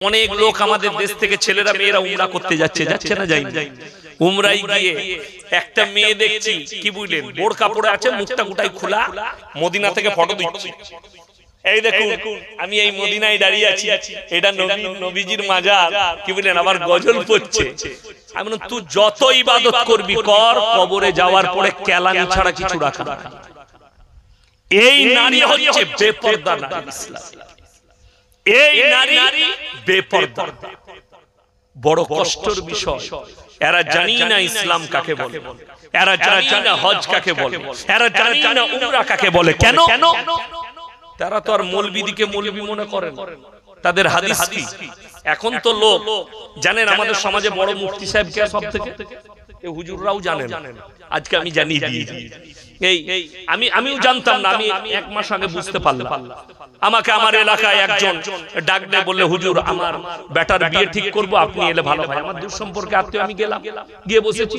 অনেক লোক আমাদের দেশ থেকে ছেলেরা মেয়েরা উমরা করতে যাচ্ছে, যাচ্ছে না যাই উমরাই গিয়ে একটা মেয়ে দেখছি কি বুঝলেন বোরকা পরে আছে, মুখটা গোটাই খোলা, মদিনা থেকে ফটো দিচ্ছে। এই দেখুন আমি এই মদিনায় দাঁড়িয়ে আছি, এটা নবীজির মাজার, কি বুঝলেন আবার গজল পড়ছে। আমি বললাম তুই যত ইবাদত করবি কর, কবরে যাওয়ার পরে কেলানি ছাড়া কিছু রাখা না। এই নারী হচ্ছে বেপরদা নারী, ইসলাম এই নারী বেপরদা। বড় কষ্টের বিষয়, এরা জানি না ইসলাম কাকে বলে, এরা জানি না হজ কাকে বলে, এরা জানি না উমরা কাকে বলে। কেন? তারা তো আর মৌলবীদিকে মৌলবী মনে করে না, তাদের হাদিস কি। এখন তো লোক জানেন আমাদের সমাজে বড় মুফতি সাহেব কে সব থেকে, এই হুজুররাও জানেন, আজকে আমি জানিয়ে দিয়েছি। আমিও জানতাম না, আমি এক মাস আগে বুঝতে পারলাম। আমাকে আমার এলাকায় একজন ডাক দিয়ে বললে হুজুর আমার বেটার বিয়ে ঠিক করব, আপনি এলে ভালো হয়। আমার দূর সম্পর্কে আত্মীয়, আমি গেলাম, গিয়ে বসেছি,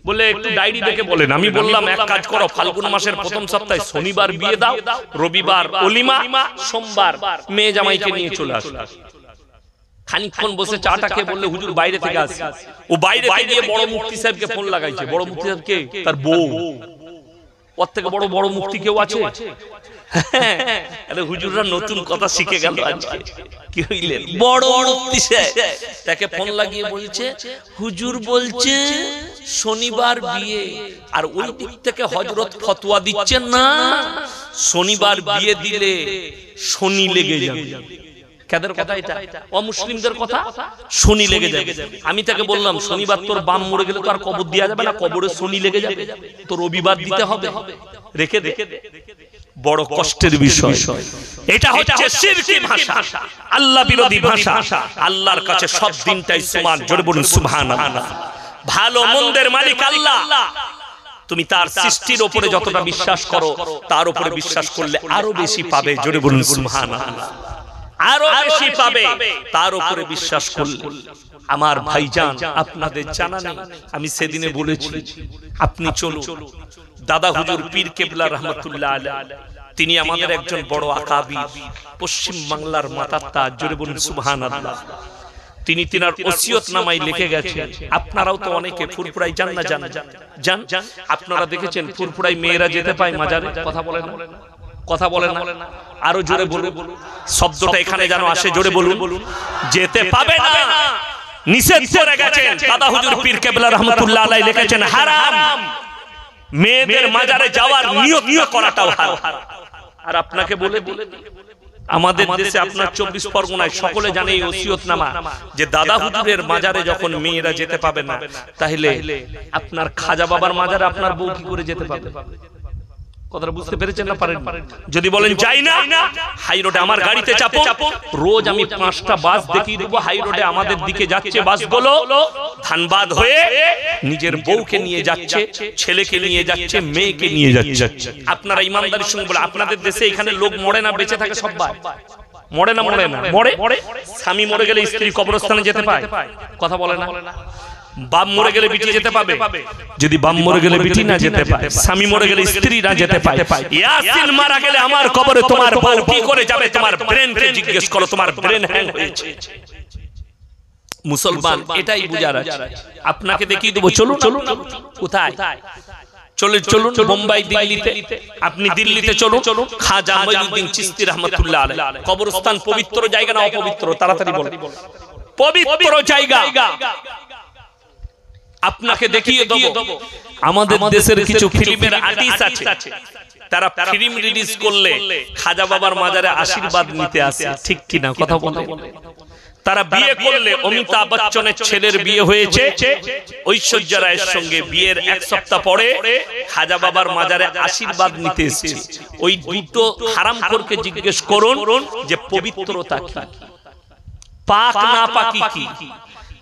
বলে একটু ডায়েরি দেখে বলেন। আমি বললাম এক কাজ করো, ফাল্গুন মাসের প্রথম সপ্তাহে শনিবার বিয়ে দাও, রবিবার ওলিমা, সোমবার মেয়ে জামাইকে নিয়ে চলে আসো। খানিকক্ষণ বসে চাটা খেয়ে বললে হুজুর বাইরে থেকে আসছে। ও বাইরে গিয়ে বড় মুফতি সাহেবকে ফোন লাগাইছে। বড় মুফতি সাহেব কে? তার বউ। ওর থেকে বড় বড় মুফতি কেউ আছে? আরে হুজুররা নতুন কথা শিখে গেল আজকে। কি হইলেন বড় মুফতি সাহেব, তাকে ফোন লাগিয়ে বলছে হুজুর বলছে শনিবার বিয়ে, আর ওই দিক থেকে হযরত ফতোয়া দিচ্ছেন না শনিবার বিয়ে দিলে শনি লেগে যাবে। কাদের কথা এটা? অমুসলিমদের কথা। শনি লেগে যাবে। আমি তাকে বললাম শনিবার তোর বাম মরে গেলে তো আর কবর দেয়া যাবে না, কবরে শনি লেগে যাবে, তো রবিবার দিতে হবে, রেখে দে। বড় কষ্টের বিষয় এটা, হচ্ছে শিরকি ভাষা, আল্লাহ বিরোধী ভাষা। আল্লাহর কাছে সব দিনটাই সমান, জোরে বলুন সুবহানাল্লাহ। ভালো মন্দের মালিক আল্লাহ। তুমি তার সৃষ্টির উপরে যতটা বিশ্বাস করো, তার উপরে বিশ্বাস করলে আরো বেশি পাবে, জোরে বলুন সুবহানাল্লাহ। আরো বেশি পাবে তার উপরে বিশ্বাস করলে। আমার ভাইজান আপনাদের জানা নেই, আমি সেদিনে বলেছি আপনি চলুন দাদা হুজুর পীর কেবলা রহমাতুল্লাহ আলাইহি, তিনি আমাদের একজন বড় আকাবির, পশ্চিম বাংলার মাতার তাজ, জোরে বলুন সুবহানাল্লাহ। তিনি তিনার ওসিয়ত নামায় লিখে গেছেন। আপনারাও তো অনেকে ফুরফুরাই যান না, যান আপনারা দেখেছেন ফুরফুরাই মেয়েরা যেতে পায় মাজারে, কথা বলেন না, কথা বলে না, আরো জোরে বলুন, শব্দটা এখানে যেন আসে, জোরে বলুন। যেতে পাবে না, নিষেধ করে গেছেন। দাদা হুজুর পীর কেবলা রহমাতুল্লাহ আলাইহি লিখেছেন হারাম, মেয়েদের মাজারে যাওয়ার নিয়ত করাটাও হারাম। আর আপনাকে বলে আমাদের দেশে আপনার 24 পরগনায় সকলে জানে এই ওসিয়তনামা, যে দাদা হুজুরের মাজারে যখন মেয়েরা যেতে পাবে না, তাহলে আপনার খাজা বাবার মাজারে আপনার বউ কি করে যেতে পাবে? কথাটা বুঝতে পেরেছেন না পারেন? যদি বলেন যাই না, হাই রোডে আমার গাড়িতে চাপো, রোজ আমি 5টা বাস দেখিয়ে দেবো হাই রোডে আমাদের দিকে যাচ্ছে বাসগুলো, ধানবাদ হয়ে নিজের বউকে নিয়ে যাচ্ছে, ছেলেকে নিয়ে যাচ্ছে, মেয়েকে নিয়ে যাচ্ছে। আপনারা ইমানদারির সঙ্গে বলে, আপনাদের দেশে এখানে লোক মরে না বেঁচে থাকে সবাই? মরে না? মরে। স্বামী মরে গেলে স্ত্রী কবরস্থানে যেতে পায়, কথা বলে না। বাপ মরে গেলে বিটি যেতে পাবে, যদি বাপ মরে গেলে বিটি না যেতে পায়, স্বামী মরে গেলে স্ত্রী না যেতে পায়। ইয়াসিন মারা গেলে আমার কবরে তোমার বউ কি করে যাবে? তোমার ব্রেনকে জিজ্ঞেস করো, তোমার ব্রেন হ্যাং হয়েছে। মুসলমান এটাই বুঝার আছে। আপনাকে দেখিয়ে দেবো, চলুন। কোথায়? চলুন বোম্বাই, দিল্লিতে। আপনি দিল্লিতে চলুন, খাজা মঈনুদ্দিন চিশতি রাহমাতুল্লাহ আলাইহি কবরস্থান পবিত্র জায়গা না অপবিত্র? তাড়াতাড়ি বলুন। পবিত্র জায়গা। আপনাকে দেখিয়ে দেব, আমাদের দেশের কিছু ফিল্মের আর্টিস্ট আছে, তারা ফিল্ম রিলিজ করলে খাজা বাবার মাজারে আশীর্বাদ নিতে আসে, ঠিক কিনা? কথা বলে। তারা বিয়ে করলে, অমিতাভ বচ্চনের ছেলের বিয়ে হয়েছে ঐশ্বর্যা রায়ের সঙ্গে, বিয়ের 1 সপ্তাহ পরে খাজা বাবার মাজারে আশীর্বাদ নিতে এসেছে। ওই দুটো হারামখোরকে জিজ্ঞেস করুন যে পবিত্রতা কি, পাক না পাকি কি,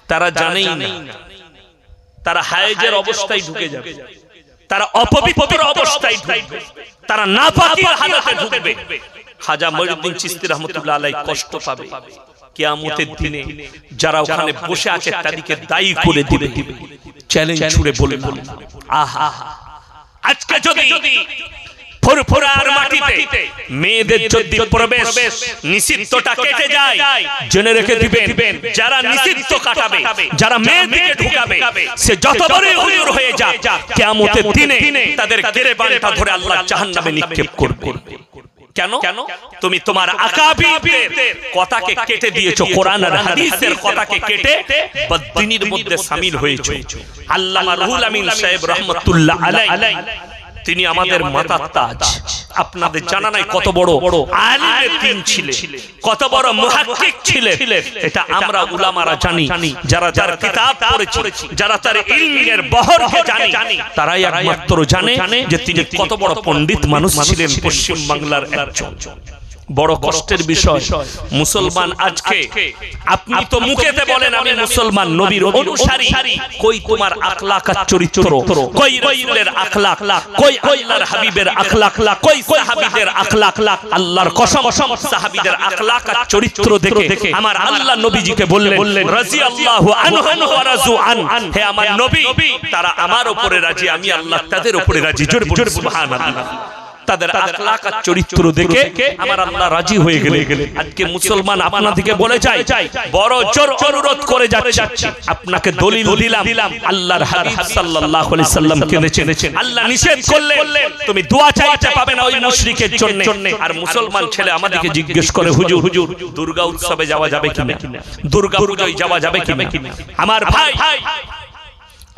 তারা জানেই না। তারা হায়েজের অবস্থায় ঢুকে যাবে, তারা অপবিত্র অবস্থায় ঢুকবে, তারা নাপাকির হালতে ঢুকবে। খাজা মঈনুদ্দিন চিশতি রাহমাতুল্লাহ আলাইহি কষ্ট পাবে। কিয়ামতের দিনে যারা ওখানে বসে আছে তাদেরকে দায়ী করে দিবে, চ্যালেঞ্জ ছুড়ে বলে, আহা আজকে যদি ফুরফুরার মাটিতে মেয়েদের যদি প্রবেশ নিষিদ্ধটা কেটে যায়, জেনে রেখে দিবেন যারা নিষিদ্ধ কাটাবে, যারা মেয়েদেরকে ঢুকাবে, সে যত বড়ই হুজুর হয়ে যাক, কিয়ামতের দিনে তাদের গিরেবানটা ধরে আল্লাহ জাহান্নামে নিক্ষেপ করবে। কেন? তুমি তোমার আকাবিরদের কথাকে কেটে দিয়েছো, কোরআন আর হাদিসের কথাকে কেটে বদ্দিনীর মধ্যে শামিল হয়েছো। আল্লামা রুহুল আমিন সাহেব রাহমাতুল্লাহ আলাইহি, তিনি আমাদের মাথার তাজ। আপনাদের জানা নাই কত বড় আলিমে দ্বীন ছিলেন, কত বড় মুহাক্কিক ছিলেন। এটা আমরা উলামারা জানি, যারা যার কিতাব পড়েছি, যারা তার ইলমের বহরকে জানি, তারাই একমাত্র জানে যে তিনি কত বড় পণ্ডিত মানুষ ছিলেন পশ্চিম বাংলার একজন। বড় কষ্টের বিষয় মুসলমান আজকে, আপনি তো মুখেতে বলেন আমি মুসলমান, নবীর অনুসারী, কই তোমার আখলাক আর চরিত্র, কই রাসূলের আখলাক, কই আল্লাহর হাবিবের আখলাক, কই সাহাবীদের আখলাক? আল্লাহর কসম, সাহাবীদের আখলাক আর চরিত্র দেখে আমার আল্লাহ নবীজিকে বললেন রাদিয়াল্লাহু আনহু ওয়া রাযু আন, হে আমার নবী, তারা আমার উপরে রাজি, আমি আল্লাহ তাদের উপরে রাজি। জোরে বলুন সুবহানাল্লাহ। তাদের আখলাক আর চরিত্র দেখে আমার আল্লাহ রাজি হয়ে গেলেন। আজকে মুসলমান আপনাদেরকে বলে যায়, বড় জোর অনুরোধ করে যাচ্ছে, আপনাকে দলিল দিলাম, আল্লাহর হাবিব সাল্লাল্লাহু আলাইহি সাল্লাম কেঁদেছেন, আল্লাহ নিষেধ করলেন তুমি দোয়া চাইতে পাবে না ওই মুশরিকের জন্য। আর মুসলমান ছেলে আমাদেরকে জিজ্ঞেস করে, হুজুর দুর্গা উৎসবে যাওয়া যাবে কিনা, দুর্গা পূজায় যাওয়া যাবে কিনা? আমার ভাই,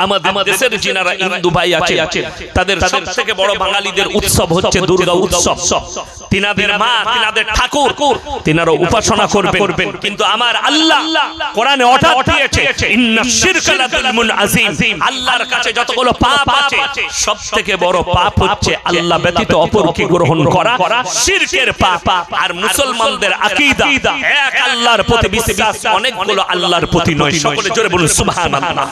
আমাদের দেশের যিনারা হিন্দু ভাই আছে, তাদের সবথেকে বড় বাঙালিদের উৎসব হচ্ছে দুর্গা উৎসব। তিনাদের মা, তিনাদের ঠাকুর, তিনারা উপাসনা করবেন। কিন্তু আমার আল্লাহ কোরআনে অর্ডার দিয়েছে, ইন্নাশ শিরকা লাযুলমুন আযীম, আল্লাহর কাছে যতগুলো পাপ আছে সবথেকে বড় পাপ হচ্ছে আল্লাহ ব্যতীত অপরকে গ্রহণ করা, শিরকের পাপ। আর মুসলমানদের আকীদা এক আল্লাহর প্রতি বিশ্বাস, অনেকগুলো আল্লাহর প্রতি নয়। সকলে জোরে বলুন সুবহানাল্লাহ।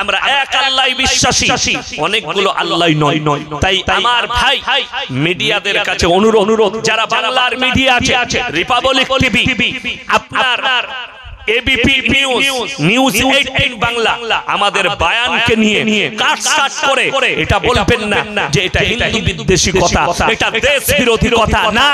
আমরা এক আল্লাহই বিশ্বাসী, অনেকগুলো আল্লাহই নয়। তাই আমার ভাই, মিডিয়াদের কাছে অনুরোধ, যারা বাংলার মিডিয়া আছে, রিপাবলিক টিভি, আপনার এবিপি নিউজ 18 বাংলা, আমাদের বয়ানকে নিয়ে কাট করে এটা বলবেন না যে এটা হিন্দু বিদ্বেষী কথা, এটা দেশ বিরোধী কথা। না,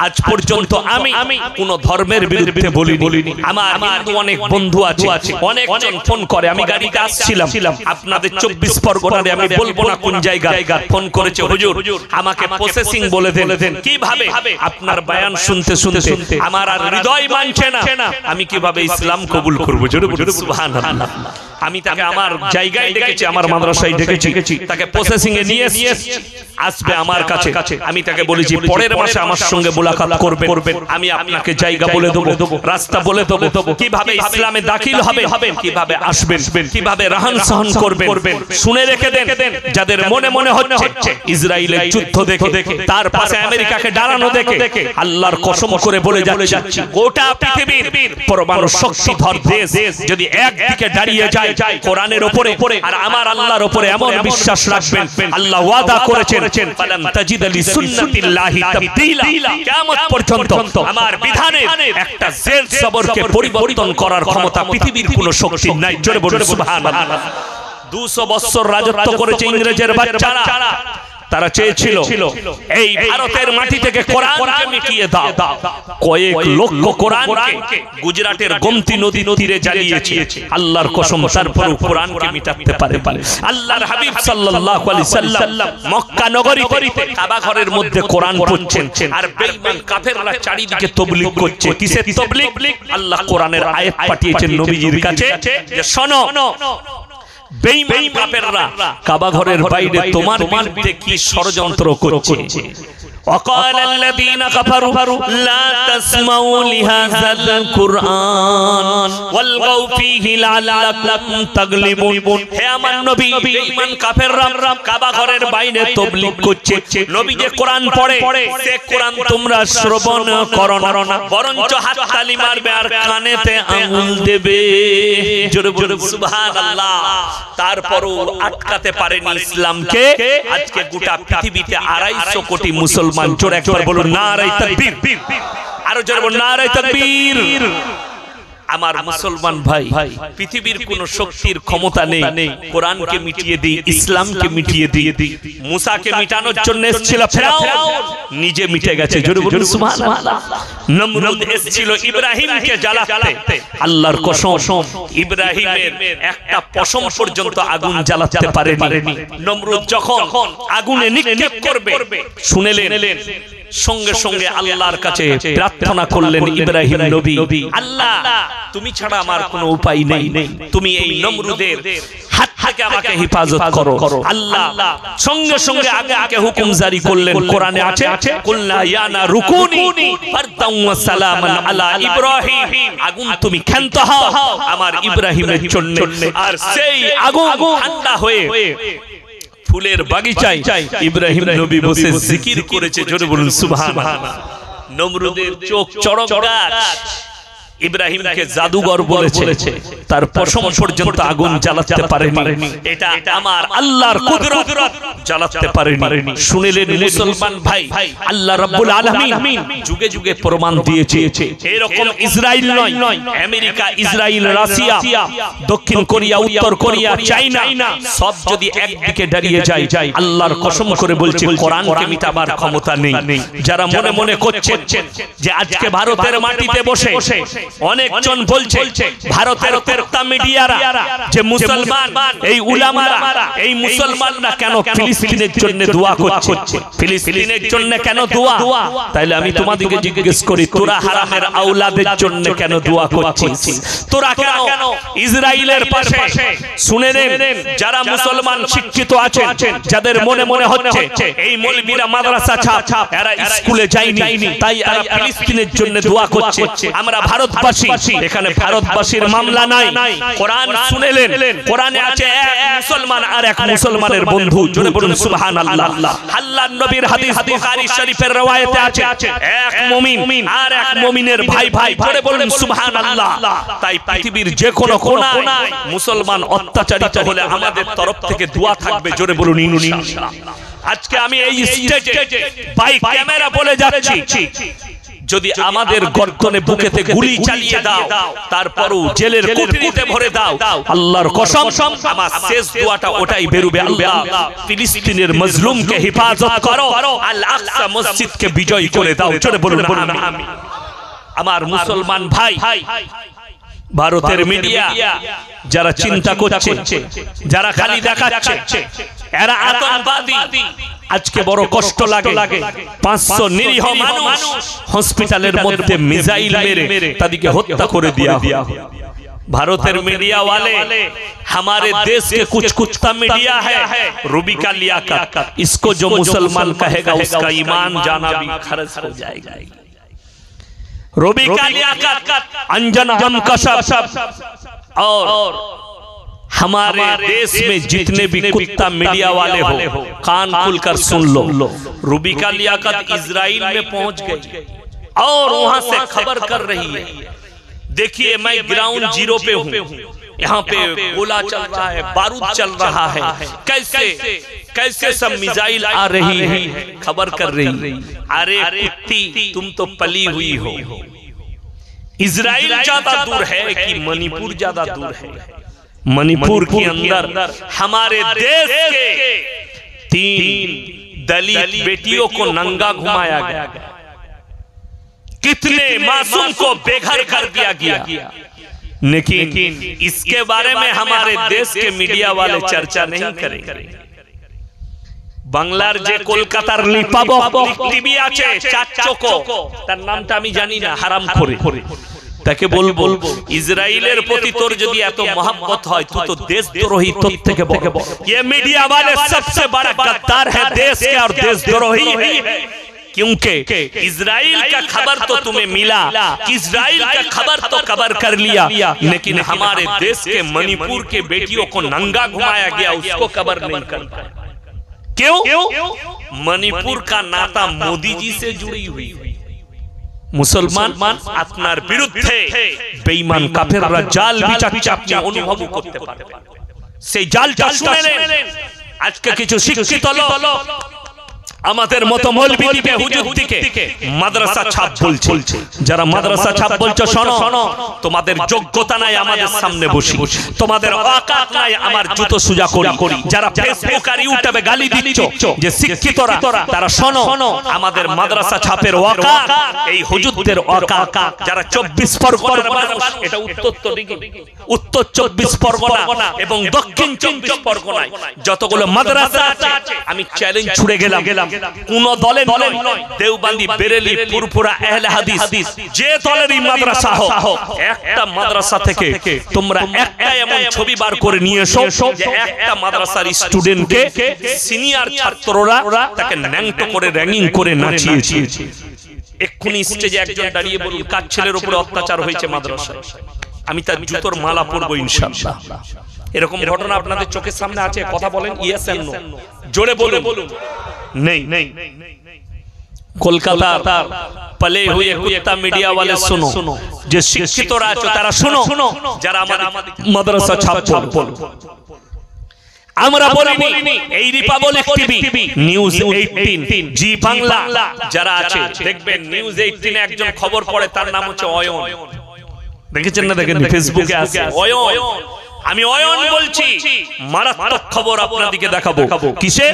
আজ পর্যন্ত আমি কোন ধর্মের বিরুদ্ধে বলিনি। আমার হিন্দু অনেক বন্ধু আছে, অনেকজন ফোন করে। আমি গাড়িতে আসছিলাম, আপনাদের 24 পরগনারে, আমি বলবো না কোন জায়গায়, ফোন করেছে, হুজুর আমাকে প্রসেসিং বলে দেন। কিভাবে? আপনার বয়ান শুনতে আমার আর হৃদয় মানছে না, আমি কিভাবে ইসলাম কবুল করবো? জোরে বলুন সুবহানাল্লাহ। আমি তাকে আমার জায়গায় ডেকেছি, আমার মাদ্রাসায় ডেকেছি, তাকে প্রসেসিং এ নিয়ে আসবে আমার কাছে। আমি তাকে বলেছি পরের মাসে আমার সঙ্গে মুলাকাত করবেন, আমি আপনাকে জায়গা বলে দেবো, রাস্তা বলে দেবো, কিভাবে ইসলামে দাখিল হবে, কিভাবে আসবেন, কিভাবে রাহান সাহান করবেন। শুনে রেখে দেন, যাদের মনে হচ্ছে ইসরায়েলের যুদ্ধ দেখে, তার পাশে আমেরিকাকে দাঁড়ানো দেখে, আল্লাহর কসম করে বলে যাচ্ছি, গোটা পৃথিবীর পরমাণু শক্তিধর দেশ যদি একদিকে দাঁড়িয়ে যায় কোরআনের উপরে আর আমার আল্লাহর উপরে, এমন বিশ্বাস রাখবেন, আল্লাহ ওয়াদা করেছেন ফালান তাজিদ লিসুন্নাতিল্লাহি তাবদীলা, কিয়ামত পর্যন্ত আমার বিধানের একটা জেল সবরকে পরিবর্তন করার ক্ষমতা পৃথিবীর কোনো শক্তির নাই। জোরে বলুন সুবহানাল্লাহ। 200 বছর রাজত্ব করেছে ইংরেজের বাচ্চারা, তারা চেয়েছিল এই ভারতের মাটি থেকে কোরআনকে মিটিয়ে দাও। কয়েক লক্ষ কোরআনকে গুজরাটের গোমতী নদী তীরে জ্বালিয়েছে, আল্লাহর কসম, তারপরও কোরআনকে মিটাতে পারে। আল্লাহর হাবিব সাল্লাল্লাহু আলাইহি সাল্লাম মক্কা নগরীতে কাবা ঘরের মধ্যে কোরআন পড়ছেন, আর বেঈমান কাফেররা চারিদিকে তাবলীগ করছে। কিসের তাবলীগ? আল্লাহ কোরআনের আয়াত পাঠিয়েছেন নবীজির কাছে যে শোনো, বেঈমান কাফেররা কাবা ঘরের বাইরে তোমার বিরুদ্ধে কি ষড়যন্ত্র করছে। وقال الذين كفروا لا تسمعوا لهذا القرآن والغوا فيه لعلكم تغلبون। হে আমার নবী, বেঈমান কাফেররা কাবা ঘরের বাইরে তাবলীগ করছে, নবী যে কোরআন পড়ে সে কোরআন তোমরা শ্রবণ করো না, বরঞ্চ হাত তালি মারবে আর কানেতে আঙ্গুল দেবে। জোরে বলুন সুবহানাল্লাহ। তারপরও আটকাতে পারেনি ইসলামকে। আজকে গোটা পৃথিবীতে 250 কোটি মুসলমান। জোরে একবার বলুন নারে তাকবীর, আরো জোরে বলুন নারে তাকবীর। আমার মুসলমান ভাই, পৃথিবীর কোন শক্তির ক্ষমতা নেই কোরআনকে মিটিয়ে দিই, ইসলামকে মিটিয়ে দিই। মুসাকে মিটানোর জন্য এসেছিল ফেরাউন, নিজে মিটে গেছে। জোরে বলুন সুবহানাল্লাহ। নমরুদ এসেছিল ইব্রাহিমকে জ্বালাতে, আল্লাহর কসম ইব্রাহিমের একটা পশম পর্যন্ত আগুন জ্বালাতে পারেনি। নমরুদ যখন আগুনে নিক্ষেপ করবে শুনেলেন, সঙ্গে সঙ্গে আল্লাহর কাছে প্রার্থনা করলেন ইব্রাহিম নবী, আল্লাহ তুমি ছাড়া আমার কোনো উপায় নেই, তুমি এই নমরুদের হাত থেকে আমাকে হেফাজত করো। আল্লাহ সঙ্গে সঙ্গে আগে হুকুম জারি করলেন, কোরআনে আছে কুলনা ইয়া না রুকুনি ফারদাম ওয়া সালামান আলা ইব্রাহিম, আগুন তুমি ক্ষান্ত হও আমার ইব্রাহিমের জন্য। আর সেই আগুন ঠান্ডা হয়ে ফুলের বাগিচায় ইব্রাহিম নবী বসে জিকির করেছে। জোরে বলুন সুবহানাল্লাহ। নমরুদের চোখ চড়ক গাছ, ইব্রাহিমকে জাদুঘর বলেছে, তার পশম পর্যন্ত আগুন জ্বালাতে পারেনি। এটা আমার আল্লাহর কুদরত, জ্বালাতে পারেনি। শুনলেন মুসলমান ভাই, আল্লাহ রাব্বুল আলামিন যুগে যুগে প্রমাণ দিয়েছে। এরকম ইসরাইল নয়, আমেরিকা, ইসরাইল, রাশিয়া, দক্ষিণ কোরিয়া, উত্তর কোরিয়া, চায়না সব যদি একদিকে দাঁড়িয়ে যায়, আল্লাহর কসম করে বলছি কোরআনকে মিটাবার ক্ষমতা নেই। যারা মনে মনে করছেন যে আজকে ভারতের মাটিতে বসে অনেকজন বলছে, ভারতের কর্তা মিডিয়ারা যে মুসলমান, এই উলামারা, এই মুসলমানরা কেন ফিলিস্তিনের জন্য দোয়া করছে, ফিলিস্তিনের জন্য কেন দোয়া? তাইলে আমি তোমাদেরকে জিজ্ঞেস করি, তোরা হারামের আওলাদের জন্য কেন দোয়া করছিস? তোরা কেন ইসরায়েলের পাশে? শুনে নেন, যারা মুসলমান শিক্ষিত আছেন, যাদের মনে মনে হচ্ছে এই মৌলবীরা মাদ্রাসা ছাপ, এরা স্কুলে যায়নি তাই এরা ফিলিস্তিনের জন্য দোয়া করছে, আমরা ভারতবাসী, এখানে ভারতবাসীর মামলা নাই। কোরআন শুনেলেন, কোরআনে আছে এক মুসলমান আর এক মুসলমানের বন্ধু। জোরে বলুন সুবহানাল্লাহ। আল্লাহর নবীর হাদিস বুখারী শরীফের রওয়ায়াতে আছে এক মুমিন আর এক মুমিনের ভাই। জোরে বলুন সুবহানাল্লাহ। তাই পৃথিবীর যে কোনো কোণায় মুসলমান অত্যাচারিত হলে আমাদের তরফ থেকে দোয়া থাকবে। জোরে বলুন ইনশাআল্লাহ। আজকে আমি এই স্টেজে বাইক ক্যামেরা বলে যাচ্ছি, যদি আমাদের গর্দনে বুকেতে গুলি চালিয়ে দাও, তারপরও জেলের কুঠরিতে ভরে দাও, আল্লাহর কসম আমার শেষ দোয়াটা ওটাই বেরোবে, আল্লাহ ফিলিস্তিনের মজলুমকে হেফাজত করো, আল আকসা মসজিদকে বিজয় করে দাও। জোরে বলুন আমিন। আমার মুসলমান ভাই, ভারতের মিডিয়া যারা চিন্তা করছে, যারা খালি দেখাচ্ছে এরা আতঙ্কবাদী, আজকে বড় কষ্ট লাগে 500 নিরীহ মানুষ হসপিটালের মধ্যে মিসাইল মেরে তাদেরকে হত্যা করে दिया। भारतेर मीडिया वाले हमारे देश के कुछ मीडिया है, रूबी का लियाकत, इसको जो मुसलमान कहेगा उसका ईमान जाना भी खर्च हो जाएगा। रूबी का लियाकत, अंजन हम कशफ, और हमारे देश में जितने भी कुत्ता मीडिया वाले हो, कान खुलकर सुन लो, रूबी का लियाकत इजराइल में पहुंच गई और वहां से खबर कर रही है। देखिए मैं ग्राउंड जीरो पे हूँ, यहाँ पे गोला चल रहा है, बारूद चल रहा है, कैसे सब मिसाइल आ रही है, खबर कर रही। अरे कुत्ती तुम तो पली हुई हो, इजराइल ज्यादा दूर है कि मणिपुर ज्यादा दूर है? मणिपुर के अंदर हमारे देश के 3 दलित बेटियों को नंगा घुमाया गया, कितने मासूम को बेघर कर दिया गया, लेकिन इसके बारे में हमारे देश के मीडिया वाले चर्चा नहीं करेंगे। বাংলার যে কলকাতার লিপাবক টিভি আছে চাচকো, তার নামটা আমি জানি না, হারামখোর, তাকে বলবো ইসরায়েলের প্রতি তোর যদি এত मोहब्बत হয় তুই তো দেশদ্রোহী, তোর থেকে বড়। ये मीडिया वाले सबसे बड़ा गद्दार है देश के और देशद्रोही है, क्योंकि इजराइल का खबर तो तुम्हें मिला, इजराइल का खबर तो कवर कर लिया, लेकिन हमारे देश के मणिपुर के बेटियों को नंगा घुमाया गया, उसको कवर नहीं कर पाए। क्यों? मणिपुर का नाता मोदी जी से जुड़ी हुई। मुसलमान আপনার বিরুদ্ধে বেঈমান কাফেররা জাল বিছাচ্ছে, আপনি অনুভব করতে পারবেন সেই জালটা। শুনে নেন, আজকে কিছু শিক্ষিত লোক আমাদের মতো মৌলবি দিকে হুজুর দিকে মাদ্রাসা ছাপ বলছে। যারা মাদ্রাসা ছাপ বলছো শোনো, তোমাদের যোগ্যতা নাই আমাদের সামনে বসি, তোমাদের ওয়াকাত নাই আমার জুতো সুজা করি। যারা ফেসবুক আর ইউটিউবে গালি দিচ্ছ যে শিক্ষিতরা, তারা শোনো, আমাদের মাদ্রাসা ছাপের ওয়াকাত এই হুজুরদের ওয়াকাত। যারা 24 পরগনার মানুষ, এটা উত্তর 24 পরগনা এবং দক্ষিণ 24 পরগনায় যতগুলো মাদ্রাসা আছে, আমি চ্যালেঞ্জ ছুড়ে গেলাম, কোন দলে নয়, দেওবন্দি, বেরেলি, পুরপুরা, আহলে হাদিস, যে দলেরই মাদ্রাসা হোক, একটা মাদ্রাসা থেকে তোমরা একটা এমন ছবি বার করে নিয়ে এসো যে একটা মাদ্রাসার স্টুডেন্টকে সিনিয়র ছাত্ররা তাকে ন্যাংটো করে র্যাগিং করে নাচিয়েছে। এক্ষুনি স্টেজে একজন দাঁড়িয়ে বলুন কার ছেলের উপরে অত্যাচার হয়েছে মাদ্রাসায়, আমি তার জুতোর মালা পরবো ইনশাআল্লাহ। এরকম ঘটনা আপনাদের চোখের সামনে আছে? কথা বলেন ইয়েস এন্ড নো, জোরে বলুন। নেই। কলকাতার পলে হুয়ে কুত্তা মিডিয়া ওয়ালে শুনো, যে শিক্ষিতরা আছো তারা শুনো, যারা আমাদের মাদ্রাসা ছাপ বলো, আমরা বলিনি, এই রিপাবলিক টিভি, নিউজ 18, জি বাংলা যারা আছে দেখবেন, নিউজ 18 একজন খবর পড়ে, তার নাম হচ্ছে অয়ন। দেখেছেন না? দেখেন ফেসবুকে আছে অয়ন। আমি অয়ন বলছি, মারাত্মক খবর আপনাদেরকে দেখাবো। কিসে?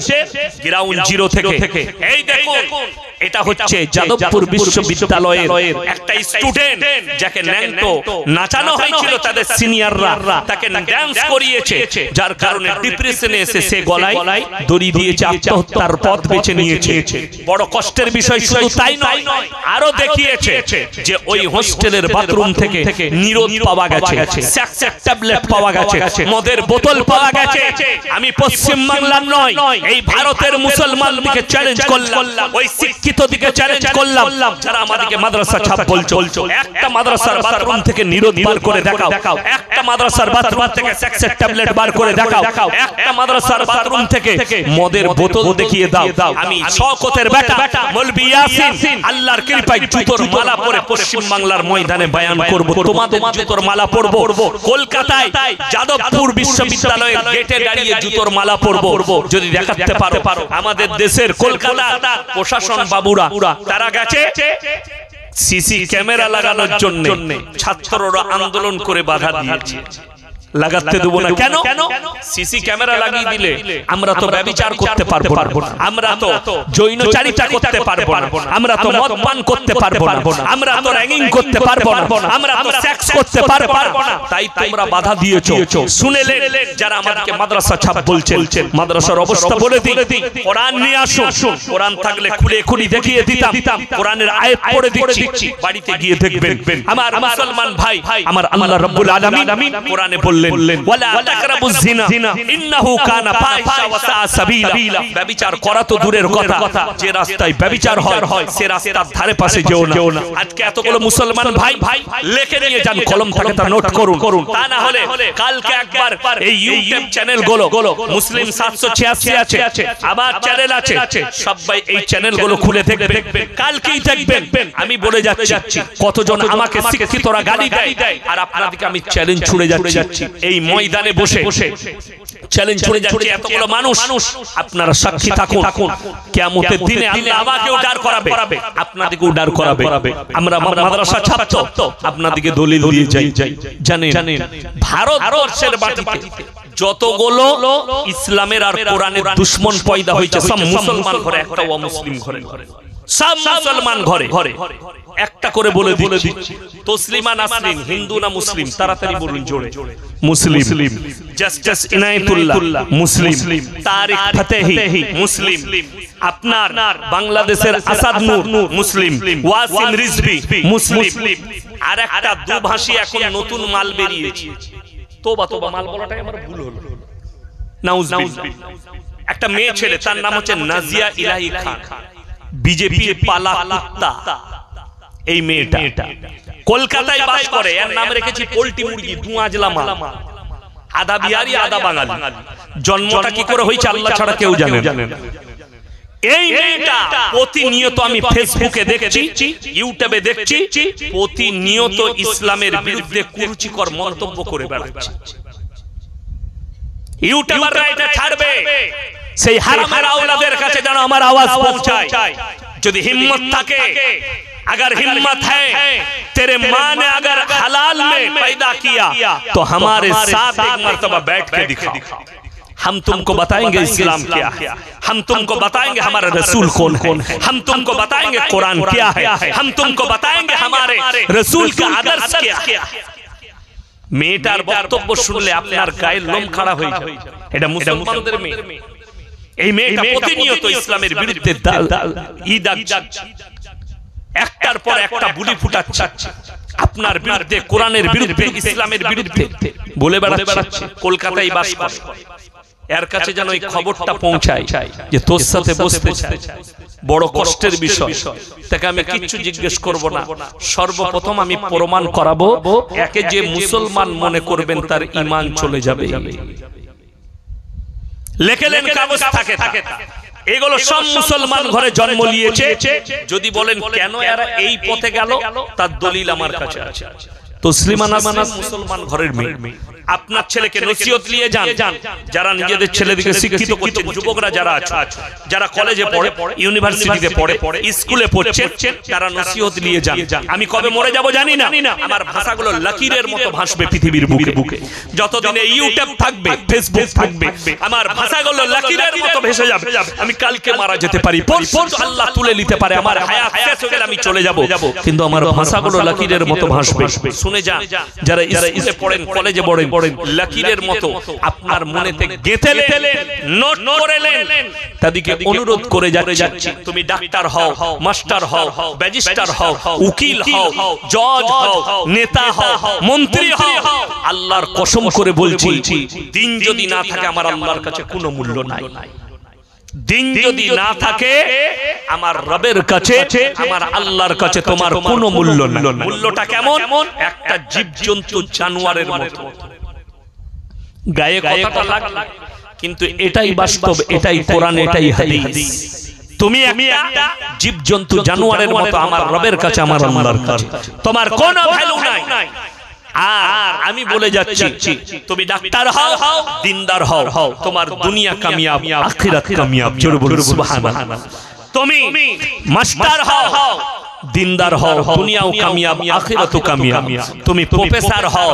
গ্রাউন্ড জিরো থেকে। এই দেখুন, এটা হচ্ছে যাদবপুর বিশ্ববিদ্যালয়ের একটা স্টুডেন্ট যাকে ন্যাংটো নাচানো হয়েছিল, তাদের সিনিয়ররা তাকে ড্যান্স করিয়েছে, যার কারণে ডিপ্রেশনে এসে সে গলায় দড়ি দিয়েছে, আত্মহত্যার পথ বেছে নিয়েছে। বড় কষ্টের বিষয়, শুধু তাই নয়, আরো দেখিয়েছে যে ওই হোস্টেলের বাথরুম থেকে নিরোধ পাওয়া গেছে, সেক্স ট্যাবলেট পাওয়া গেছে, মদের বোতল পাওয়া গেছে। আমি পশ্চিম বাংলার নয়, এই ভারতের মুসলমানদেরকে চ্যালেঞ্জ করলাম, ওই শিক্ষিত দিকে চ্যালেঞ্জ করলাম, যারা আমাদেরকে মাদ্রাসা ছাপ বলছো, একটা মাদ্রাসার বাথরুম থেকে নিরোধ বার করে দেখাও, একটা মাদ্রাসার বাথরুম থেকে সেক্সের ট্যাবলেট বার করে দেখাও, একটা মাদ্রাসার বাথরুম থেকে মদের বোতল দেখিয়ে দাও। আমি শওকতের বেটা মৌলভী ইয়াসিন আল্লাহর কৃপায় জুতোর মালা পরে পশ্চিম বাংলার ময়দানে বয়ান করব, তোমাদের জুতোর মালা পরব। কলকাতায় যাদবপুর বিশ্ববিদ্যালয়ের গেটে দাঁড়িয়ে জুতোর মালা পরব। যদি দেখাতে পারো, আমাদের দেশের কলকাতা প্রশাসন বাবুরা তারা গেছে সিসি ক্যামেরা লাগানোর জন্য, ছাত্ররা আন্দোলন করে বাধা দিয়েছে, লাগাতে দেব না। কেন? সিসি ক্যামেরা লাগিয়ে দিলে আমরা তো ব্যভিচার করতে পারবো না, আমরা তো জৈনচারিতা করতে পারবো না, আমরা তো মদপান করতে পারবো না, আমরা তো র্যাগিং করতে পারবো না, আমরা তো সেক্স করতে পারবো না। তাই তোমরা বাধা দিয়েছো। শুনেলে যারা আমাদেরকে মাদ্রাসা ছাপ বলছেন, মাদ্রাসার অবস্থা বলে দিই। কোরআন নিয়ে আসুন, কোরআন থাকলে খুলে খুলি দেখিয়ে দিতাম, কোরআনের আয়াত পড়ে দিচ্ছি, বাড়িতে গিয়ে দেখবেন। আমার মুসলমান ভাই, আমার আল্লাহ রাব্বুল আলামিন কোরআনে বললেন, ওয়ালা তাকরাবুজ জিনা ইন্নাহু কানা ফাহিশা ওয়া সা সাবিলা। ব্যভিচার করা তো দূরের কথা, যে রাস্তায় ব্যভিচার হয় সে রাস্তার ধারে পাশে যেও না। আজকে এতগুলো মুসলমান ভাই লিখে নিয়ে যান, কলম থাকে তা নোট করুন, তা না হলে কালকে একবার এই ইউটিউব চ্যানেল গুলো, মুসলিম 786 আছে, আবার চ্যানেল আছে, সবাই এই চ্যানেল গুলো খুলে দেখবেন, কালকেই দেখবেন। আমি বলে যাচ্ছি, কতজন আমাকে শিক্ষিতরা গালি দেয়, আর আপনাদেরকে আমি চ্যালেঞ্জ ছুড়ে যাচ্ছি, এই ময়দানে বসে চ্যালেঞ্জ ছুড়ে যাচ্ছি। এতগুলো মানুষ, আপনারা সাক্ষী থাকুন, কিয়ামতের দিনে আল্লাহ আমাকেও ডার করাবে, আপনাদেরকেও ডার করাবে। আমরা মাদ্রাসা ছাত্র, আপনাদেরকে দলিল দিয়ে যাই। জানেন ভারতবর্ষের মাটিতে যতগুলো ইসলামের আর কোরআনের দুশমন পয়দা হয়েছে, সব মুসলমান ঘরে, একটা অমুসলিম ঘরে, সব মুসলমান ঘরে। একটা করে বলে দিচ্ছি, তসলিমা নাসরিন হিন্দু না মুসলিম? তাড়াতাড়ি বলুন জোরে। মুসলিম। জাস্টিস ইনায়েতুল্লাহ মুসলিম। তারিক ফতেহি মুসলিম। আপনার বাংলাদেশের আসাদ নূর মুসলিম। ওয়াসিম রিজভী মুসলিম। আর একটা দুভাষী এখন নতুন মাল বেরিয়েছে, তোবা মাল বলাটাই আমার ভুল হলো, নাউজুবিল্লাহ। একটা মেয়ে ছেলে, তার নাম হচ্ছে নাজিয়া ইলাহি খান, বিজেপির পালা কুত্তা। এই মেয়েটা কলকাতায় বাস করে, এর নাম রেখেছি পোল্ট্রি মুরগি, দুয়াজলা মাল, আধা বিহারি আধা বাঙালি। জন্মটা কি করে হয়েছে আল্লাহ ছাড়া কেউ জানে না। এই মেয়েটা প্রতিনিয়ত আমি ফেসবুকে দেখছি, ইউটিউবে দেখছি, প্রতিনিয়ত ইসলামের বিরুদ্ধে কুরুচিকর মন্তব্য করে বেড়াচ্ছে। ইউটিউবাররা এটা ছাড়বে, সেই হারামের আওলাদের কাছে যেন আমার আওয়াজ পৌঁছায়। যদি हिम्मत থাকে, अगर हिम्मत है तेरे माँ ने अगर हलाल में पैदा किया तो हमारे साथ एक मर्तबा बैठ के दिखा, हम तुमको बताएंगे इस्लाम क्या है, हम तुमको बताएंगे हमारा रसूल कौन है, हम तुमको बताएंगे कुरान क्या है, हम तुमको बताएंगे हमारे रसूल का आदर्श क्या है। মেয়েটার বক্তব্য শুনলে আপনার গায়ের লোম খাড়া হয়ে যাবে। এটা মুসলমানদের মেয়ে, এই মেয়েটা প্রতিনিয়ত ইসলামের বিরুদ্ধে একটার পর একটা বুলি ফুটাচ্ছে, আপনার বিরুদ্ধে, কোরআনের বিরুদ্ধে, ইসলামের বিরুদ্ধে বলে বেড়াচ্ছে। কলকাতায় বাস করে, এর কাছে যেন এই খবরটা পৌঁছায় যে তোর সাথে বসতে চায়। বড় কষ্টের বিষয়। তাকে আমি কিচ্ছু জিজ্ঞেস করব না, সর্বপ্রথম আমি প্রমাণ করাবো একে যে মুসলমান মনে করবেন তার ঈমান চলে যাবে। লেখেলেন কাগজ থাকে, এগুলো সব মুসলমান ঘরে জন্ম নিয়েছে। যদি বলেন কেন এরা এই পথে গেল, তার দলিল আমার কাছে আছে। তসলিমা নাসরিন মুসলমান ঘরের মেয়ে। আপনার ছেলেকে নসিহত নিয়ে যান, যারা নিজেদের ছেলেদেরকে শিক্ষিত করছেন, যুবকরা যারা আছে, যারা কলেজে পড়ে, ইউনিভার্সিটিতে পড়ে, স্কুলে পড়ছেন, তারা নসিহত নিয়ে যান। আমি কবে মরে যাব জানি না, আমার ভাষাগুলো লকিরের মতো ভাসবে পৃথিবীর বুকে বুকে। যতদিন ইউটিউব থাকবে, ফেসবুক থাকবে, আমার ভাষাগুলো লকিরের মতো ভেসে যাবে। আমি কালকে মারা যেতে পারি, পরশু আল্লাহ তুলে নিতে পারে, আমার হায়াত শেষ হয়ে গেলে আমি চলে যাব, কিন্তু আমার ভাষাগুলো লকিরের মতো ভাসবে। শুনে যান, যারা স্কুলে পড়েন, কলেজে পড়েন, লকিরের মতো আপনার মনেতে গেঁথে নোট করেলেন। তাদেরকে অনুরোধ করে যাচ্ছি, তুমি ডাক্তার হও, মাস্টার হও, ব্যারিস্টার হও, উকিল হও, জজ হও, নেতা হও, মন্ত্রী হও, আল্লাহর কসম করে বলছি, দিন যদি না থাকে আমার আল্লাহর কাছে কোনো মূল্য নাই। দিন যদি না থাকে আমার রবের কাছে, আমার আল্লাহর কাছে তোমার কোনো মূল্য নাই। মূল্যটা কেমন? একটা জীবজন্তু, জানোয়ারের মতো। গায়ে কথাটা লাগে, কিন্তু এটাই বাস্তব, এটাই কোরআন, এটাই হাদিস। তুমি একটা জীবজন্তু, জানোয়ারের মতো আমার রবের কাছে, আমার আল্লাহর কাছে তোমার কোনো ভ্যালু নাই। আর আমি বলে যাচ্ছি, তুমি ডাক্তার হও, দিনদার হও, তোমার দুনিয়া কামিয়াব, আখিরাত কামিয়াব। জোরে বলুন সুবহানাল্লাহ। তুমি মাস্টার হও, দিনদার হও, দুনিয়াও কামিয়াব, আখিরাতও কামিয়াব। তুমি প্রফেসর হও,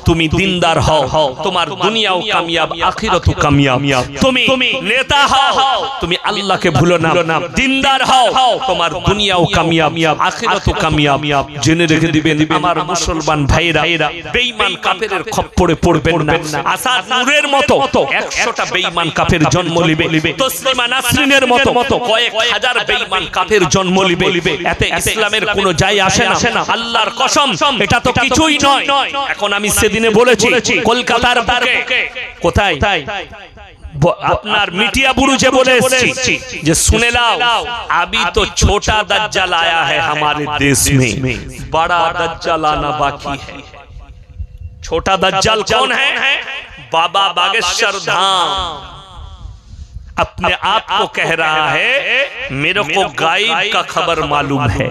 তুমি দিনদার হও, তোমার দুনিয়াও কামিয়াব, আখিরাতও কামিয়াব। তুমি নেতা হও, তুমি আল্লাহকে ভুলো না, দিনদার হও, তোমার দুনিয়াও কামিয়াব, আখিরাতও কামিয়াব। জেনে রেখে দিবেন আমার মুসলমান ভাইরা, বেঈমান কাফেরের খপ্পরে পড়বেন না। আসাদ নূরের মতো 100টা বেঈমান কাফের জন্ম নিবে, তসলিমা নাসরিনের মতো কয়েক হাজার বেঈমান কাফের জন্ম নিবে। এতে ইসলামের কোনো যায় আসে না। আল্লাহর কসম, এটা তো কিছুই নয়। এখন আমি সেদিনে বলেছি, কলকাতার বুকে কোথায় আপনার মিটিয়া বুরুজে বলে এসেছি যে শুনে লাও, अभी तो छोटा दज्जाल आया है हमारे देश में, बड़ा दज्जाल आना बाकी है। छोटा दज्जाल कौन है? बाबा बागेश्वर धाम अपने आप को कह रहा है मेरे को गायब का खबर मालूम है।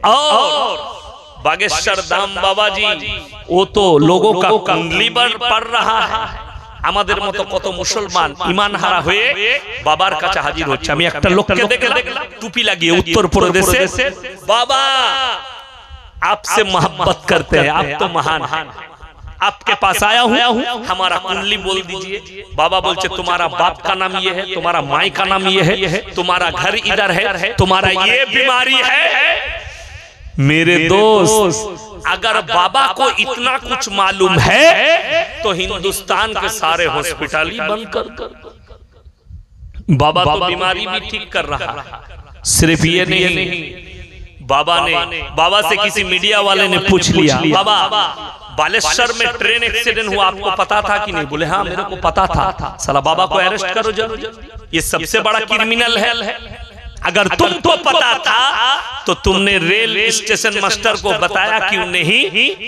और बागेश्वर धाम बाबा जी वो तो लोगों का कुंडली पढ़ रहा है। আমাদের মতো কত মুসলমান ঈমান হারা হয়ে বাবার কাছে হাজির হচ্ছে। আমি একটা লোককে দেখলাম টুপি লাগিয়ে উত্তরপ্রদেশে, বাবা आपसे मोहब्बत करते हैं, आप तो महान हैं, आपके पास आया हूँ, हमारा कुंडली बोल दीजिए। बाबा बोलते तुम्हारा बाप का नाम ये है, तुम्हारा माई का नाम ये है, तुम्हारा घर इधर है, तुम्हारा ये बीमारी है। मेरे दोस्त, अगर बाबा को इतना कुछ मालूम है तो हिंदुस्तान के सारे हॉस्पिटल ही बंद कर। बाबा तो बीमारी भी ठीक कर रहा है। सिर्फ ये नहीं, बाबा से किसी मीडिया वाले ने पूछ लिया, बाबा बालेश्वर में ट्रेन एक्सीडेंट हुआ, आपको पता था कि नहीं? बोले हाँ मेरे को पता था। साला बाबा को अरेस्ट करो जल्दी, ये सबसे बड़ा क्रिमिनल है। अगर तुमको पता था तो तुमने रेल स्टेशन मास्टर को बताया क्यों नहीं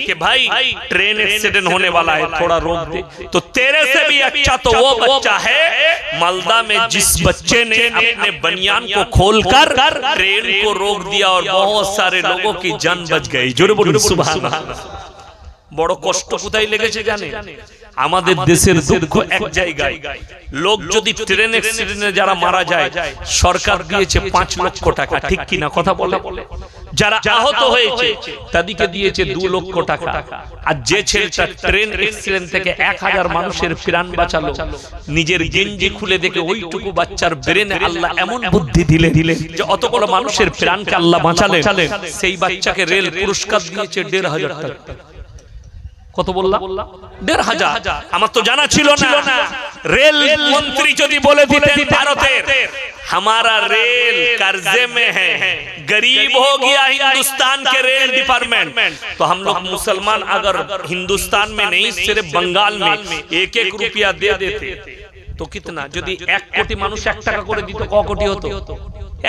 कि भाई ट्रेन एक्सीडेंट होने वाला है, थोड़ा रोक दे। तो तेरे से भी अच्छा तो वो बच्चा है मालदा में जिस बच्चे ने अपने बनियान को खोलकर ट्रेन को रोक दिया और बहुत सारे लोगों की जान बच गई। जोर बोलो सुभान अल्लाह। বড় কষ্ট কোথায় লেগেছে জানেন? আমাদের দেশের দুঃখ এক জায়গায়, লোক যদি ট্রেন অ্যাক্সিডেন্টে যারা মারা যায় সরকার দিয়েছে 5 লক্ষ টাকা, ঠিক কি না কথা বলে? যারা আহত হয়েছে তাদেরকে দিয়েছে 2 লক্ষ টাকা। আর যে ছেলেটা ট্রেন অ্যাক্সিডেন্ট থেকে 1000 মানুষের প্রাণ বাঁচালো, নিজের গেঞ্জি খুলে দেখে ওইটুকু বাচ্চার ব্রেনে আল্লাহ এমন বুদ্ধি দিলেন যে অতগুলো মানুষের প্রাণকে আল্লাহ বাঁচালেন, সেই বাচ্চাকে রেল পুরস্কার দিয়েছে 1500 টাকা। কত বললাম? 1500। আমার তো জানা ছিল না। রেল মন্ত্রী যদি বলে দিতেন ভারতের हमारा रेल कर्जे में है, गरीब हो गया हिंदुस्तान के रेल डिपार्टमेंट, तो हम लोग मुसलमान अगर हिंदुस्तान में नहीं सिर्फ बंगाल में 1-1 रुपया दे देते तो कितना, যদি 1 কোটি মানুষ 1 টাকা করে দিত ক কোটি হতো?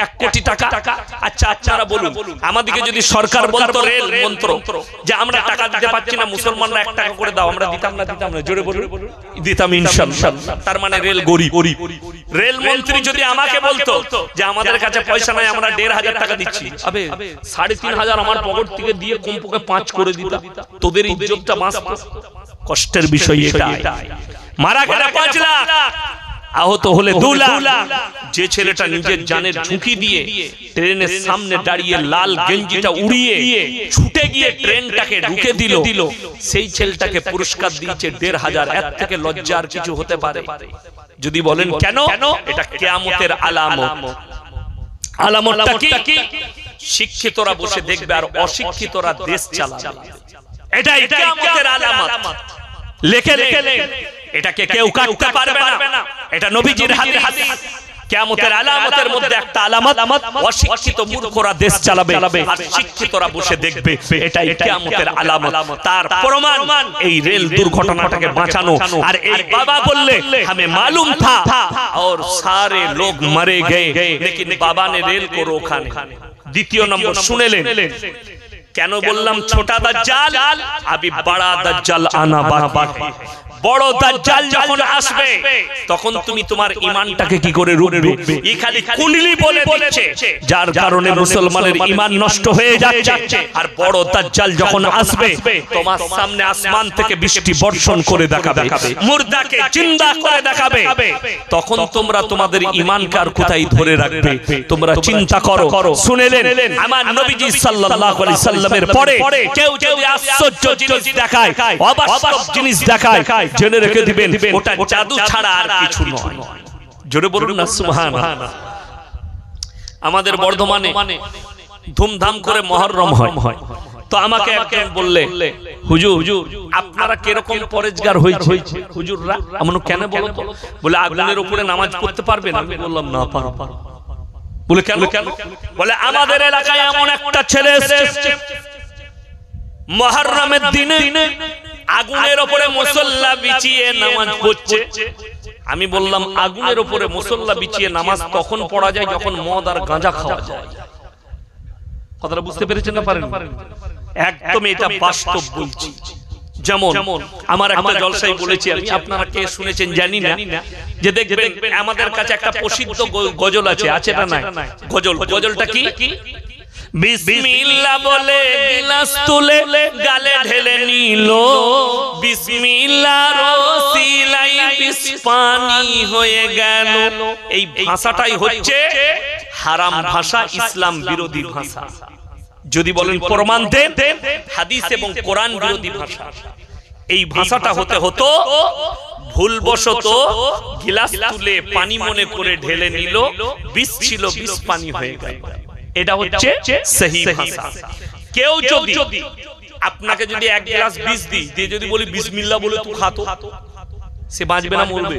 1 কোটি টাকা। আচ্ছা আপনারা বলুন, আমাদেরকে যদি সরকার বলতো রেল মন্ত্র যে আমরা টাকা দিতে পারছি না, মুসলমানরা 1 টাকা করে দাও, আমরা দিতাম না? জোরে বলুন, দিতাম ইনশাআল্লাহ। তার মানে রেল গরিব। রেল মন্ত্রী যদি আমাকে বলতো যে আমাদের কাছে পয়সা নাই, আমরা 1500 টাকা দিচ্ছি, আবে 3500 আমার পকেট থেকে দিয়ে কমপক্ষে 5 করে দিতাম, তোদের ইজ্জতটা বাঁচতো। কষ্টের বিষয় এটা। মারা গেলে 5 লাখ, আহত হলে 2 লাখ। যে ছেলেটা নিজের জানের ঝুঁকি দিয়ে ট্রেনের সামনে দাঁড়িয়ে লাল গেঞ্জিটা উড়িয়ে ছুটে গিয়ে ট্রেনটাকে ঢুকে দিল, সেই ছেলেটাকে পুরস্কার দিয়েছে 1500। এর থেকে লজ্জার কিছু হতে পারে? যদি বলেন কেন? এটা কিয়ামতের আলামত। আলামতটা কি? শিক্ষিতরা বসে দেখবে আর অশিক্ষিতরা দেশ চালাবে। এটাই কিয়ামতের আলামত। লেখে এটাকে কেউ কাটতে পারবে না। এটা নবীজির হাদিস। কিয়ামতের আলামতের মধ্যে একটা আলামত, অশিক্ষিত মূর্খরা দেশ চালাবে আর শিক্ষিতরা বসে দেখবে। এটাই কিয়ামতের আলামত। তার প্রমাণ এই রেল দুর্ঘটনাটাকে বাঁচানো। আর এই বাবা বললে हमें मालूम था और सारे लोग मरे गए, लेकिन बाबा ने रेल को रोका नहीं। দ্বিতীয় নম্বর শুনেলেন কেন বললাম ছোটা দাজ্জাল? আবি বড়া দাজ্জাল আনা বাকি। বড় দাজ্জাল যখন আসবে তখন তুমি তোমার ঈমানটাকে কি করে রুখবে? এই খালি কুণ্ডলি বলে দিচ্ছে, যার কারণে মুসলমানের ঈমান নষ্ট হয়ে যাচ্ছে। আর বড় দাজ্জাল যখন আসবে তোমার সামনে আসমান থেকে বৃষ্টি বর্ষণ করে দেখাবে, মুর্দাকে জিন্দা করে দেখাবে। তখন তোমরা তোমাদের ঈমানকে আর কোথায় ধরে রাখবে? তোমরা চিন্তা করো। শুনেলেন আমার নবীজি সাল্লাল্লাহু আলাইহি সাল্লামের পরে কেউ যদি আশ্চর্য জিনিস দেখায়, অবাস্তব জিনিস দেখায়, জেনে রেখে দিবেন ওটা জাদু ছাড়া আর কিছু নয়। জোরে বলুন না সুবহানাল্লাহ। আমাদের বর্ধমানে ধুমধাম করে মুহররম হয়। তো আমাকে একজন বললে, হুজুর আপনারা কিরকম পরেজগার হয়েছে হুজুররা? এমন কেন বলো তো? বলে আগুনের উপরে নামাজ পড়তে পারবেন? আমি বললাম না পারবো। বলে কেন? বলে আমাদের এলাকায় এমন একটা ছেলে এসেছে মুহররমের দিনে আগুনের উপরে মুসল্লা বিছিয়ে নামাজ পড়ছে। আমি বললাম আগুনের উপরে মুসল্লা বিছিয়ে নামাজ তখন পড়া যায় যখন মদ আর গাঁজা খাওয়া যায়। কথাটা বুঝতে পেরেছেন না? পারেন? একদম এটা বাস্তব বলছি। যেমন আমার একটা জলসায় বলেছি আমি, আপনারা কে শুনেছেন জানি না, যে দেখবেন আমাদের কাছে একটা প্রসিদ্ধ গজল আছে না? গজলটা কি? বিসমিল্লাহ বলে গিলাস তুলে গালে ঢেলে নিল, বিসমিল্লাহর ওসিলাই বিষ পানি হয়ে গেল। এই ভাষাটাই হচ্ছে হারাম ভাষা, ইসলাম বিরোধী ভাষা। যদি বলেন প্রমাণ দেন, হাদিস এবং কোরআন বিরোধী ভাষা। এই ভাষাটা হতে হতো ভুলবশত গিলাস তুলে পানি মনে করে ঢেলে নিল, বিষ ছিল বিষ পানি হয়ে গেল। এটা হচ্ছে সহি ভাষা। কেউ যদি আপনাকে যদি 1 গ্লাস বিষ দিয়ে যদি বলি বিসমিল্লাহ বলে তুই খাতো, সে বাঁচবে না মরবে?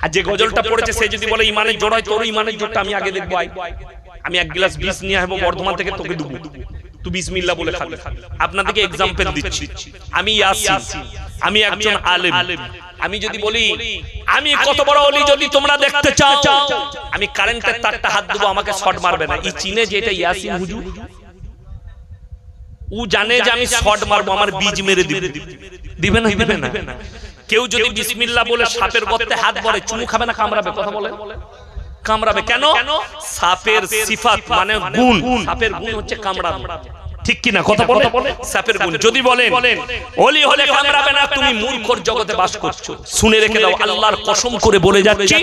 আর যে গজলটা পড়েছে সে যদি বলে ইমানের জোর হয়, তোর ইমানের জোরটা আমি আগে দেখবো, আমি 1 গ্লাস বিষ নিয়ে আসবো বর্ধমান থেকে, তোকে দেবো, তুই বিসমিল্লাহ বলে খাবি। আপনাদেরকে এক্সাম্পল দিচ্ছি। আমি ইয়াসিন, আমি একজন আলেম। আমি যদি বলি আমি কত বড় ওলি যদি তোমরা দেখতে চাও, আমি কারেন্টের তারটা হাত দেবো, আমাকে শর্ট মারবে না। এই চিনে যে এটা ইয়াসিন হুজুর, ও জানে যে আমি শর্ট মারবো, আমার বীজ মেরে দিবে না? কেউ যদি বিসমিল্লাহ বলে সাপের গর্তে হাত ভরে, চুমু খাবে না কামড়াবে? কথা বলে কামড়াবে। কেন? সাপের সিফাত মানে গুণ, সাপের গুণ হচ্ছে কামড়ানো। ঠিক কি না কথা বলে সাপের গুণ যদি বলেন ওলি হলে কামড়াবে না তুমি মূর্খর জগতে বাস করছো শুনে রেখে দাও আল্লাহর কসম করে বলে যাচ্ছি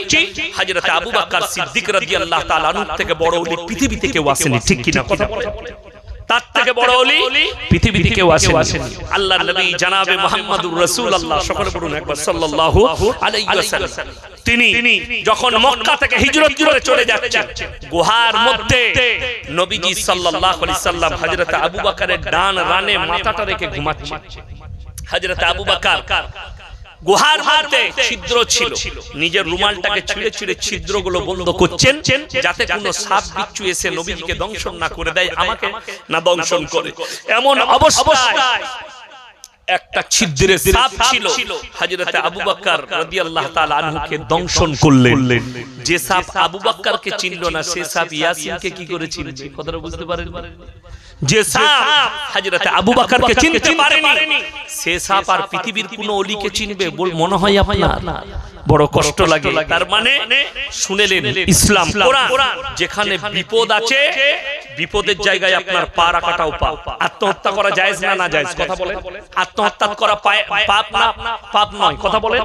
হযরত আবু বকর সিদ্দিক রাদিয়াল্লাহু তাআলা আনহু থেকে বড় ওলি পৃথিবীতে কেউ আসেনি ঠিক কি না কথা বলে তার থেকে বড় ওলি পৃথিবীতে কেউ আসেনি আল্লাহর নবী জনাবে মুহাম্মদুর রাসূলুল্লাহ সকলে বলুন একবার সাল্লাল্লাহু আলাইহি ওয়াসাল্লাম তিনি যখন মক্কা থেকে হিজরত করে চলে যাচ্ছেন গুহার মধ্যে নবীজি সাল্লাল্লাহু আলাইহি সাল্লাম হযরত আবু বকরের ডান রানে মাথাটা রেখে ঘুমাচ্ছেন হযরত আবু বকর গুহার মধ্যে ছিদ্র ছিল নিজের রুমালটাকে ছিঁড়ে ছিঁড়ে ছিদ্রগুলো বন্ধ করছেন যাতে কোনো সাপ বিচ্ছু এসে নবীজিকে দংশন না করে দেয় আমাকে না দংশন করে এমন অবস্থায় একটা ছিদ্রে সাপ ছিল হযরত আবু বকর রাদিয়াল্লাহু তাআলা আনহুকে দংশন করলেন যে সাপ আবু বকরকে চিনলো না সে সাপ ইয়াসিনকে কি করে চিনবে কথাটা বুঝতে পারেন যে সাপ হযরত আবু বকরকে চিনতে পারেনি সে সাপ আর পৃথিবীর কোন ওলিকে চিনবে বল মনে হয় আপনার বড় কষ্ট লাগে তার মানে শুনেলেন ইসলাম কোরআন যেখানে বিপদ আছে বিপদের জায়গায় আপনার পা রাখাটাও পাপ আত্মহত্যা করা জায়েজ না না জায়েজ কথা বলেন আত্মহত্যা করা পাপ না পাপ নয় কথা বলেন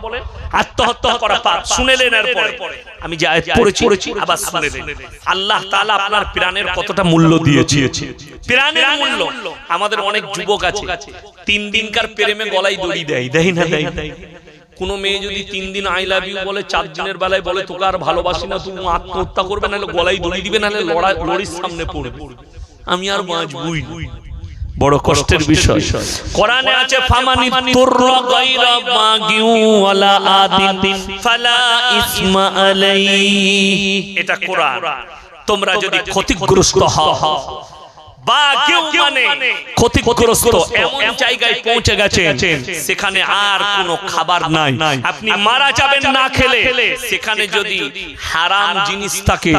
আত্মহত্যা করা পাপ শুনেলেন এরপরে আমি যে আয়াত পড়েছি আবার শুনেলেন আল্লাহ তাআলা আপনার প্রাণের কতটা মূল্য দিয়েছে প্রাণের মূল্য আমাদের অনেক যুবক আছে 3 দিনকার প্রেমে গলায় দড়ি দেয় না কোন মেয়ে যদি 3 দিন আই লাভ ইউ বলে 4 দিনের বেলায় বলে তোকে আর ভালোবাসি না তুমি আত্মহত্যা করবে নাহলে গলায় দড়ি দিবে নাহলে লড়ির সামনে পড়বে আমি আর বাঁচবই বড় কষ্টের বিষয় কোরআনে আছে ফামানি তুররা গায়রা বাগিউ ওয়ালা আদিন ফালা ইসমা আলাইহি এটা কোরআন তোমরা যদি ক্ষতিগ্রস্ত হও বা কেউ মানে ক্ষতিগ্রস্ত এমন জায়গায় পৌঁছে গেছেন সেখানে আর কোনো খাবার নাই আপনি মারা যাবেন না খেলে সেখানে যদি হারাম জিনিস থাকে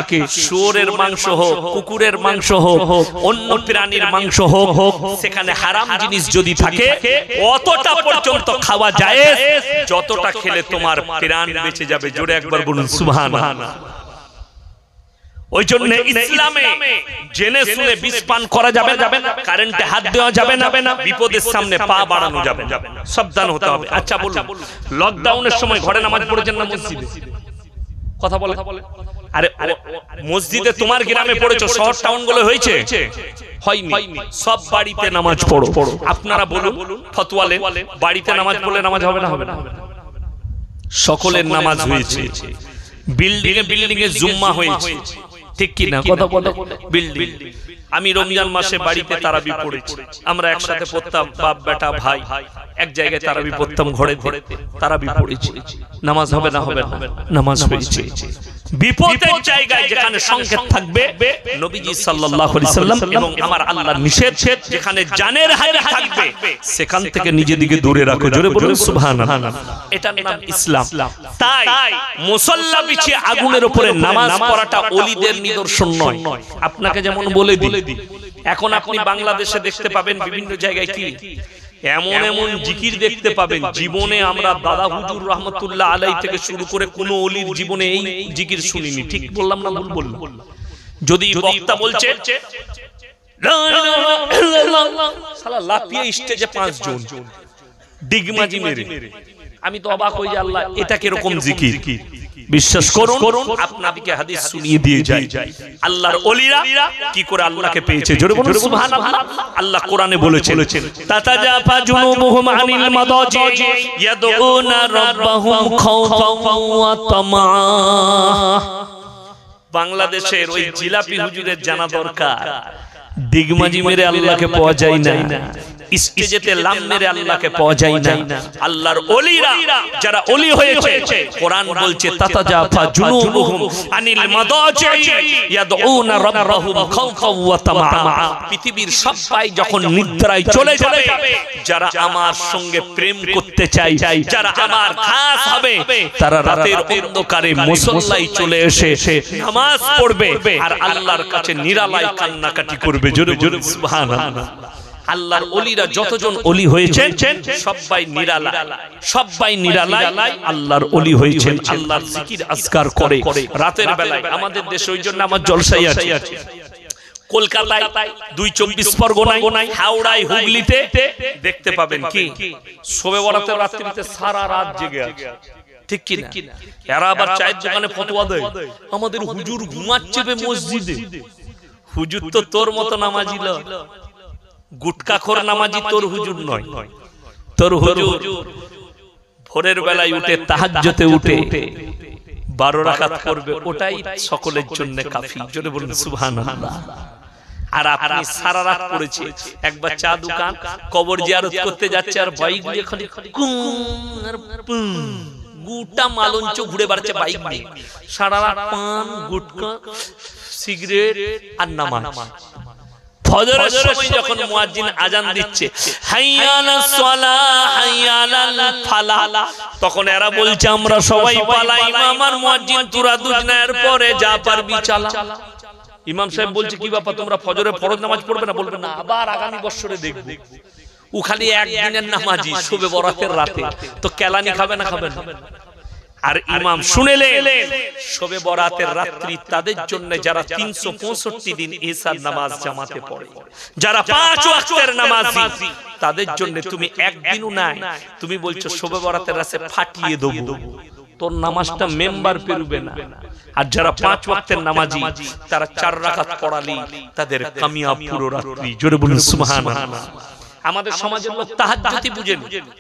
শুয়োরের মাংস হোক কুকুরের মাংস হোক অন্য প্রাণীর মাংস হোক সেখানে হারাম জিনিস যদি থাকে অতটা পর্যন্ত খাওয়া যায় যতটা খেলে তোমার প্রাণ বেঁচে যাবে জোরে একবার বলুন সুবহানাল্লাহ ওই জন্য ইসলামে জেনে শুনে বিষ পান করা যাবে না কারেন্টে হাত দেওয়া যাবে না বিপদের সামনে পা বাড়ানো যাবে না সাবধান হতে হবে আচ্ছা বলুন লকডাউনের সময় ঘরে নামাজ পড়েছেন না মসজিদে কথা বলে আরে মসজিদে তোমার গ্রামে পড়েছো শহর টাউন গুলো হয়েছে হয়নি সব বাড়িতে নামাজ পড়ো আপনারা বলুন ফতোয়া লেন বাড়িতে নামাজ পড়লে নামাজ হবে না সকলের নামাজ হয়েছে বিল্ডিং এ জুম্মা হয়েছে ঠিক কি না কথা বলে বিল্ডিং আমি রমজান মাসে বাড়িতে তারাবি পড়েছি আমরা একসাথে পড়তাম বাপ বেটা ভাই এক জায়গায় তারাবি পড়তাম ঘরে তারাবি পড়েছি নামাজ হবে না নামাজ হয়েছে বিপদের জায়গায় যেখানে সংকেত থাকবে নবীজি সাল্লাল্লাহু আলাইহি সাল্লাম এবং আমার আল্লাহর নিষেধ যেখানে জানের হানি থাকবে সেখান থেকে নিজেদিকে দূরে রাখো জোরে বলুন সুবহানাল্লাহ এটার নাম ইসলাম তাই মুসাল্লা বিছিয়ে আগুনের উপরে নামাজ পড়াটা ওলিদের নিদর্শন নয় আপনাকে যেমন বলে দিই এখন আপনি বাংলাদেশে দেখতে পাবেন বিভিন্ন জায়গায় কি এমন জিকির দেখতে পাবেন জীবনে আমরা দাদা হুজুর রহমাতুল্লাহ আলাইহি থেকে শুরু করে কোন ওলির জীবনে এই জিকির শুনিনি ঠিক বললাম না ভুল বললাম যদি বক্তা বলছে লা ইলাহা ইল্লাল্লাহ শালা লাফিয়ে স্টেজে 5 জন ডিগমাজি মেরে আমি তো অবাক হই যে আল্লাহ এটা কি রকম জিকির বিশ্বাস করুন আপনাকে হাদিস শুনিয়ে দিয়ে যাই আল্লাহর ওলিরা কি করে আল্লাহকে পেয়েছে জোরে বলুন সুবহানাল্লাহ আল্লাহ কোরআনে বলেছেন তাতাজাফা জুনুবুহুম আনিল মাদাজি ইয়াদউনা রাব্বাহুম খাওফান ওয়া তামা বাংলাদেশের ওই জিলাপি হুজুরের জানা দরকার দিগমাজি মেরে আল্লাহকে পাওয়া যায় না স্টেজেতে লাম মেরে আল্লাহকে পাওয়া যায় না আল্লাহর ওলিরা যারা ওলি হয়েছে কোরআন বলছে তাতাজাফা জুনুবুহুম আনিল মাদাজি ইয়াদউনা রাব্বাহুম খাওফান ওয়া তামা পৃথিবীর সবাই যখন নিদ্রায় চলে যাবে যারা আমার সঙ্গে প্রেম করতে চায় যারা আমার খাস হবে তারা রাতের অন্ধকারে মুসল্লায় চলে এসে নামাজ পড়বে আর আল্লাহর কাছে নিরালায় কান্নাকাটি করবে জোরে জোরে সুবহানাল্লাহ আল্লাহর ওলিরা যতজন ওলি হয়েছেন সবাই নিরালায় আল্লাহর ওলি হয়েছেন আল্লাহর জিকির আজকার করে রাতের বেলায় আমাদের দেশে ওই জন্য আমার জলসাই আছে কলকাতায় 224 পরগনায় হাওড়ায় হুগলিতে দেখতে পাবেন কি শবে বরাতের রাত্রিতে সারা রাত জেগে আছে ঠিক কি না এরা আবার চায়ের দোকানে ফতোয়া দেয় আমাদের হুজুর ঘুমাচ্ছে বে মসজিদে হুজুর তো তোর মতো নামাজি নয় গুটকাখোর নামাজি তোর হুজুর নয় তোর হুজুর ভোরের বেলায় উঠে তাহাজ্জুদে উঠে 12 রাকাত করবে ওটাই সকলের জন্য কাফি জোরে বলুন সুবহানাল্লাহ আর আপনি সারা রাত পড়েছে একবার চা দোকান কবর জিয়ারত করতে যাচ্ছে আর বাইক নিয়ে খালি গুটা মালঞ্চ ঘুরে বেড়াচ্ছে বাইক নিয়ে সারা রাত পান গুটকা সিগারেট আর নামাজ ফজরের সময় যখন মুয়াজ্জিন আজান দিচ্ছে হাইয়া আলাস সালাহ হাইয়া আলাল ফালাহ তখন এরা বলছে আমরা সবাই পালাই আমার মুয়াজ্জিন তুরা দুজনের পরে যা পারবি চালা ইমাম সাহেব বলছে কি ব্যাপার তোমরা ফজরে ফরজ নামাজ পড়বে না বলবে না আবার আগামী বছরে দেখব ও খালি একদিনের নামাজি শবে বরাতের রাতে তো কেলানি খাবে না খাবে না আর ইমাম শুনেলেন শবে বরাতের রাত্রি তাদের জন্য যারা 365 দিন ঈশার নামাজ জামাতে পড়ে যারা 5 ওয়াক্তের নামাজি তাদের জন্য তুমি একদিনও নাই তুমি বলছো শবে বরাতের রাতে ফাটিয়ে দেব তোর নামাজটা মেম্বার পেরবে না আর যারা 5 ওয়াক্তের নামাজি তারা 4 রাকাত পড়ালি তাদের কামিয়াব পুরো রাত্রি জোরে বলুন সুবহানাল্লাহ আমাদের সমাজের লোক তাহাজ্জুদই বুঝে না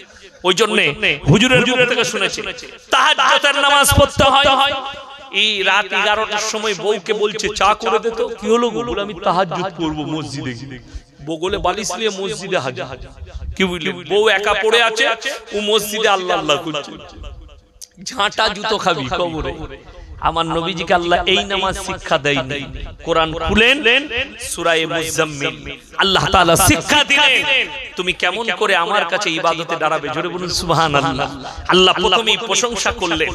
ওই জন্য হুজুরের মুখ থেকে শুনেছি তাহাজ্জুদের নামাজ পড়তে হয় এই রাত 11টার সময় বউকে বলছে চা করে দে তো কি হলো গো বলে আমি তাহাজ্জুদ করব মসজিদে বগলে বালিশ নিয়ে মসজিদে হাজির কি বুঝলি বউ একা পড়ে আছে ও মসজিদে আল্লাহ আল্লাহ করছে ঝাঁটা জুতো খাবি কবরে আমার নবীজিকে আল্লাহ এই নামাজ শিক্ষা দেয়নি কোরআন খুলেন সূরা মুজাম্মিল আল্লাহ তাআলা শিক্ষা দিলেন তুমি কেমন করে আমার কাছে ইবাদতে দাঁড়াবে জোরে বলুন সুবহানাল্লাহ আল্লাহ প্রথমেই প্রশংসা করলেন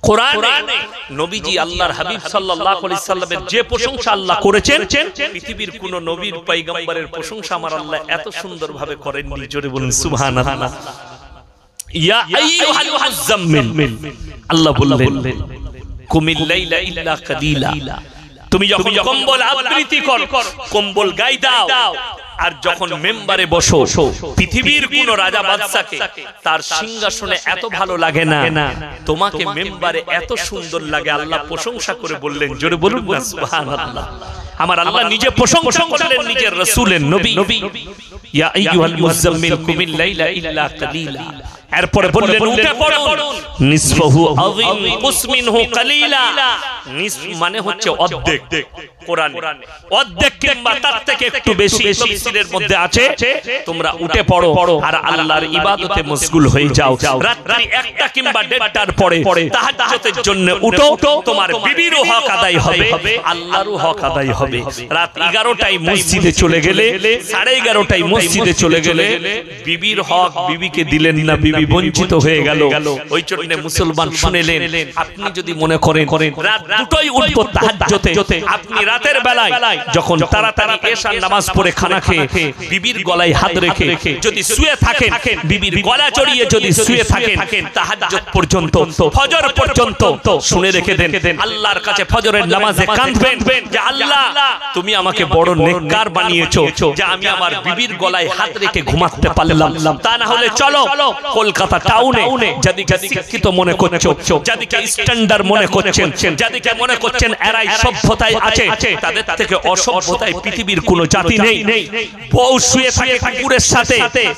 কোরআনে নবীজি আল্লাহর হাবিব সাল্লাল্লাহু আলাইহি সাল্লামের যে প্রশংসা আল্লাহ করেছেন পৃথিবীর কোন নবীর পয়গম্বরের প্রশংসা আমার আল্লাহ এত সুন্দরভাবে করেননি জোরে বলুন সুবহানাল্লাহ ইয়া আইয়ুহাল মুজাম্মিল আল্লাহ বললেন কুমিল লাইলা ইল্লা কালিলা তুমি যখন কম্বল আবৃত্তি করো কম্বল গায়ে দাও আর যখন মেম্বারে বসো পৃথিবীর কোন রাজা বাদশাকে তার সিংহাসনে এত ভালো লাগে না তোমাকে মেম্বারে এত সুন্দর লাগে আল্লাহ প্রশংসা করে বললেন জোরে বলুন না সুবহানাল্লাহ আমার আল্লাহ নিজে প্রশংসা করলেন নিজের রাসূলের নবী ইয়া আইয়ুহাল মুজাম্মিল কুমিল লাইলা ইল্লা কালিলা এরপরে বললেন উঠে পড়ুন নিসফহু আযীম কুসমিনহু কালিলা নিসফ মানে হচ্ছে অর্ধেক কোরআনে অর্ধেক কিংবা তার থেকে একটু বেশি তাফসীরের মধ্যে আছে তোমরা উঠে পড়ো আর আল্লাহর ইবাদতে মশগুল হয়ে যাও রাত্রি 1টা কিংবা 1:30টার পরে তাহাজ্জুদের জন্য উঠো তোমার বিবিরও হক আদায় হবে আল্লাহরও হক আদায় হবে রাত 11টায় মসজিদে চলে গেলে 11:30টায় মসজিদে চলে গেলে বিবির হক বিবিকে দিলেন না বিবি বঞ্চিত হয়ে গেল ওই জন্য মুসলমান শুনেলেন আপনি যদি মনে করেন রাত 2টোই উঠবো তাহাজ্জুদে আপনি রাতের বেলায় যখন তাড়াতাড়ি এশার নামাজ পড়ে খানা খেয়ে বিবির গলায় হাত রেখে যদি শুয়ে থাকেন বিবির গলা জড়িয়ে যদি শুয়ে থাকেন তাহাজ্জুদ পর্যন্ত ফজর পর্যন্ত শুনে রেখে দেন আল্লাহর কাছে ফজরের নামাজে কাঁদবেন যে আল্লাহ তুমি আমাকে বড় নেককার বানিয়েছো যে আমি আমার বিবির গলায় হাত রেখে ঘুমাতে পারলাম তা না হলে চলো কলকাতা টাউনে যাদিকে শিক্ষিত মনে করছো যাদিকে স্ট্যান্ডার্ড মনে করছেন যাদিকে মনে করছেন এরাই সভ্যতায় আছে তাদের থেকে অসভ্যতায় পৃথিবীর কোনো জাতি নেই বউ শুয়ে থাকে কুকুরের সাথে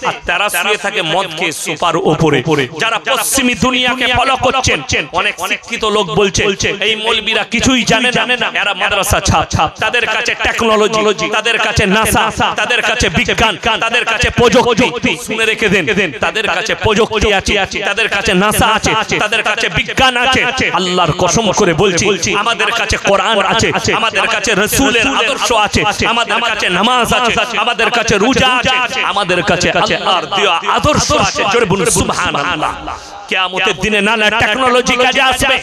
আর তারা শুয়ে থাকে মদ খেয়ে সোফার উপরে যারা পশ্চিমী দুনিয়াকে ফলো করছেন অনেক শিক্ষিত লোক বলছে এই মৌলবীরা কিছুই জানে না এরা মাদ্রাসা ছাত্র তাদের কাছে টেকনোলজি তাদের কাছে নাসা তাদের কাছে বিজ্ঞান তাদের কাছে প্রযুক্তি শুনে রেখে দেন তাদের কাছে প্রযুক্তি আছে তাদের কাছে নাসা আছে তাদের কাছে বিজ্ঞান আছে আল্লাহর কসম করে বলছি আমাদের কাছে কোরআন আছে আমাদের কাছে রাসূলের আদর্শ আছে আমাদের কাছে নামাজ আছে আমাদের কাছে রোজা আছে আমাদের কাছে আল্লাহর দেওয়া আদর্শ আছে জোরে বলুন সুবহানাল্লাহ কিয়ামতের দিনে না টেকনোলজি কাজে আসবে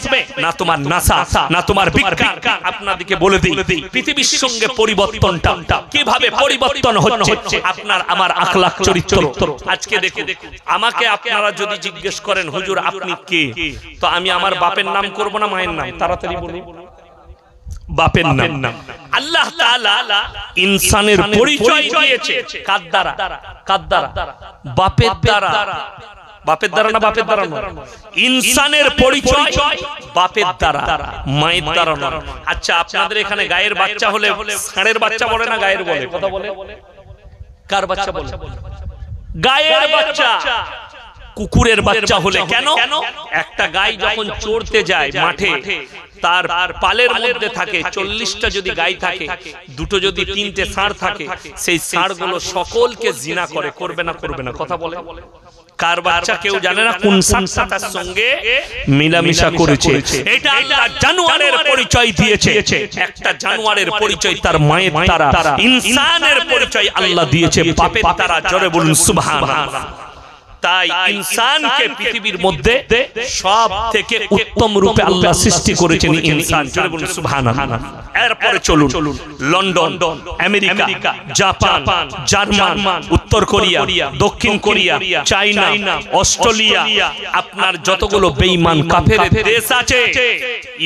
না তোমার নাসা না তোমার বিজ্ঞান আপনাদেরকে বলে দিই পৃথিবীর সঙ্গে পরিবর্তনটা কিভাবে পরিবর্তন হচ্ছে আপনার আমার আখলাক চরিত্র আজকে দেখুন আমাকে আপনারা যদি জিজ্ঞেস করেন হুজুর আপনি কে তো আমি আমার বাপের নাম করব না মায়ের নাম তাড়াতাড়ি বলুন বাপের নাম। আল্লাহ তাআলা ইনসানের পরিচয় দিয়েছে কার দ্বারা? কার দ্বারা? বাপের দ্বারা। বাপের দ্বারা না বাপের দ্বারা নয়, ইনসানের পরিচয় বাপের দ্বারা, মায়ের দ্বারা নয়। আচ্ছা, আপনাদের এখানে গায়ের বাচ্চা হলে ষাঁড়ের বাচ্চা বলে না গায়ের বলে? কথা বলে? কার বাচ্চা বলে? গায়ের বাচ্চা। কুকুরের বাচ্চা হলে কেন? একটা গাই যখন চড়তে যায় মাঠে, তার পালের মধ্যে থাকে 40টা যদি গাই থাকে, দুটো যদি 3টে ষাঁড় থাকে, সেই ষাঁড়গুলো সকলকে জিনা করে, করবে না করবে না? কথা বলে? কার বাচ্চা কেউ জানে না কোন ষাঁড়টা তার সঙ্গে মিলামিশা করেছে। এটা আল্লাহ জানোয়ারের পরিচয় দিয়েছে। একটা জানোয়ারের পরিচয় তার মায়ের দ্বারা, ইনসানের পরিচয় আল্লাহ দিয়েছে বাপের দ্বারা। জোরে বলুন সুবহানাল্লাহ। তাই ইনসানকে পৃথিবীর মধ্যে সব থেকে উত্তম রূপে আল্লাহ সৃষ্টি করেছেন ইনসান। জোরে বলুন সুবহানাল্লাহ। এরপরে চলুন, লন্ডন, আমেরিকা, জাপান, জার্মান, উত্তর কোরিয়া, দক্ষিণ কোরিয়া, চায়না, অস্ট্রেলিয়া, আপনার যতগুলো বেঈমান কাফেরের দেশ আছে,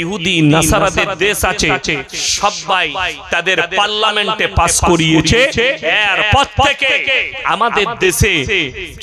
ইহুদি নাসারাদের দেশ আছে, সবাই তাদের পার্লামেন্টে পাস করিয়েছে এরপর থেকে আমাদের দেশে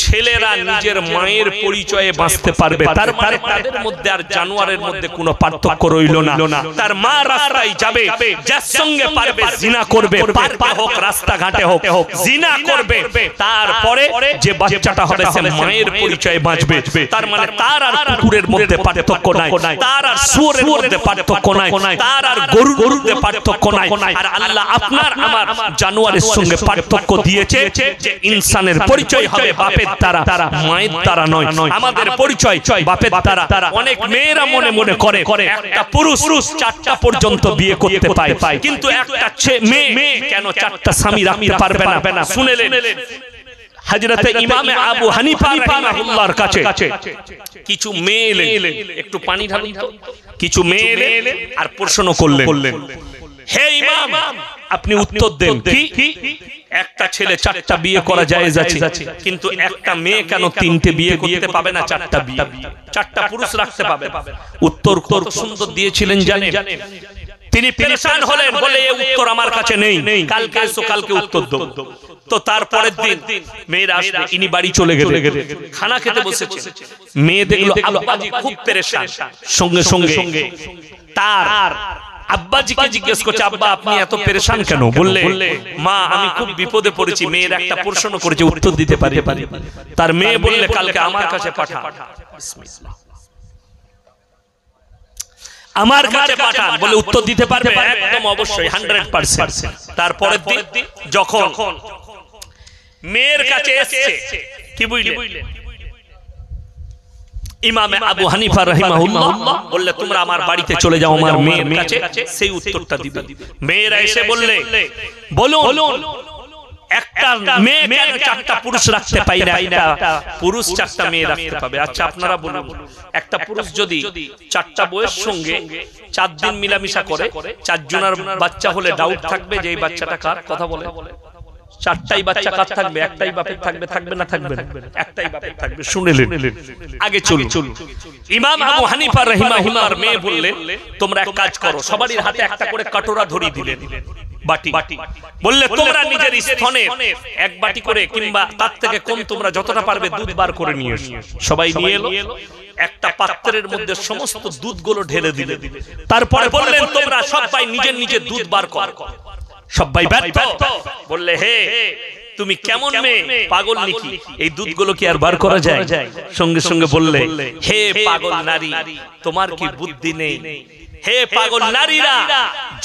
ছেলেরা নিজের মায়ের পরিচয়ে বাঁচতে পারবে। তার মানে তাদের মধ্যে আর জানোয়ারের মধ্যে কোনো পার্থক্য রইল না। তার মা রাস্তায় যাবে, যার সঙ্গে পারবে জিনা করবে, পার্কে হোক রাস্তাঘাটে হোক জিনা করবে। তারপরে যে বাচ্চাটা হবে সে মায়ের পরিচয়ে বাঁচবে। তার মানে তার আর কুকুরের মধ্যে পার্থক্য নাই, তার আর শুয়োরের মধ্যে পার্থক্য নাই, তার আর গরুর মধ্যে পার্থক্য নাই। আর আল্লাহ আপনার আমার জানোয়ারের সঙ্গে পার্থক্য দিয়েছে যে ইনসানের পরিচয় হবে বাপের দ্বারা, মায়ের দ্বারা নয়। আমাদের পরিচয় বাপের দ্বারা। অনেক মেয়েরা মনে মনে করে একটা পুরুষ 4টা পর্যন্ত বিয়ে করতে পায়, কিন্তু একটা মেয়ে কেন 4টা স্বামী রাখতে পারবে না? শুনেলেন হযরতে ইমাম আবু হানিফা রাহিমাহুল্লাহর কাছে কিছু মেয়ে এলেন, একটু পানি ঢালুন তো। কিছু মেয়ে এলেন আর প্রশ্ন করলেন, হে ইমাম আপনি উত্তর দেন, কি একটা ছেলে 4টা বিয়ে করা জায়েজ আছে, কিন্তু একটা মেয়ে কেন 3টে বিয়ে করতে পাবে না? 4টা বিয়ে, 4টা পুরুষ রাখতে পাবে? উত্তর কত সুন্দর দিয়েছিলেন জানেন? তিনি পেরেশান হলেন, বলে এই উত্তর আমার কাছে নেই, কালকে এসো, কালকে উত্তর দেব। তো তারপরের দিন মেয়েরা আসবে, ইনি বাড়ি চলে গেলেন, খানা খেতে বসেছে। মেয়ে দেখলো আব্বাজি খুব পেরেশান, সঙ্গে সঙ্গে তার আব্বাজিকে জিজ্ঞেস করছে, আব্বা আপনি এত পেরেশান কেন? বললে, মা আমি খুব বিপদে পড়েছি, মেয়ের একটা প্রশ্ন করেছে, উত্তর দিতে পারি। তার মেয়ে বললে, কালকে আমার কাছে পাঠা, বিসমিল্লাহ, আমার কাছে পাঠান। বলে উত্তর দিতে পারবে? একদম অবশ্যই, 100%। তারপরের দিন যখন মেয়ের কাছে এসেছে, কি বুঝলেন? ইমাম আবু হানিফা রাহিমাহুল্লাহ বললে, তোমরা আমার বাড়িতে চলে যাও, আমার মেয়ের কাছে সেই উত্তরটা দিবে। মেয়েরা এসে বললে, বলুন একটা মেয়ে কেন 4টা পুরুষ রাখতে পাই না? একটা পুরুষ 4টা মেয়ে রাখতে পাবে। আচ্ছা আপনারা বলুন, একটা পুরুষ যদি 4টা বউয়ের সঙ্গে 4 দিন মিলামিশা করে, 4 জনের বাচ্চা হলে ডাউট থাকবে যে এই বাচ্চাটা কার? কথা বলে? 4টাই বাচ্চা কার থাকবে? একটাই বাপের থাকবে? থাকবে না থাকবে না? একটাই বাপের থাকবে। শুনলেন? আগে চলুন। ইমাম আবু হানিফা রাহিমাহুল্লাহর মেয়ে বললেন, তোমরা এক কাজ করো, সবারই হাতে একটা করে কাটোরা ধরিয়ে দিলেন, বাটি। বললে, তোমরা নিজের স্তনে 1 বাটি করে কিংবা তার থেকে কম তোমরা যতটা পারবে দুধ বার করে নিয়ে এসো। সবাই নিয়ে এলো, একটা পাত্রের মধ্যে সমস্ত দুধগুলো ঢেলে দিলে। তারপরে বললেন, তোমরা সবাই নিজের নিজের দুধ বার করো। সবাই ব্যর্থ। বললে, হে তুমি কেমন মেয়ে, পাগল নাকি? এই দুধগুলো কি আর বার করা যায়? সঙ্গে সঙ্গে বললে, হে পাগল নারী, তোমার কি বুদ্ধি নেই? হে পাগল নারীরা,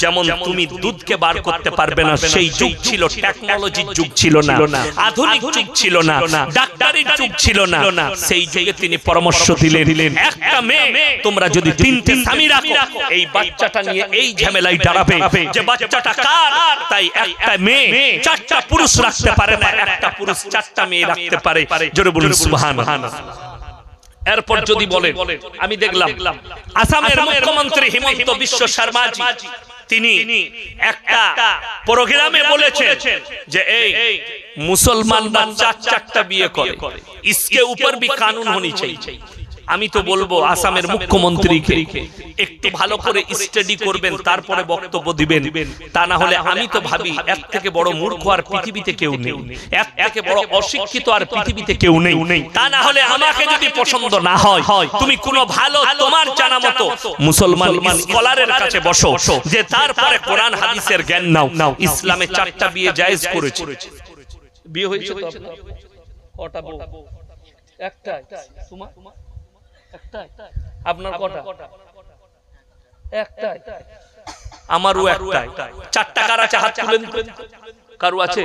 যেমন তুমি দুধকে বার করতে পারবে না, সেই যুগ ছিল টেকনোলজির যুগ ছিল না, আধুনিক যুগ ছিল না, ডাক্তারির যুগ ছিল না, সেই যুগে তিনি পরামর্শ দিলেন, একটা মেয়ে তোমরা যদি 3টে স্বামী রাখো, এই বাচ্চাটা নিয়ে এই ঝামেলায় দাঁড়াবে যে বাচ্চাটা কার। তাই একটা মেয়ে 4টা পুরুষ রাখতে পারে না, একটা পুরুষ 4টা মেয়ে রাখতে পারে। জোরে বলুন সুবহানাল্লাহ। এরপর যদি বলেন, আমি দেখলাম আসামের মুখ্যমন্ত্রী হিমন্ত বিশ্ব শর্মাজি তিনি একটা প্রোগ্রামে বলেছেন যে এই মুসলমানরা 4-4টা বিয়ে করে, इसके ऊपर भी कानून होनी चाहिए। আমি তো বলবো আসামের মুখ্যমন্ত্রীকে একটু ভালো করে স্টাডি করবেন, তারপরে বক্তব্য দিবেন। তা না হলে আমি তো ভাবি এর থেকে বড় মূর্খ আর পৃথিবীতে কেউ নেই, এর থেকে বড় অশিক্ষিত আর পৃথিবীতে কেউ নেই। তা না হলে আমাকে যদি পছন্দ না হয়, তুমি কোনো ভালো তোমার জানা মতো মুসলমান স্কলারের কাছে বসো, যে তারপরে কোরআন হাদিসের জ্ঞান নাও। ইসলামে 4টা বিয়ে জায়েজ করেছে। বিয়ে হয়েছে তো কটা বউ? একটাই। তোমার একটাই। আপনার কটা? একটাই। আমারও একটাই। 4টা কার আছে? হাত তুলেন। কারো আছে?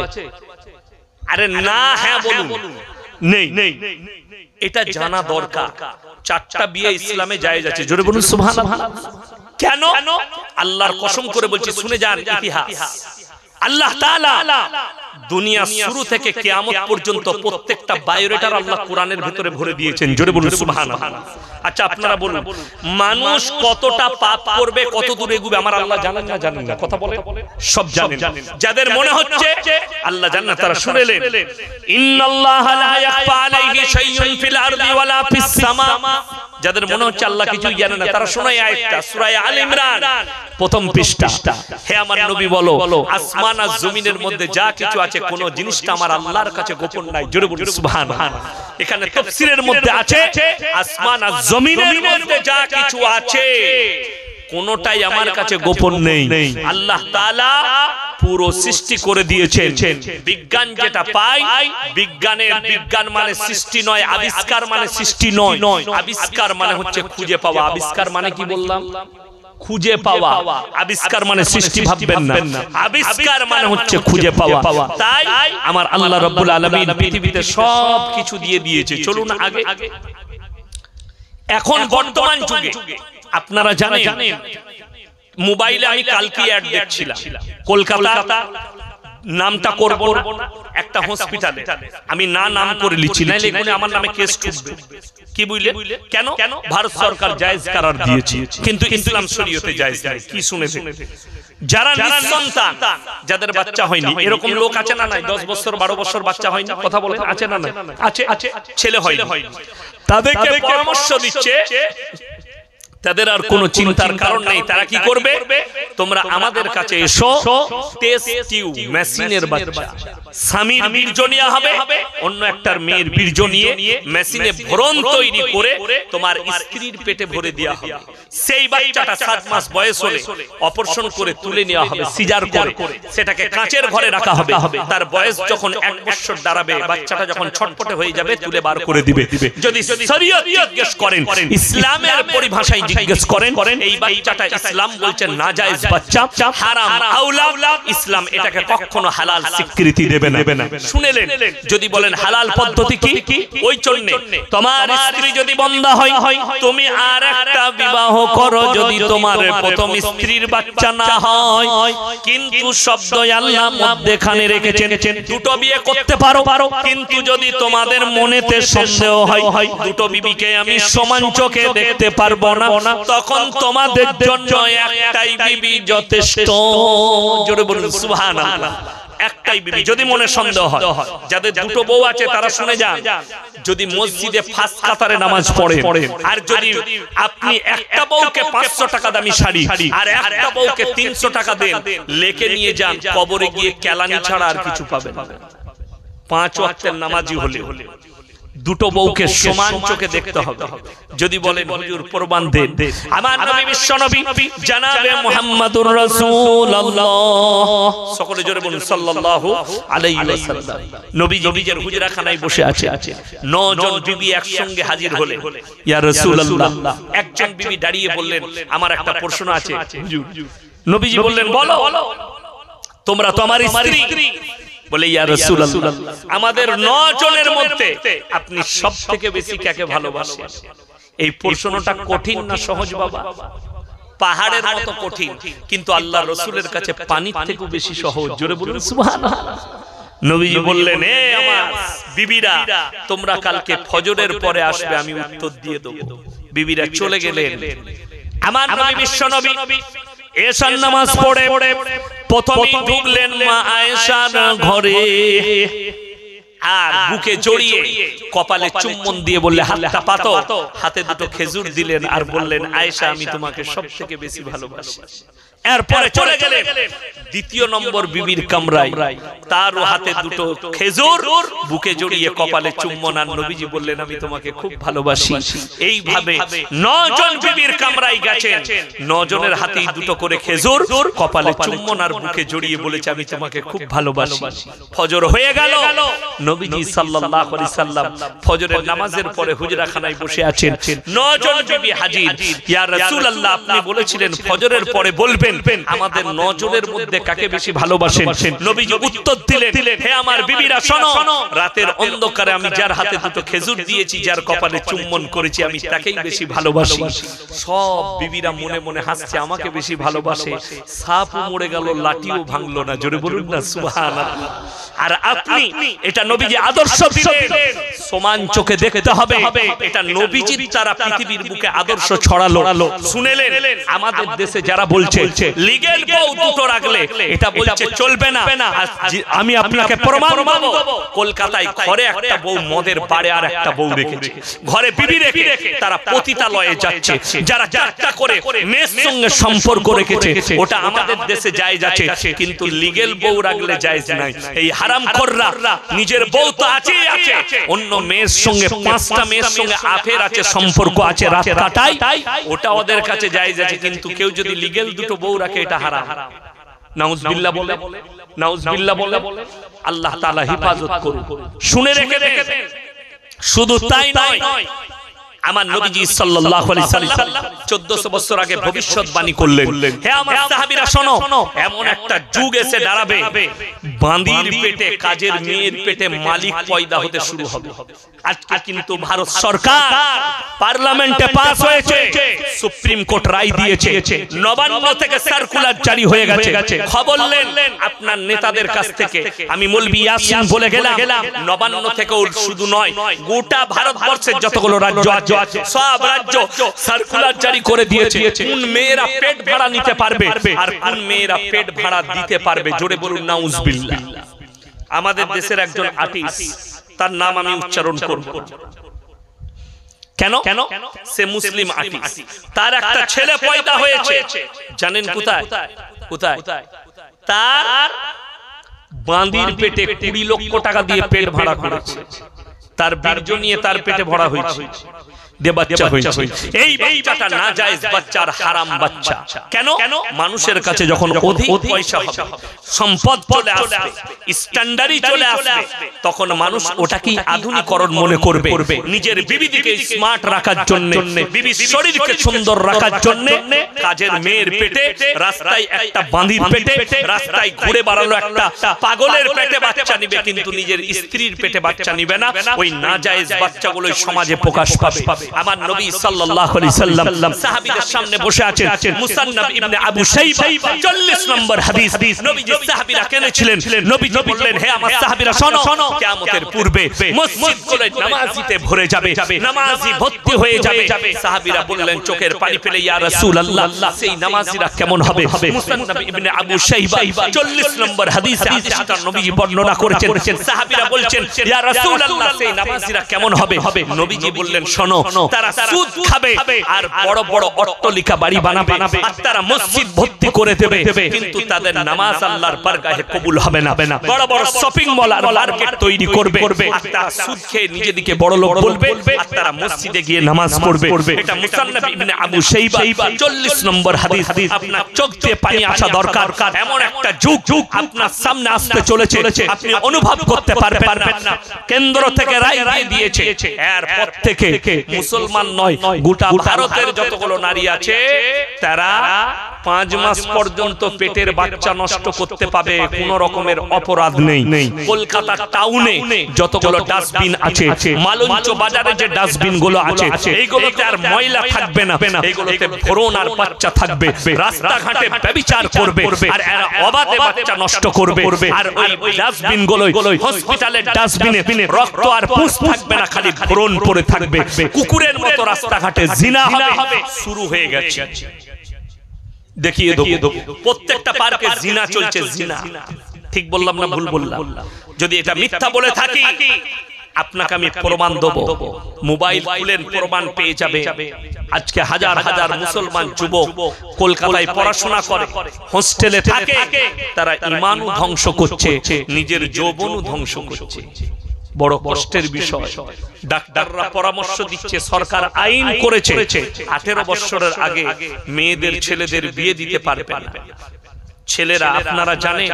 আরে না, হ্যাঁ বলুন। নেই। এটা জানা দরকার। 4টা বিয়ে ইসলামে জায়েজ আছে। জোরে বলুন সুবহানাল্লাহ। কেন? আল্লাহর কসম করে বলছি, শুনে যান ইতিহাস। আল্লাহ তাআলা দুনিয়া শুরু থেকে কিয়ামত পর্যন্ত প্রত্যেকটা বায়োডাটার আল্লাহ কোরআনের ভিতরে ভরে দিয়েছেন। জোরে বলুন সুবহানাল্লাহ। আচ্ছা আপনারা বলুন, মানুষ কতটা পাপ করবে, কত দূর এগোবে, আমার আল্লাহ জানেন না? জানেন না? কথা বলে সব জানেন। যাদের মনে হচ্ছে আল্লাহ জানেন না, তারা শুনেলেন, ইন্নাল্লাহা লা ইয়াখফা আলাইহি শাইউন ফিল আরদি ওয়ালা ফিস সামা। যাদের মনে হচ্ছে আল্লাহ কিছুই জানে না, তারা শোনায় আয়াতটা, সূরা আলে ইমরান প্রথম পৃষ্ঠা। হে আমার নবী বলো, আসমান আর জমিনের মধ্যে যা কিছু আছে, কোন জিনিসটা আমার আল্লাহর কাছে গোপন নাই। জোরে বলুন সুবহানাল্লাহ। এখানে তাফসীরের মধ্যে আছে, আসমান আর জমিনের মধ্যে যা কিছু আছে কোনটাই আমার কাছে গোপন নেই। আল্লাহ তাআলা পুরো সৃষ্টি করে দিয়েছেন। বিজ্ঞান যেটা পায়, বিজ্ঞান মানে সৃষ্টি নয়, আবিষ্কার মানে সৃষ্টি নয়। আবিষ্কার মানে হচ্ছে খুঁজে পাওয়া। আবিষ্কার মানে কি বললাম? খুঁজে পাওয়া। আবিষ্কার মানে সৃষ্টি ভাববেন না, আবিষ্কার মানে হচ্ছে খুঁজে পাওয়া। তাই আমার আল্লাহ রাব্বুল আলামিন পৃথিবীতে সব কিছু দিয়ে দিয়েছে। চলুন আগে। এখন বর্তমান যুগে আপনারা জানেন, মোবাইলে আমি কালকে অ্যাড দেখছিলাম, কলকাতা নামটা করব না, একটা হসপিটালে আমি নাম করে লিখছি, নাইলে এখানে আমার নামে কেস ঠুকবে। কি বুঝলে? কেন? ভারত সরকার জায়েজ করার দিয়েছে, কিন্তু ইসলাম শরীয়তে জায়েজ নাই। কি শুনেছেন? যারা নিঃসন্তান, যাদের বাচ্চা হয়নি, এরকম লোক আছে না নাই? 10 বছর 12 বছর বাচ্চা হয়নি, কথা বলেন আছে না নাই? আছে। ছেলে হয়নি, তাদেরকে পরামর্শ দিচ্ছে, তাদের আর কোনো চিন্তার কারণ নেই। তারা কি করবে? তোমরা আমাদের কাছে এসো, টেস্ট টিউব মেশিনের বাচ্চা, স্বামীর বীর্য নেওয়া হবে, অন্য একটার মেয়ের বীর্য নিয়ে মেশিনে ভ্রণ তৈরি করে তোমার স্ত্রীর পেটে ভরে দেওয়া হবে। সেই বাচ্চাটা 7 মাস বয়স হলে অপারেশন করে তুলে নেওয়া হবে, সিজার করে সেটাকে কাঁচের ঘরে রাখা হবে। তার বয়স যখন 1 বছর দাঁড়াবে, বাচ্চাটা যখন ছটফটে হয়ে যাবে, তুলে বার করে দিবে। যদি শরীয়ত জিজ্ঞেস করেন, ইসলামের পরিভাষায় জিজ্ঞেস করেন, এই বাচ্চাটা ইসলাম বলছে নাজায়েজ বাচ্চা, হারাম আওলাদ, ইসলাম এটাকে কখনো হালাল স্বীকৃতি দেবে না। শুনেলেন? যদি বলেন হালাল পদ্ধতি কি? ওই জন্য তোমার স্ত্রী যদি বন্ধা হয়, তুমি আর একটা বিবাহ করো, যদি তোমার প্রথম স্ত্রীর বাচ্চা না হয়, কিন্তু শব্দ আল্লাহ মধ্যখানে রেখেছেন, দুটো বিয়ে করতে পারো। কিন্তু যদি তোমাদের মনেতে সন্দেহ হয় দুটো বিবিকে আমি সমান চোখে দেখতে পারবো না, তখন তোমাদের জন্য একটাই বিবি যথেষ্ট। জোরে বলুন সুবহানাল্লাহ। একটাই বিবি, যদি মনে সন্দেহ হয়। যাদের দুটো বউ আছে তারা শুনে যান, যদি মসজিদে ফার্স্ট কাতারে নামাজ পড়েন, আর যদি আপনি একটা বউকে 500 টাকা দামি শাড়ি আর একটা বউকে 300 টাকা দেন, লেকে নিয়ে যান, কবরে গিয়ে কেলানি ছাড়া আর কিছু পাবেন না। 5 ওয়াক্তের নামাজি হলে দুটো বউকে সমান চোখে দেখতে হবে। যদি বলেন হুজুর প্রমাণ দেন, আমার নবী বিশ্ব নবী জনাবে মুহাম্মদুর রাসূলুল্লাহ, সকলে জোরে বলুন সাল্লাল্লাহু আলাইহি ওয়াসাল্লাম, নবীজি নিজের হুজরাখানায় বসে আছে। 9 জন বিবি একসঙ্গে হাজির হলেন। ইয়া রাসূলুল্লাহ, একজন বিবি দাঁড়িয়ে বললেন, আমার একটা প্রশ্ন আছে হুজুর। নবীজি বললেন, বলো। তোমরা তো আমার স্ত্রী। বলে, ইয়া রাসূলুল্লাহ, আমাদের 9 জনের মধ্যে আপনি সবথেকে বেশি কাকে ভালোবাসেন? এই প্রশ্নটা কঠিন না সহজ বাবা? পাহাড়ের মতো কঠিন, কিন্তু আল্লাহর রাসূলের কাছে পানির থেকেও বেশি সহজ। জোরে বলুন সুবহানাল্লাহ। নবীজি বললেন, হে আমার বিবিরা, তোমরা কালকে ফজরের পরে আসবে, আমি উত্তর দিয়ে দেব। বিবিরা চলে গেলেন। আমার নবী বিশ্ব নবী এশার নামাজ পড়ে প্রথমেই ঢুকলেন মা আয়েশার ঘরে। আর বুকে জড়িয়ে কপালে চুম্বন দিয়ে বললে হাতটা পাতো, হাতে দুটো খেজুর দিলেন আর বললেন আয়েশা আমি তোমাকে সবথেকে বেশি ভালোবাসি। এরপরে চলে গেলেন দ্বিতীয় নম্বর বিবির কামরায়, তারও হাতে দুটো খেজুর, বুকে জড়িয়ে কপালে চুম্বন, আর নবীজি বললেন আমি তোমাকে খুব ভালোবাসি। এইভাবে 9 জন বিবির কামরায় গেছেন, 9 জনের হাতেই দুটো করে খেজুর, কপালে চুম্বন আর বুকে জড়িয়ে বলেছে আমি তোমাকে খুব ভালোবাসি। ফজর হয়ে গেল, নবীজি সাল্লাল্লাহু আলাইহি সাল্লাম ফজরের নামাজের পরে হুজরাখানায় বসে আছেন, 9 জন বিবি হাজির। ইয়া রাসূলুল্লাহ আপনি বলেছিলেন ফজরের পরে বলবেন আমাদের 9 জনের মধ্যে কাকে বেশি ভালোবাসেন। নবীজি উত্তর দিলেন হে আমার বিবিরা শোনো, রাতের অন্ধকারে আমি যার হাতে দুটো খেজুর দিয়েছি, যার কপালে চুম্বন করেছি, আমি তাকেই বেশি ভালোবাসি। সব বিবিরা মনে মনে হাসছে, আমাকে বেশি ভালোবাসে। সাপও মরে গেল, লাঠিও ভাঙলো না, জোরে বলুন না সুবহানাল্লাহ। আর আপনি এটা নবীজি আদর্শ দিলেন, সমান চোখে দেখতে হবে। এটা নবীজির দ্বারা পৃথিবীর বুকে আদর্শ ছড়ালো। শুনেলেন আমাদের দেশে যারা বলছে লিগেল বউ দুটো রাখলে এটা বলছে চলবে না, আমি আপনাকে প্রমাণ দেব। কলকাতায় ঘরে একটা বউ মদের পাড়ে আর একটা বউ রেখেছে, ঘরে বিবি রেখে তারা পতিতালয়ে যাচ্ছে, যারা 4টা করে মেয়ের সঙ্গে সম্পর্ক রেখেছে। ওটা আমাদের দেশে জায়েজ আছে, কিন্তু লিগেল বউ রাখলে জায়েজ নাই। এই হারামখোররা নিজের বউ তো আছে, অন্য মেয়ের সঙ্গে 5টা মেয়ের সঙ্গে আফের আছে, সম্পর্ক আছে, রাত কাটায়, ওটা ওদের কাছে জায়েজ আছে। কিন্তু কেউ যদি লিগেল দুটো বউ রাখে এটা হারাম। নাউজুবিল্লাহ বলে, নাউজুবিল্লাহ বলে, আল্লাহ তাআলা হেফাজত করুন। শুনে রেখে দেন। শুধু তাই নয়, আমার নবীজি সাল্লাল্লাহু আলাইহি সাল্লাম 1400 বছর আগে ভবিষ্যৎবাণী করলেন, হে আমার সাহাবীরা শোনো, এমন একটা যুগ এসে দাঁড়াবে বাঁদির পেটে, কাজের মেয়ের পেটে মালিক পয়দা হতে শুরু হবে। আজকে কিন্তু ভারত সরকার পার্লামেন্টে পাস হয়েছে, সুপ্রিম কোর্ট রায় দিয়েছে, নবান্ন থেকে সার্কুলার জারি হয়ে গেছে। খবর নেন আপনার নেতাদের কাছ থেকে, আমি মৌলভী ইয়াসিন বলে গেলাম, নবান্ন থেকেও শুধু নয়, গোটা ভারতবর্ষের যতগুলো রাজ্য আছে সব রাজ্য সার্কুলার জারি করে দিয়েছে কোন মেয়েরা পেট ভাড়া নিতে পারবে আর কোন মেয়েরা পেট ভাড়া দিতে পারবে। জোরে বলুন নাউজুবিল্লাহ। আমাদের দেশের একজন আর্টিস্ট, তার নাম আমি উচ্চারণ করব, কেন? সে মুসলিম আর্টিস্ট, তার একটা ছেলে পয়দা হয়েছে, জানেন কোথায়? কোথায়? তার বাঁদির পেটে 20 লক্ষ টাকা দিয়ে পেট ভাড়া করেছে, তার বীর্য নিয়ে তার পেটে ভরা হয়েছে, বাচ্চা হয়েছে। এই বাচ্চাটা নাজায়েজ বাচ্চা, হারাম বাচ্চা। কেন? মানুষের কাছে যখন অধিক পয়সা হবে, সম্পদ চলে আসবে, স্ট্যান্ডার্ডই চলে আসবে, তখন মানুষ ওটাকেই আধুনিকরণ মনে করবে। নিজের বিবিকে স্মার্ট রাখার জন্য, বিবির শরীরকে সুন্দর রাখার জন্য কাজের মেয়ের পেটে, রাস্তায় একটা বাঁধির পেটে, রাস্তায় ঘুরে বেড়ালো একটা পাগলের পেটে বাচ্চা নিবে, কিন্তু নিজের স্ত্রীর পেটে বাচ্চা নিবে না। ওই নাজায়েজ বাচ্চাগুলো সমাজে প্রকাশ পাবে। আমার নবী সাল্লাল্লাহু আলাইহি সাল্লাম সাহাবীদের সামনে বসে আছেন, মুসান্নাফ ইবনে আবু শাইবা 40 নম্বর হাদিস। নবীজি সাহাবীরা কেনেছিলেন, নবীজি বললেন হে আমার সাহাবীরা শোনো, কিয়ামতের পূর্বে মসজিদগুলো নামাজিতে ভরে যাবে, নামাজি ভর্তি হয়ে যাবে। সাহাবীরা বললেন চোখের পানি ফেলে ইয়া রাসূলুল্লাহ সেই নামাজিরা কেমন হবে? মুসান্নাফ ইবনে আবু শাইবা 40 নম্বর হাদিসে হাদিসটা নবীজি বর্ণনা করেছেন। সাহাবীরা বলছেন ইয়া রাসূলুল্লাহ সেই নামাজিরা কেমন হবে? নবীজি বললেন শোনো, তারা সুদ খাবে আর বড় বড় অট্টালিকা বাড়ি বানাবে আর তারা মসজিদ ভর্তি করে দেবে, কিন্তু তাদের নামাজ আল্লাহর বারগাহে কবুল হবে না। বড় বড় শপিং মল আর মার্কেট তৈরি করবে আর তারা সুদ খেয়ে নিজেদিকে বড় লোক বলবে আর তারা মসজিদে গিয়ে নামাজ পড়বে। এটা মুসান্নাফ ইবনে আবু শাইবা 40 নম্বর হাদিস। আপনার চোখ দিয়ে পানি আসা দরকার। এমন একটা যুগ আপনার সামনে আসতে চলেছে, আপনি অনুভব করতে পারবেন না। কেন্দ্র থেকে রায় দিয়েছে, এরপর থেকে মুসলমান নয়, গোটা ভারতের যতগুলো নারী আছে তারা 5 মাস পর্যন্ত পেটের বাচ্চা নষ্ট করতে পাবে, কোন রকমের অপরাধ নেই। কলকাতা টাউনে যতগুলো ডাস্টবিন আছে, মালঞ্চ বাজারে যে ডাস্টবিন গুলো আছে, এইগুলোতে আর ময়লা থাকবে না, এইগুলোতে ভ্রূণ আর বাচ্চা থাকবে। রাস্তাঘাটে ব্যভিচার করবে আর এরা অবাধে বাচ্চা নষ্ট করবে। আর ওই ডাস্টবিন গুলো হসপিটালের ডাস্টবিনে রক্ত আর পুষ থাকবে না, খালি ভ্রূণ পড়ে থাকবে। কুকুরের মতো রাস্তাঘাটে জিনা হবে, শুরু হয়ে গেছে। দেখিয়ে দেবো প্রত্যেকটা পার্কে জিনা চলছে, জিনা ঠিক বললাম না ভুল বললাম? যদি এটা মিথ্যা বলে থাকি আপনাকে আমি প্রমাণ দেব, মোবাইল খুলেন প্রমাণ পেয়ে যাবে। আজকে হাজার হাজার মুসলমান যুবক কলকাতায় পড়াশোনা করে, হোস্টেলে থাকে, তারা ঈমানও ধ্বংস করছে, নিজের যৌবনও ধ্বংস করছে। বড় কষ্টের বিষয়। ডাক্তাররা পরামর্শ দিচ্ছে, সরকার আইন করেছে 18 বছরের আগে মেয়েদের ছেলেদের বিয়ে দিতে পারবে না। ছেলেরা আপনারা জানেন,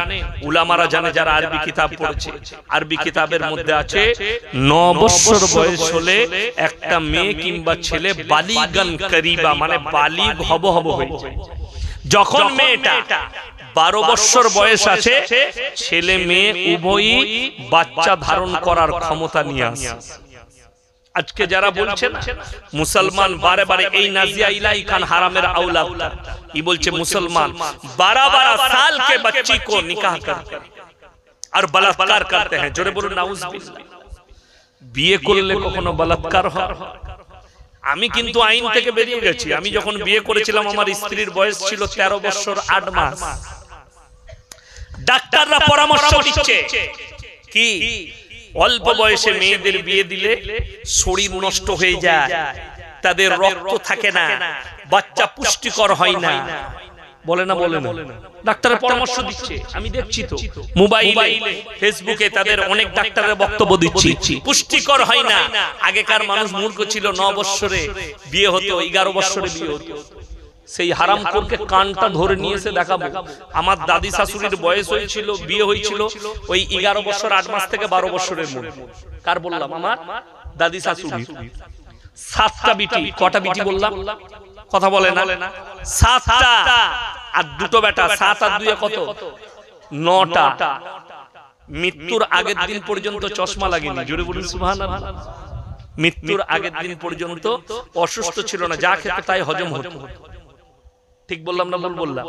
উলামারা জানে যারা আরবি কিতাব পড়েছে, আরবি কিতাবের মধ্যে আছে 9 বছর বয়স হলে একটা মেয়ে কিংবা ছেলে বালিগান করিবা, মানে বালিগ হব হয়ে যায়। যখন মেয়েটা 12 বছর বয়স আছে, ছেলে মেয়ে উভয়ই বাচ্চা ধারণ করার ক্ষমতা নিয়ে আসে। আজকে যারা বলছেন মুসলমান বারে বারে এই নাজিয়া ইলাহি খান হারামের औलाद ये बोलছে मुसलमान 12-12 साल के बच्ची को निकाह करते हैं और बलात्कार करते हैं। जोरे बोलুন नाउजुबिल्लाह। বিয়ে করলে কখনো বলাৎকার হয়? আমি কিন্তু আইন থেকে বেরিয়ে গেছি। আমি যখন বিয়ে করেছিলাম আমার স্ত্রীর বয়স ছিল 13 বছর 8 মাস। ডাক্তাররা পরামর্শ দিচ্ছে কি অল্প বয়সে মেয়েদের বিয়ে দিলে শরীর নষ্ট হয়ে যায়, তাদের রক্ত থাকে না, বাচ্চা পুষ্টিকর হয় না। বলে না বলে না? ডাক্তারের পরামর্শ দিচ্ছে, আমি দেখছি তো মোবাইলে ফেসবুকে তাদের অনেক ডাক্তারের বক্তব্য দিচ্ছি, পুষ্টিকর হয় না। আগেকার মানুষ মূর্খ ছিল, 9 বছরে বিয়ে হতো, 11 বছরে বিয়ে হতো। সেই হারামখোরকে কানটা ধরে নিয়ে এসে দেখাবো। আমার দাদি শাশুড়ির বয়স হয়েছিল, বিয়ে হয়েছিল ওই 11 বছর 8 মাস থেকে 12 বছরের মধ্যে। কার বললাম? আমার দাদি শাশুড়ি। 7টা বিটি। কটা বিটি বললাম? কথা বলে না? 7টা আর 2টো বেটা। 7 আর 2 কত? 9টা। মৃত্যুর আগের দিন পর্যন্ত চশমা লাগেনি। জোরে বলুন সুবহানাল্লাহ। মৃত্যুর আগের দিন পর্যন্ত অসুস্থ ছিল না, যা খেত তাই হজম হতো। ঠিক বললাম না ভুল বললাম?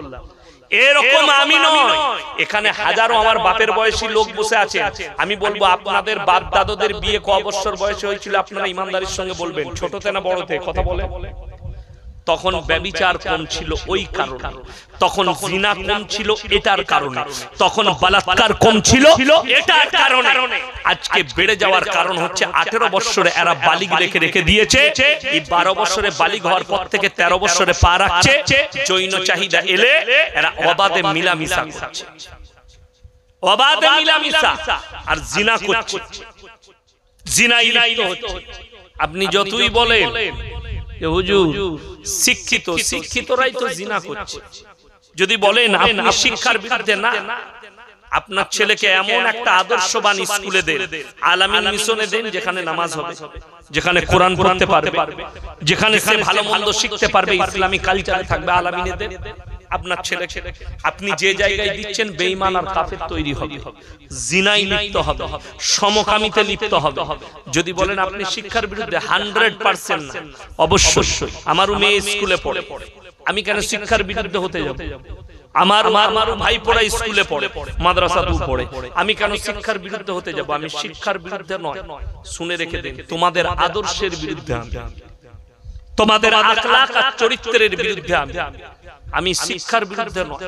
এরকম আমি নয়, এখানে হাজারো আমার বাপের বয়সী লোক বসে আছে। আমি বলবো আপনাদের বাপ দাদাদের বিয়ে ক বছর বয়সে হয়েছিল আপনারা ইমানদারির সঙ্গে বলবেন, ছোটতে না বড়তে? কথা বলে। তখন ব্যভিচার কম ছিল ওই কারণে, তখন জিনা কম ছিল এটার কারণে, তখন বলাৎকার কম ছিল এটার কারণে। আজকে বেড়ে যাওয়ার কারণ হচ্ছে 18 বছরে এরা বালিগ রেখে দিয়েছে। এই 12 বছরে বালিগ হওয়ার পর থেকে 13 বছরে পা রাখছে। যৌন চাহিদা এলে এরা অবাধে মিলামিশা করছে, অবাধে মিলামিশা আর জিনা করছে, জিনায় লিপ্ত হচ্ছে। আপনি যতই বলেন হুজুর শিক্ষিত, শিক্ষিতরাই তো জিনা করছে। যদি বলেন আপনি শিক্ষার বিরুদ্ধে, না, আপনার ছেলেকে এমন একটা আদর্শবান স্কুলে দেন, আলামিন মিশনে দেন, যেখানে নামাজ হবে, যেখানে কোরআন পড়তে পারবে, যেখানে সে ভালো মন্দ শিখতে পারবে, ইসলামী কালচারে থাকবে, আলামিনে দেন। আপনার ছেলে আপনি যে জায়গায় দিচ্ছেন বেঈমান আর কাফের তৈরি হবে, জিনায় লিপ্ত হবে, সমকামিতে লিপ্ত হবে। যদি বলেন আপনি শিক্ষার বিরুদ্ধে, 100% না, অবশ্যই। আমার মেয়ে স্কুলে পড়ে, আমি কেন শিক্ষার বিরুদ্ধে হতে যাব? আমার ভাই পড়া স্কুলে পড়ে, মাদ্রাসাতেও পড়ে, আমি কেন শিক্ষার বিরুদ্ধে হতে যাব? আমি শিক্ষার বিরুদ্ধে নয়, শুনে রেখে দেন, তোমাদের আদর্শের বিরুদ্ধে আমি, তোমাদের আখলাক আর চরিত্রের বিরুদ্ধে আমি শিক্ষার বিরুদ্ধে নয়।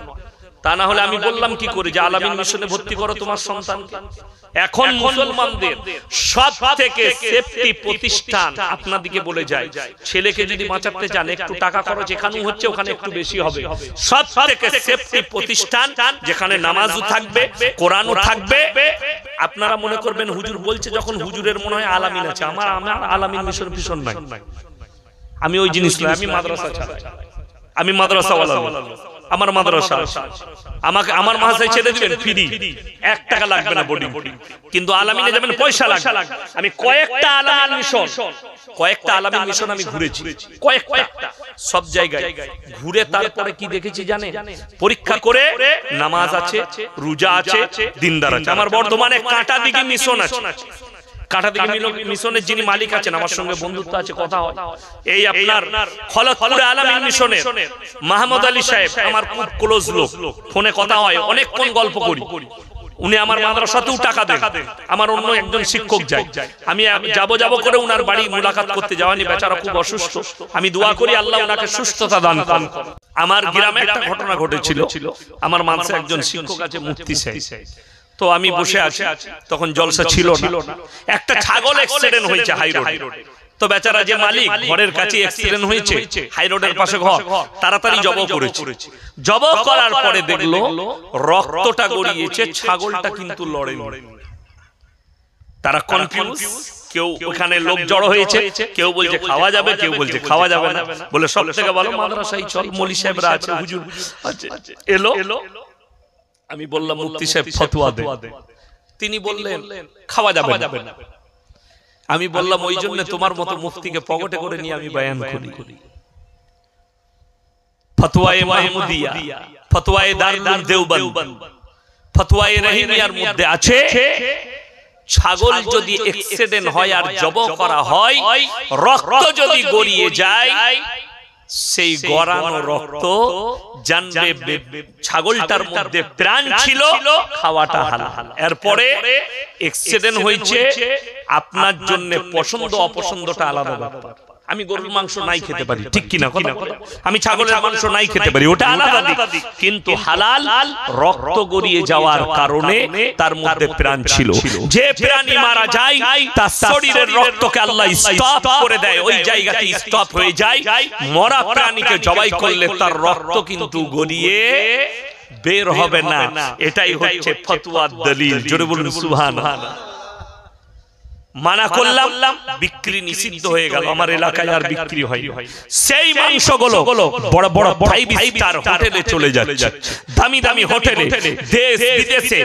তা না হলে আমি বললাম কি করে যে আলামিন মিশনে ভর্তি করো তোমার সন্তানকে? এখন মুসলমানদের সব থেকে সেফটি প্রতিষ্ঠান আপনাদিকে বলে যায়, ছেলেকে যদি বাঁচাতে চান একটু টাকা খরচ এখানেও হচ্ছে, ওখানে একটু বেশি হবে। সব থেকে সেফটি প্রতিষ্ঠান যেখানে নামাজও থাকবে, কোরআনও থাকবে। আপনারা মনে করবেন হুজুর বলছে যখন, হুজুরের মনে হয় আলামিন আছে। আমার আলামিন মিশন ভীষণ নাই, আমি ওই জিনিস নয়। আমি মাদ্রাসা ছাড়া, আমি মাদ্রাসাওয়ালা, আমার মাদ্রাসা আমাকে আমার মাদ্রাসায় ছেড়ে দিবেন ফ্রি, 1 টাকা লাগবে না বোর্ডিং, কিন্তু আলামিনে যাবেন পয়সা লাগবে। আমি কয়েকটা আলামিন মিশন আমি ঘুরেছি, কয়েকটা, সব জায়গায় ঘুরে তারপরে কি দেখেছি জানেন? পরীক্ষা করে নামাজ আছে, রোজা আছে, দিনদার আছে। আমার বর্ধমানে কাঁটাদিঘি মিশন আছে। কাঁটাদিঘি মিশনের যিনি মালিক আছেন, আমার সঙ্গে বন্ধুত্ব আছে, কথা হয়। এই আপনার খলতপুরে আলামিন মিশনের মাহমুদ আলী সাহেব আমার খুব ক্লোজ লোক, ফোনে কথা হয়, অনেকক্ষণ গল্প করি। উনি আমার মাদ্রাসাতেও টাকা দেন, আমার অন্য একজন শিক্ষক যায়, আমি যাব করে উনার বাড়ি মুলাকাত করতে যাওয়ানি, বেচারা খুব অসুস্থ। আমি দোয়া করি আল্লাহ ওনাকে সুস্থতা দান করুন। আমার গ্রামে একটা ঘটনা ঘটেছিল, আমার মাদ্রাসায় একজন শিক্ষক আছে মুফতি সাহেব, তো আমি বসে আছি, তখন জলসা ছিল না, একটা ছাগল অ্যাক্সিডেন্ট হয়েছে হাই রোডে। তো বেচারা যে মালিক, ঘরের কাছে অ্যাক্সিডেন্ট হয়েছে, হাই রোডের পাশে ঘর, তাড়াতাড়ি জবাই করেছে। জবাই করার পরে দেখলো রক্তটা গড়িয়েছে, ছাগলটা কিন্তু লড়েনি। তারা কনফিউজ, কেউ ওখানে লোক জড়ো হয়েছে, কেউ বলছে খাওয়া যাবে, কেউ বলছে খাওয়া যাবে না। বলে সব থেকে ভালো মাদ্রাসায় চল, মৌলী সাহেবরা আছে, হুজুর আছে, এলো। আমি বললাম মুফতি সাহেব ফতোয়া দে। তিনি বললেন খাওয়া যাবে না। আমি বললাম ওই জন্য তোমার মতো মুফতিকে পকেটে করে নিয়ে আমি বয়ান করি। ফতোয়ায়ে মাহমুদিয়া, ফতোয়ায়ে দারুল দেওবন্দ, ফতোয়ায়ে রহিমিয়ার মধ্যে আছে ছাগল যদি অ্যাক্সিডেন্ট হয় আর জবাই করা হয়, রক্ত যদি গড়িয়ে যায়, সেই গড়ানো রক্ত জানবে ছাগলটার মধ্যে প্রাণ ছিল, খাওয়াটা হালাল। এরপরে অ্যাক্সিডেন্ট হয়েছে, আপনার জন্য পছন্দ অপছন্দটা আলাদা ব্যাপার। আমি গরুর মাংস নাই খেতে পারি, ঠিক কিনা কথা? আমি ছাগলের মাংস নাই খেতে পারি, ওটা আলাদা দিক। কিন্তু হালাল, রক্ত গড়িয়ে যাওয়ার কারণে তার মধ্যে প্রাণ ছিল। যে প্রাণী মারা যায় তার শরীরের রক্তকে আল্লাহ স্টপ করে দেয়, ওই জায়গাতে স্টপ হয়ে যায়। মরা প্রাণীকে জবাই করলে তার রক্ত কিন্তু গড়িয়ে বের হবে না। এটাই হচ্ছে ফতোয়ার দলিল। জোরে বলুন সুবহানাল্লাহ। মানা করলাম, বিক্রি নিষিদ্ধ হয়ে গেল, আমার এলাকায় আর বিক্রি হয়। সেই মাংসগুলো বড় বড় 5 স্টার হোটেলে চলে যাচ্ছে, দামি দামি হোটেলে, দেশ বিদেশে,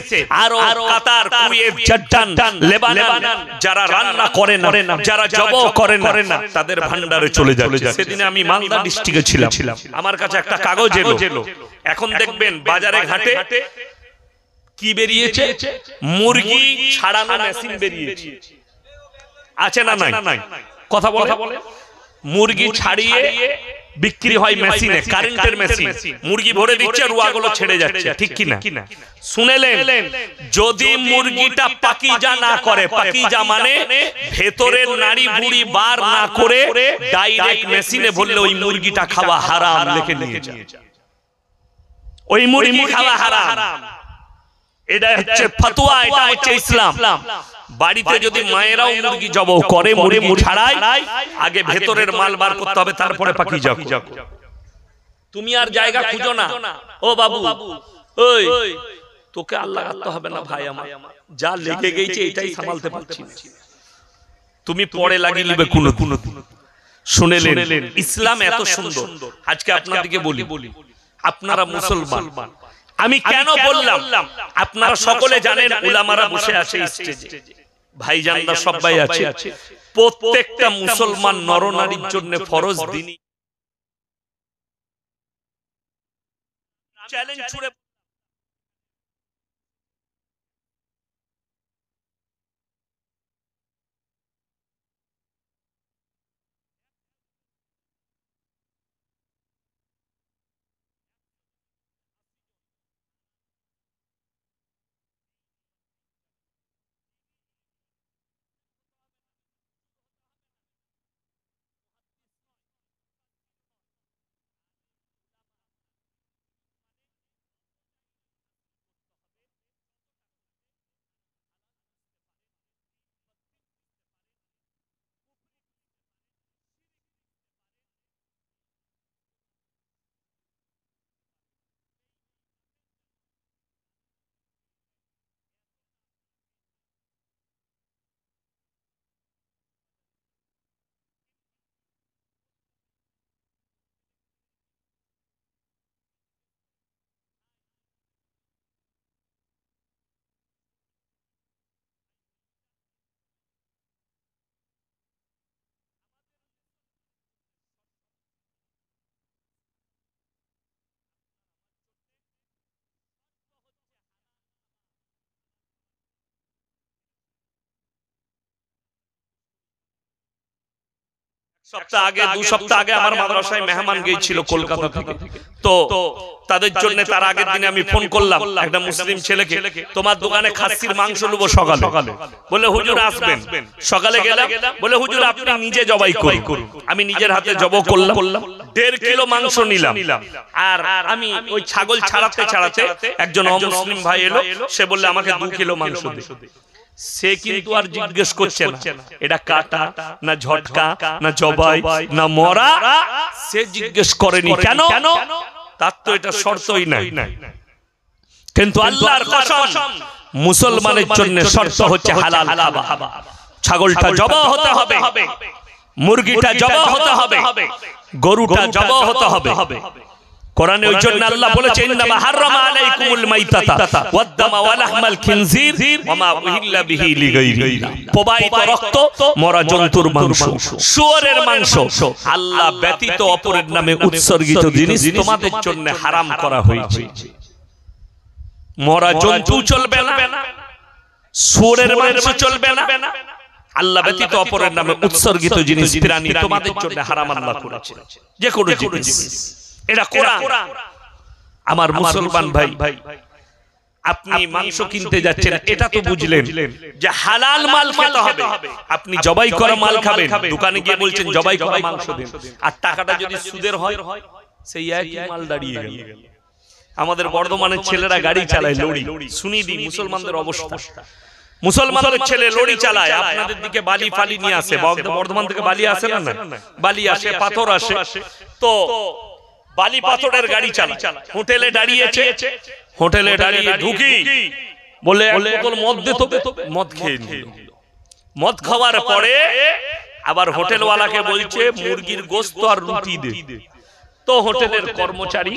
আরো কাতার, কুয়েত, জর্ডান, লেবানন, যারা রান্না করে না, যারা জবাই করে না, তাদের ভান্ডারে চলে যাচ্ছে। সেদিন আমি মালদা ডিস্ট্রিক্টে ছিলাম, আমার কাছে একটা কাগজ এলো। এখন দেখবেন বাজারে ঘাটে কি বেরিয়েছে, মুরগি ছাড়ানো মেশিন বেরিয়েছে, আছে না নাই? কথা বলে মুরগি ছাড়িয়ে বিক্রি হয় মেশিনে, কারেন্টের মেশিন। মুরগি ভরে দিচ্ছে, রুয়াগুলো ছেড়ে যাচ্ছে, ঠিক কিনা? শুনেলেন, যদি মুরগিটা পাকিজা না করে, পাকিজা মানে ভেতরের নাড়ি বুড়ি বার না করে ডাইরেক্ট মেশিনে ভরলে ওই মুরগিটা খাওয়া হারাম লিখে নিয়ে যায়। ওই মুরগি খাওয়া হারাম। এটা হচ্ছে ফতোয়া, এটা হচ্ছে ইসলাম। বাড়িতে যদি মায়েরাও মুরগি জবাই করে, মুরগি ছাড়াই, আগে ভেতরের মাল বার করতে হবে, তারপরে পাকিজা। তুমি আর জায়গা খুঁজো না। ও বাবু, ওই তোকে আল্লাহ রাখতে হবে না ভাই, আমার যা লেগে গেছে এটাই সামালতে পারছি না, তুমি পরে লাগিয়ে নিবে কোনো। শুনেলেন, ইসলাম এত সুন্দর। আজকে আপনাদেরকে বলি, আপনারা মুসলমান। আমি কেন বললাম, আপনারা সকলে জানেন, উলামারা বসে আছে স্টেজে, ভাইজানরা সবাই আছে। প্রত্যেকটা মুসলমান নরনারীর জন্য ফরজ দিনই চ্যালেঞ্জ ছুড়ে সপ্তাহ আগে, 2 সপ্তাহ আগে আমার মাদ্রাসায় মেহমান গিয়েছিল কলকাতা থেকে। তো তাদের জন্য তার আগের দিনে আমি ফোন করলাম একটা মুসলিম ছেলেকে, তোমার দোকানে খাসির মাংস নেবো সকালে। বলে হুজুর আসবেন। সকালে গেলাম, বলে হুজুর আপনি নিজে জবাই করুন। আমি নিজের হাতে জবাই করলাম, 1.5 কিলো মাংস নিলাম, আর আমি ওই ছাগল ছাড়াতে ছাড়াতে একজন অমুসলিম ভাই এলো, সে বললে আমাকে 2 কিলো মাংস দে। সে কিন্তু আর জিজ্ঞেস করছে না এটা কাটা না ঝটকা না জবাই না মরা, সে জিজ্ঞেস করেনি কেন, তার তো এটা শর্তই নাই। কিন্তু আল্লাহর কসম, মুসলমানের জন্য শর্ত হচ্ছে হালাল খাওয়া। ছাগলটা জবাই হতে হবে, মুরগিটা জবাই হতে হবে, গরুটা জবাই হতে হবে। কোরআনে ওই জন্য আল্লাহ বলেছেন ইন্নামা হারামা আলাইকুমুল মাইতাতা ওয়াদ-দামা ওয়া লাহমাল খিনজির ওয়া মা উহিল্লা বিহি লিগাইরিল্লাহ। প্রবাহিত রক্ত, মরা জন্তুর মাংস, শুয়োরের মাংস, আল্লাহ ব্যতীত অপরের নামে উৎসর্গিত জিনিস তোমাদের জন্য হারাম করা হয়েছে। মরা জন্তু চলবে না, শুয়োরের মাংস চলবে না, আল্লাহ ব্যতীত অপরের নামে উৎসর্গিত জিনিস প্রাণী তোমাদের জন্য হারাম আল্লাহ করেছে, যে কোনো জিনিস। এটা কোরআন। আমার মুসলমান ভাই, আপনি মাংস কিনতে যাচ্ছেন, এটা তো বুঝলেন যে হালাল মাল খেতে হবে। আপনি জবাই করা মাল খাবেন, দোকানে গিয়ে বলছেন জবাই করা মাংস দিন, আর টাকাটা যদি সুদের হয় সেই একই মাল দাঁড়িয়ে গেল। আমাদের বর্ধমানের ছেলেরা গাড়ি চালায় লরি, শুনি দি মুসলমানদের অবস্থা। মুসলমানদের ছেলে লরি চালায়, আপনাদের দিকে বালি ফালি নিয়ে আসে, বর্ধমান থেকে বালি আসে না, বালি আসে, পাথর আসে, তো বালি পাথরের গাড়ি চালায়। হোটেলে দাঁড়িয়েছে, হোটেলে দাঁড়িয়ে ঢুকি বলে এক বোতল মদ দে, তো মদ খেয়ে নিল। মদ খাওয়ার পরে আবার হোটেলওয়ালাকে বলছে মুরগির গোশত আর রুটি দে। তো হোটেলের কর্মচারী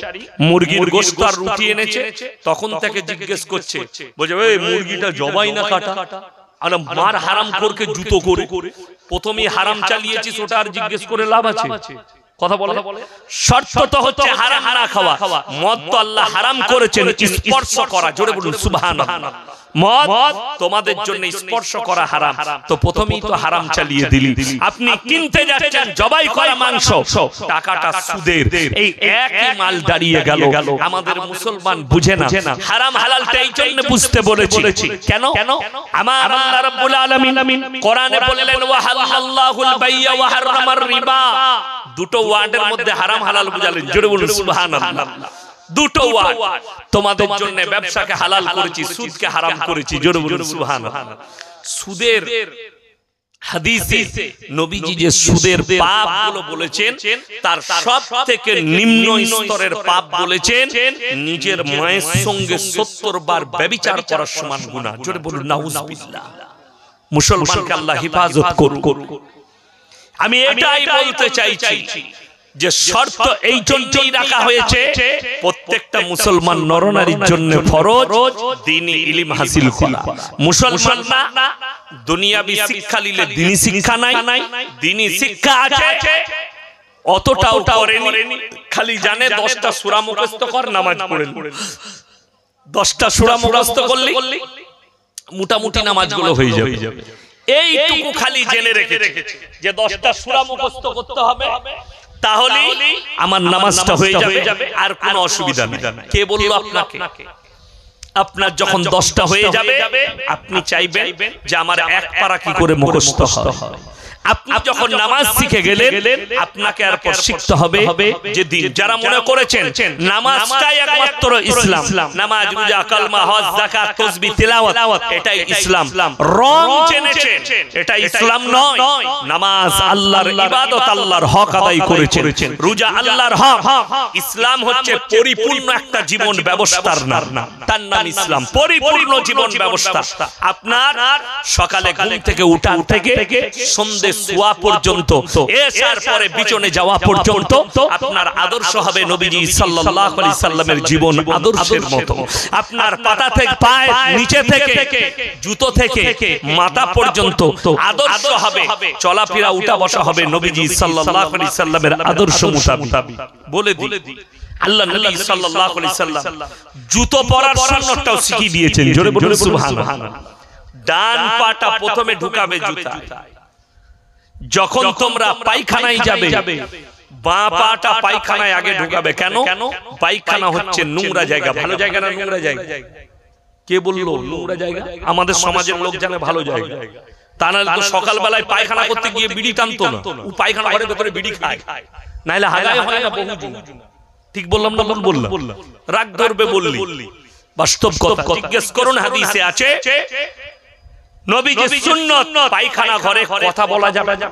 মুরগির গোশত আর রুটি এনেছে, তখন তাকে জিজ্ঞেস করছে, বলছে এই মুরগিটা জবাই না কাটা? আর মার হারাম করকে জুতো করে, প্রথমেই হারাম চালিয়েছিস, ওটা আর জিজ্ঞেস করে লাভ আছে? কথা বলে, শর্ত তো হচ্ছে হারাম না খাওয়া। মদ তো আল্লাহ হারাম করেছেন স্পর্শ করা, জোরে বলুন সুবহানাল্লাহ। মদ তোমাদের জন্য স্পর্শ করা হারাম, তো প্রথমেই তো হারাম চালিয়ে দিলি। আপনি কিনতে যাচ্ছেন জবাই করা মাংস, টাকাটা সুদের, এই একই মাল দাঁড়িয়ে গেল। আমাদের মুসলমান বুঝে না হারাম হালালটা এই জন্য বুঝতে বলেছি। কেন? আমার আল্লাহ রাব্বুল আলামিন কোরআনে বললেন ওয়া হালাল্লাহুল বাইয়া ওয়া হারামার রিবা। দুটো ওয়ার্ডের মধ্যে হারাম হালাল বুঝালেন, জোরে বলুন সুবহানাল্লাহ। দুটো ওয়ার্ড, তোমাদের জন্য ব্যবসাকে হালাল করেছি, সুদকে হারাম করেছি, জোরে বলুন সুবহানাল্লাহ। সুদের হাদিসে নবীজি যে সুদের পাপগুলো বলেছেন, তার সবথেকে নিম্ন স্তরের পাপ বলেছেন নিজের মায়ের সঙ্গে 70 বার ব্যভিচার করার সমান গুনাহ, জোরে বলুন নাউযুবিল্লাহ। মুসলমানকে আল্লাহ হেফাজত করুন। আমি এটাই বলতে চাইছি যে শর্ত এই জন্যই রাখা হয়েছে, প্রত্যেকটা মুসলমান নরনারীর জন্য ফরজ দ্বীনি ইলম হাসিল করা। মুসলমান না দুনিয়াবি শিক্ষা নিলে দ্বীনি শিক্ষা নাই, দ্বীনি শিক্ষা আছে অতটাও করেনি, খালি জানে 10টা সূরা মুখস্থ কর, নামাজ পড়েন। 10টা সূরা মুখস্থ করলে মোটামুটি নামাজগুলো হয়ে যাবে। এইটুকু খালি জেনে রেখেছে যে 10টা সূরা মুখস্থ করতে হবে, তাহলে আমার নামাজটা হয়ে যাবে, আর কোনো অসুবিধা নেই। কে বললো আপনাকে? আপনার যখন 10টা হয়ে যাবে, আপনি চাইবেন যে আমার এক পারা কি করে মুখস্থ হয়। আপনি যখন নামাজ শিখে গেলেন, আপনাকে আর পর শিখতে হবে যে দিন। যারা মনে করেছেন নামাজটাই একমাত্র ইসলাম, নামাজ, রোজা, কালমা, হজ, যাকাত, তাসবিহ, তিলাওয়াত এটাই ইসলাম, রং জেনেছেন, এটা ইসলাম নয়। নামাজ আল্লাহর ইবাদত, আল্লাহর হক আদায় করেছেন, রোজা আল্লাহর হক। ইসলাম হচ্ছে পরিপূর্ণ একটা জীবন ব্যবস্থার নাম, তার নাম ইসলাম, পরিপূর্ণ জীবন ব্যবস্থা। আপনার সকালে ঘুম থেকে ওঠা থেকে সন্ধ্যে সোয়া পর্যন্ত, এসার পরে বিচনে যাওয়া পর্যন্ত আপনার আদর্শ হবে নবীজি সাল্লাল্লাহু আলাইহি সাল্লামের জীবন আদর্শের মতো। আপনার পাতা থেকে পায় নিচে থেকে জুতো থেকে মাথা পর্যন্ত আদর্শ হবে, চলাফেরা উঠা বসা হবে নবীজি সাল্লাল্লাহু আলাইহি সাল্লামের আদর্শ মোতাবেক। বলে দিই আল্লাহ নবী সাল্লাল্লাহু আলাইহি সাল্লাম জুতো পরার সুন্নতটাও শিখিয়ে দিয়েছেন, জোরে বলুন সুবহানাল্লাহ। ডান পাটা প্রথমে ঢুকাবে জুতায়, যখন তোমরা পায়খানায় যাবে বাঁ পাটা পায়খানায় আগে ঢুকাবে। কেন? পায়খানা হচ্ছে নোংরা জায়গা, ভালো জায়গা না নোংরা জায়গা? কে বললো নোংরা জায়গা? আমাদের সমাজের লোক জানে ভালো জায়গা, তা নাহলে তো সকালবেলায় পায়খানা করতে গিয়ে বিড়ি টানতো না, ও পায়খানা ঘরের ভেতরে বিড়ি খায়। নাইলে হাগায় হয় না বহু জন। ঠিক বললাম না? বললাম। রাগ ধরবে বললি, বাস্তব কথা। জিজ্ঞেস করুন, হাদিসে আছে নবীজির সুন্নাত পায়খানা ঘরে কথা বলা যাবে না,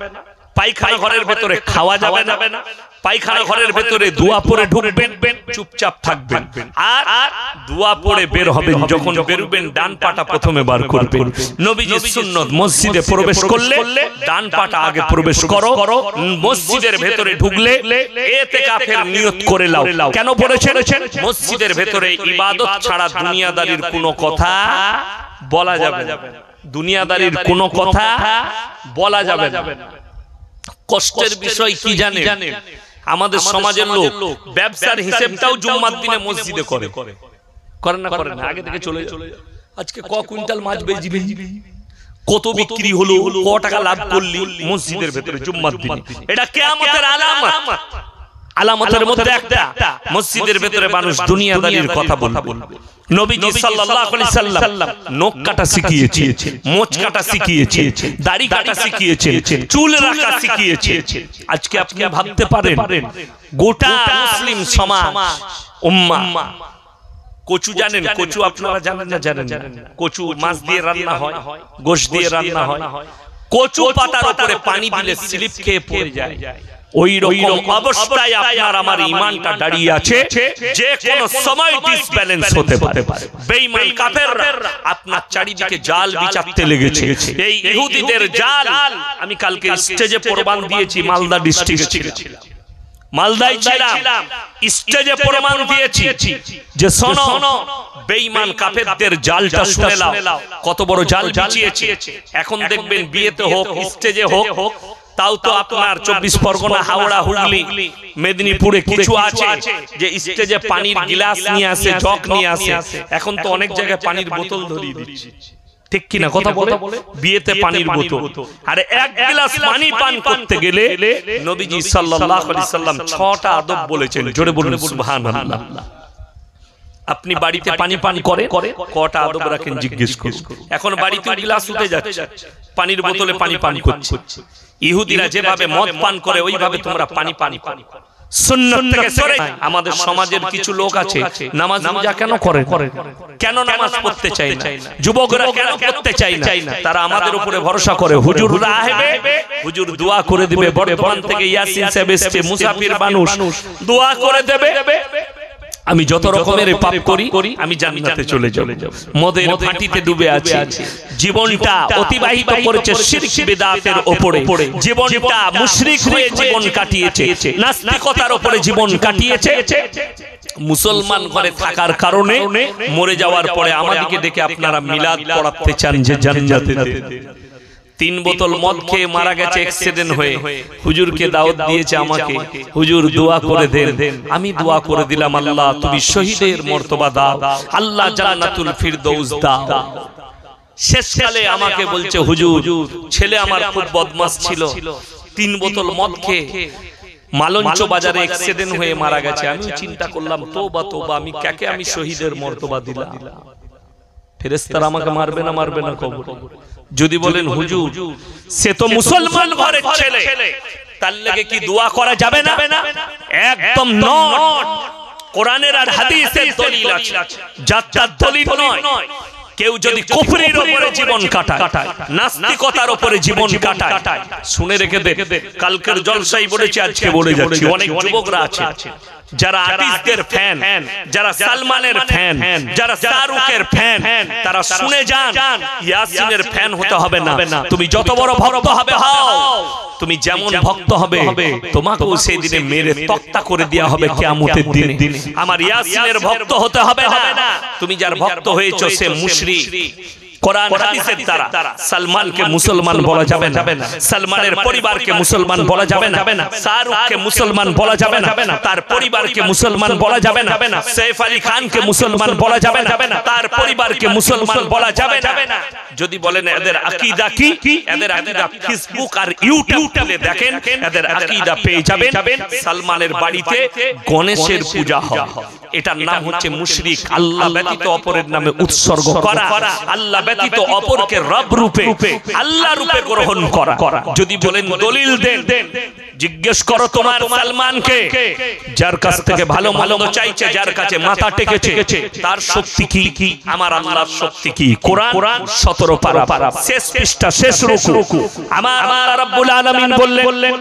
পায়খানা ঘরের ভেতরে খাওয়া যাবে না, পায়খানা ঘরের ভেতরে দোয়া পড়ে ঢুকবেন, চুপচাপ থাকবেন, আর দোয়া পড়ে বের হবেন। যখন বেরোবেন ডান পাটা প্রথমে বার করবেন। নবীজির সুন্নাত মসজিদে প্রবেশ করলে ডান পাটা আগে প্রবেশ করো, মসজিদের ভেতরে ঢুকলে ইতিকাফের নিয়ত করে নাও। কেন পড়েছেন? মসজিদের ভেতরে ইবাদত ছাড়া দুনিয়াদারির কোনো কথা বলা যাবে না, দুনিয়াদারির কোনো কথা বলা যাবে না। কষ্টের বিষয় কি জানেন? আমাদের সমাজের লোক ব্যবসার হিসাবটাও জুম্মার দিনে মসজিদে করে না? করে না? আগে থেকে চলে যায়, আজকে ক কুইন্টাল মাছ বেচবে, কত বিক্রি হলো, ক টাকা লাভ করলি, মসজিদের ভেতরে জুম্মার দিনে। এটা কিয়ামতের আলামত। আলামতের মধ্যে একটা, মসজিদের ভেতরে মানুষ দুনিয়াদারির কথা বলবে। নবীজি সাল্লাল্লাহু আলাইহি সাল্লাম নখ কাটা শিখিয়েছেন, মোচ কাটা শিখিয়েছেন, দাড়ি কাটা শিখিয়েছেন, চুল রাখা শিখিয়েছেন। আজকে আপনি ভাবতে পারেন গোটা মুসলিম সমাজ উম্মাহ কচু জানেন? কচু আপনারা জানেন না? জানেন। কচু মাছ দিয়ে রান্না হয়, গোশত দিয়ে রান্না হয়। কচু পাতার উপরে পানি দিলে স্লিপ খেয়ে পড়ে যায়। ওই রকম অবস্থায় আপনার আমার ঈমানটা দাঁড়িয়ে আছে, যে কোন সময় ডিসব্যালেন্স হতে পারে। বেঈমান কাফেররা আপনার চারিদিকে জাল বিছাতে লেগেছে। এই ইহুদিদের জাল আমি কালকে স্টেজে প্রমাণ দিয়েছি, মালদা ডিস্ট্রিক্টে ছিলাম, মালদায় ছিলাম, স্টেজে প্রমাণ দিয়েছি যে শোনো, বেঈমান কাফেরদের জালটা শুনে নাও, কত বড় জাল বিছিয়েছে। এখন দেখবেন বিয়েতে হোক, স্টেজে হোক, তাও তো আপনার 24 পরগনা, হাওড়া, হুগলি, মেদিনীপুরে কিছু আছে যে স্টেজে পানির গ্লাস নিয়ে আসে, জগ নিয়ে আসে। এখন তো অনেক জায়গায় পানির বোতল ধরিয়ে দিচ্ছে, ঠিক কিনা কথা বলে? বিয়েতে পানির বোতল, আর এক গ্লাস পানি পান করতে গেলে নবীজি সাল্লাল্লাহু আলাইহি সাল্লাম 6টা আদব বলেছেন। জোরে বলুন সুবহানাল্লাহ। আপনি বাড়িতে পানি পান করে কটা আদব রাখেন জিজ্ঞেস করুন। এখন বাড়িতে গ্লাস উঠে যাচ্ছে, পানির বোতলে পানি পান করছে। ইহুদিরা যেভাবে মদ পান করে ওইভাবে তোমরা পানি পান করো। সুন্নাত থেকে সরে আমাদের সমাজের কিছু লোক আছে নামাজ রোজা কেন করে? কেন নামাজ পড়তে চায় না? যুবকরা কেন পড়তে চায় না? তারা আমাদের উপরে ভরসা করে, হুজুররা আসবে, হুজুর দোয়া করে দিবে। বর্তমান থেকে ইয়াসিন সাহেব এসেছে, মুসাফির মানুষ, দোয়া করে দেবে, আমি যত রকমের পাপ করি আমি জান্নাতে চলে যাব। মদের ফাঁটিতে ডুবে আছে, জীবনটা অতিবাহিত করেছে শিরক বিদআতের উপরে, জীবনটা মুশরিক হয়ে জীবন কাটিয়েছে, নাস্তিকতার উপরে জীবন কাটিয়েছে। মুসলমান ঘরে থাকার কারণে মরে যাওয়ার পরে আমাদেরকে দেখে আপনারা মিলাদ পড়াতে চান যে জান্নাতে। 3 বোতল মদ খেয়ে মারা গেছে অ্যাক্সিডেন্ট হয়ে, হুজুরকে দাওয়াত দিয়েছে আমাকে, হুজুর দোয়া করে দেন। আমি দোয়া করে দিলাম, আল্লাহ তুমি শহীদের মর্তবা দাও, আল্লাহ জান্নাতুল ফিরদৌস দাও। শেষকালে আমাকে বলছে, হুজুর ছেলে আমার খুব বদমাশ ছিল, 3 বোতল মদ খেয়ে মালঞ্চ বাজারে অ্যাক্সিডেন্ট হয়ে মারা গেছে। আমি চিন্তা করলাম, তওবা তওবা, আমি কাকে আমি শহীদের মর্তবা দিলাম? ফেরেশতারা আমাকে মারবে না কবর? যদি বলেন হুজুর সে তো মুসলমান ঘরের ছেলে, তার লাগে কি দোয়া করা যাবে না? একদম নট। কোরআনের আর হাদিসের দলিল আছে, যাত্রার দলিল নয়। কেউ যদি কুফরির উপরে জীবন কাটায়, নাস্তিকতার উপরে জীবন কাটায়, শুনে রেখে দে, কালকের জলসাই বলেছি, আজকে বলে যাচ্ছি, অনেক যুবকরা আছে যারা আতিশদের ফ্যান, যারা সালমানের ফ্যান, যারা শাহরুখের ফ্যান, তারা শুনে যান ইয়াসিনের ফ্যান হতে হবে না। তুমি যত বড় ভক্ত হবে হও, তুমি যেমন ভক্ত হবে তোমাকেও সেই দিনে মেরে তক্তা করে দেয়া হবে কিয়ামতের দিনে। আমার ইয়াসিনের ভক্ত হতে হবে না। তুমি যার ভক্ত হয়েছো সে মুশরিক। কোরআন হাদিসের দ্বারা সালমানকে মুসলমান বলা যাবে না, সালমানের পরিবারকে মুসলমান বলা যাবে না, শাহরুখকে মুসলমান বলা যাবে না, তার পরিবারকে মুসলমান বলা যাবে না, সৈফ আলী খানকে মুসলমান বলা যাবে না, তার পরিবারকে মুসলমান বলা যাবে না। যদি বলেন এদের আকীদা কি, এদের আকীদা ফেসবুক আর ইউটিউবে দেখেন, এদের আকীদা পেয়ে যাবেন সালমানের বাড়িতে গণেশের পূজা হয়। এটার নাম হচ্ছে মুশরিক। আল্লাহ ব্যতীত অপরের নামে উৎসর্গ করা, আল্লাহ ব্যতীত অপরকে রব রূপে আল্লাহ রূপে গ্রহণ করা। যদি বলেন দলিল দেন, জিজ্ঞেস করো তোমার সালমানকে, যার কাছ থেকে ভালো মন্দ চাইছে, যার কাছে মাথা টেকেছে, তার শক্তি কি, আমার আল্লাহর শক্তি কি? কোরআন 17 পারা শেষ পৃষ্ঠা শেষ রুকু আমার রব্বুল আলামিন বললেন,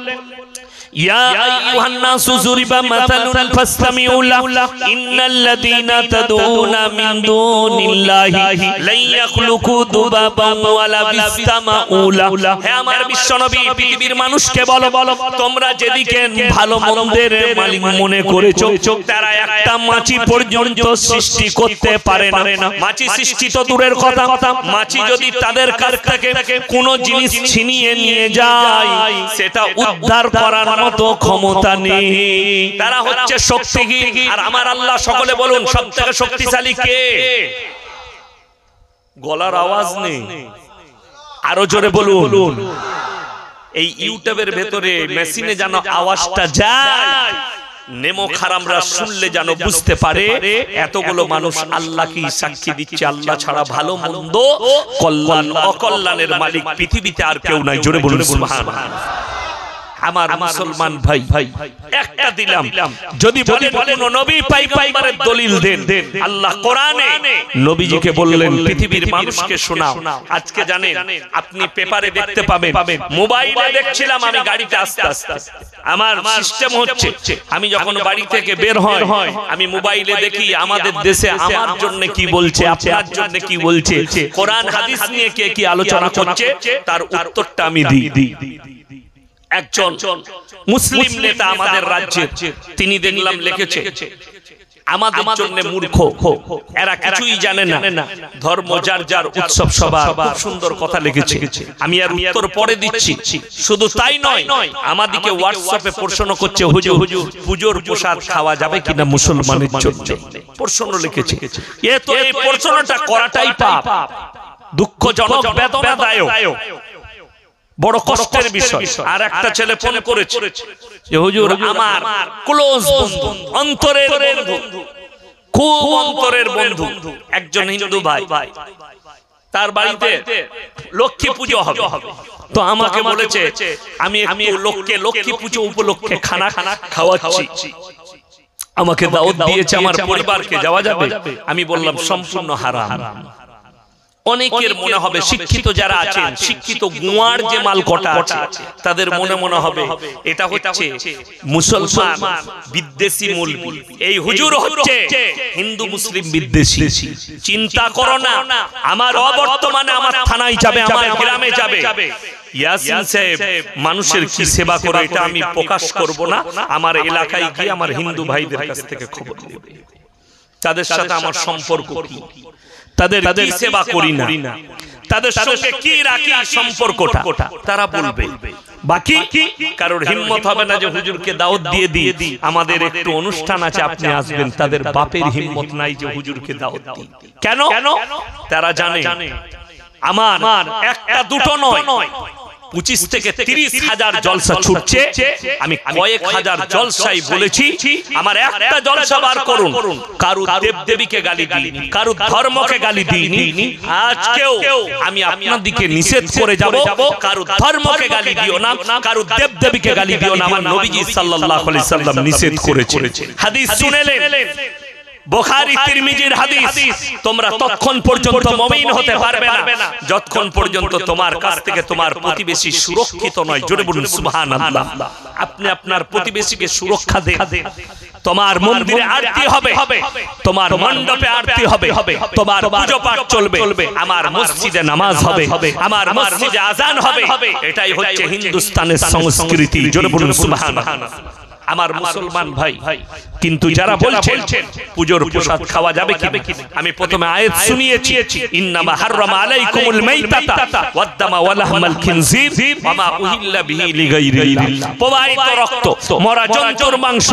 ইয়া আইয়ুহান নাসু যুরিবা মাসালুন ফাসতামিউ লাহু ইন্নাল্লাযীনা তাদউনা মিন দুনিল্লাহি লা ইয়াখলুকু দুবাবান ওয়ালা বিসতামাউ লাহু। হে আমার বিশ্বনবী, পৃথিবীর মানুষকে বলো, তোমরা যেদিকে ভালো মন্দের মালিক মনে করেছো, তারা একটা মাছি পর্যন্ত সৃষ্টি করতে পারে না। মাছি সৃষ্টি তো দূরের কথা, মাছি যদি তাদের কাছ থেকে কোনো জিনিস ছিনিয়ে নিয়ে যায়, সেটা উদ্ধার করার মতো ক্ষমতা নেই। তারা হচ্ছে শক্তিহীন। আর আমার আল্লাহ, সকলে বলুন, সবথেকে শক্তিশালী কে? গলার আওয়াজ নেই, আরো জোরে বলুন। এই ইউটিউবের ভেতরে মেশিনে যেন আওয়াজটা যায়, নেমো খারামরা শুনলে যেন বুঝতে পারে এতগুলো মানুষ আল্লাহকে সাক্ষী দিচ্ছে, আল্লাহ ছাড়া ভালো মন্দ, কল্যাণ অকল্যাণের মালিক পৃথিবীতে আর কেউ নাই। জোরে বলুন সুবহানাল্লাহ। আমার মুসলমান ভাই, একটা দিলাম, যদি বলেন কোন নবী পয়গম্বরের দলিল দেন, আল্লাহ কোরআনে নবীজিকে বললেন পৃথিবীর মানুষকে শোনাও। আজকে জানেন, আপনি পেপারে দেখতে পাবেন, মোবাইলে দেখছিলাম আমি গাড়িতে আস্তে আস্তে, আমার সিস্টেম হচ্ছে আমি যখন বাড়ি থেকে বের হয়, আমি মোবাইলে দেখি আমাদের দেশে আমার জন্য কি বলছে, আপনার জন্য কি বলছে, কোরআন হাদিস নিয়ে কে কি আলোচনা করছে, তার উত্তরটা আমি দিই। একজন মুসলিম নেতা আমাদের রাজ্যে, তিনি দেখলাম লিখেছে, আমাদের জন্য মূর্খ, এরা কিছুই জানে না, ধর্ম যার যার, উৎসব সবার। খুব সুন্দর কথা লিখেছে, আমি আর উত্তর পরে দিচ্ছি। শুধু তাই নয়, আমাদেরকে হোয়াটসঅ্যাপে প্রশ্ন করছে, হুজুর পূজোর প্রসাদ খাওয়া যাবে কিনা মুসলমানের জন্য, প্রশ্ন লিখেছে। এ তো এই প্রশ্নটা করাটাই পাপ, দুঃখজনক, বেদনাদায়ক, বড় কষ্টের বিষয়। আর একটা ছেলে ফোন করেছে যে হুজুর, আমার ক্লোজ বন্ধু, অন্তরের বন্ধু, খুব অন্তরের বন্ধু, একজন হিন্দু ভাই, তার বাড়িতে লক্ষ্মী পুজো হবে, তো আমাকে বলেছে আমি লোককে লক্ষ্মী পুজো উপলক্ষে খানা খাওয়াচ্ছি, আমাকে দাওয়াত দিয়েছে, আমার পরিবারকে যাওয়া যাবে? আমি বললাম সম্পূর্ণ হারাম। অনেকের মনে হবে, শিক্ষিত যারা আছেন, শিক্ষিত গুয়ার যে মাল কটা আছে, তাদের মনে হবে এটা হচ্ছে মুসলমান বিদ্বেষী মৌলবি, এই হুজুর হচ্ছে হিন্দু মুসলিম বিদ্বেষী। চিন্তা করো না, আমার অবর্তমানে আমার থানায় যাবে, আমার গ্রামে যাবে, ইয়াসিন সাহেব মানুষের কি সেবা করে, এটা আমি প্রকাশ করব না, আমার এলাকায় গিয়ে আমার হিন্দু ভাইদের কাছ থেকে খবর নেবে, তাদের সাথে আমার সম্পর্ক কি, তাদের কি সেবা করি না, তাদের সঙ্গে কি রাখি সম্পর্কটা, তারা বলবে। বাকি কারোর হিম্মত হবে না যে হুজুরকে দাওয়াত দিয়ে দিই, আমাদের একটু অনুষ্ঠান আছে আপনি আসবেন, তাদের বাপের হিম্মত নাই যে হুজুরকে দাওয়াত দিই। কেন? তারা জানে আমার একটা দুটো নয়, 25 থেকে 30 হাজার জলসা ছুটছে, আমি কয়েক হাজার জলসাই বলেছি, আমার একটা জলসা বার করুন, কারু দেবদেবীকে গালি দিইনি, কারু ধর্মকে গালি দিইনি, আজকেও আমি আপনার দিকে নিষেধ করে যাব, কারু ধর্মকে গালি দিও না, কারু দেবদেবীকে গালি দিও না, আমার নবীজি সাল্লাল্লাহু আলাইহি সাল্লাম নিষেধ করেছে। হাদিস শুনেলেন, বুখারী তিরমিজির হাদিস, তোমরা ততক্ষণ পর্যন্ত মুমিন হতে পারবে না যতক্ষণ পর্যন্ত তোমার কাছ থেকে তোমার প্রতিবেশী সুরক্ষিত নয়। জোরে বলুন সুবহানাল্লাহ। আপনি আপনার প্রতিবেশীকে সুরক্ষা দেন, তোমার মন্দিরে আরতি হবে, তোমার মণ্ডপে আরতি হবে, তোমার পূজা পাঠ চলবে, আমার মসজিদে নামাজ হবে, আমার মসজিদে আযান হবে, এটাই হচ্ছে হিন্দুস্তানের সংস্কৃতি। জোরে বলুন সুবহানাল্লাহ। আমার মুসলমান ভাই, কিন্তু যারা বলছেন পূজোর প্রসাদ খাওয়া যাবে কি, আমি প্রথমে আয়াত শুনিয়েছি, ইন্নামা হাররামা আলাইকুমুল মাইতাতা ওয়াদ-দামা ওয়া লাহমাল খিনজির ওয়া মা উহিল্লা বিহি লিগাইরিল্লাহ। প্রবাহিত রক্ত, মরা জন্তুর মাংস,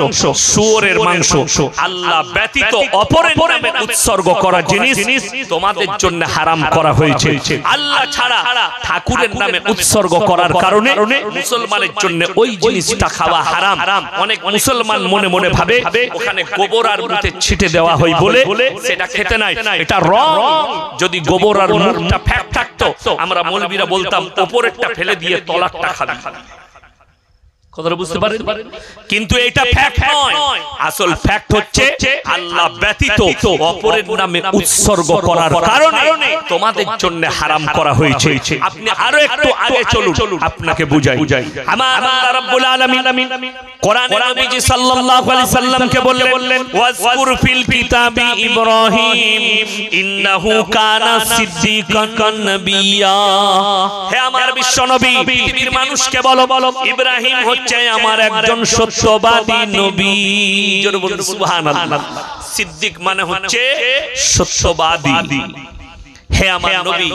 শুয়োরের মাংস, আল্লাহ ব্যতীত অপরের নামে উৎসর্গ করা জিনিস তোমাদের জন্য হারাম করা হয়েছে। আল্লাহ ছাড়া ঠাকুরের নামে উৎসর্গ করার কারণে মুসলমানের জন্য ওই জিনিসটা খাওয়া হারাম। অনেক মুসলমান মনে মনে ভাবে ওখানে গোবর আর মুতে ছিটে দেওয়া হয় বলে সেটা খেতে নাই, এটা রং। যদি গোবর আর মুখটা ফ্যাট থাকতো আমরা মৌলবীরা বলতাম উপরেরটা ফেলে দিয়ে তলারটা খাবি। কথাটা বুঝতে পারেন? কিন্তু এটা ফ্যাক্ট নয়। আসল ফ্যাক্ট হচ্ছে আল্লাহ ব্যতীত অপরের নামে উৎসর্গ করার কারণে তোমাদের জন্য হারাম করা হয়েছে। আপনি আরো একটু আগে চলুন, আপনাকে বুঝাই। আমার আল্লাহ রাব্বুল আলামিন কোরআনে নবীজি সাল্লাল্লাহু আলাইহি সাল্লামকে বললেন, ওয়াজকুর ফিল কিতাবি ইব্রাহিম ইন্নাহু কানা সিদ্দিকান নাবিয়্যা। হে আমার বিশ্ব নবী, পৃথিবীর মানুষকে বলো ইব্রাহিম হচ্ছে আমার একজন সত্যবাদী নবী। জোরে বলুন সুবহানাল্লাহ। সিদ্দিক মানে হচ্ছে সত্যবাদী। হে আমার নবী,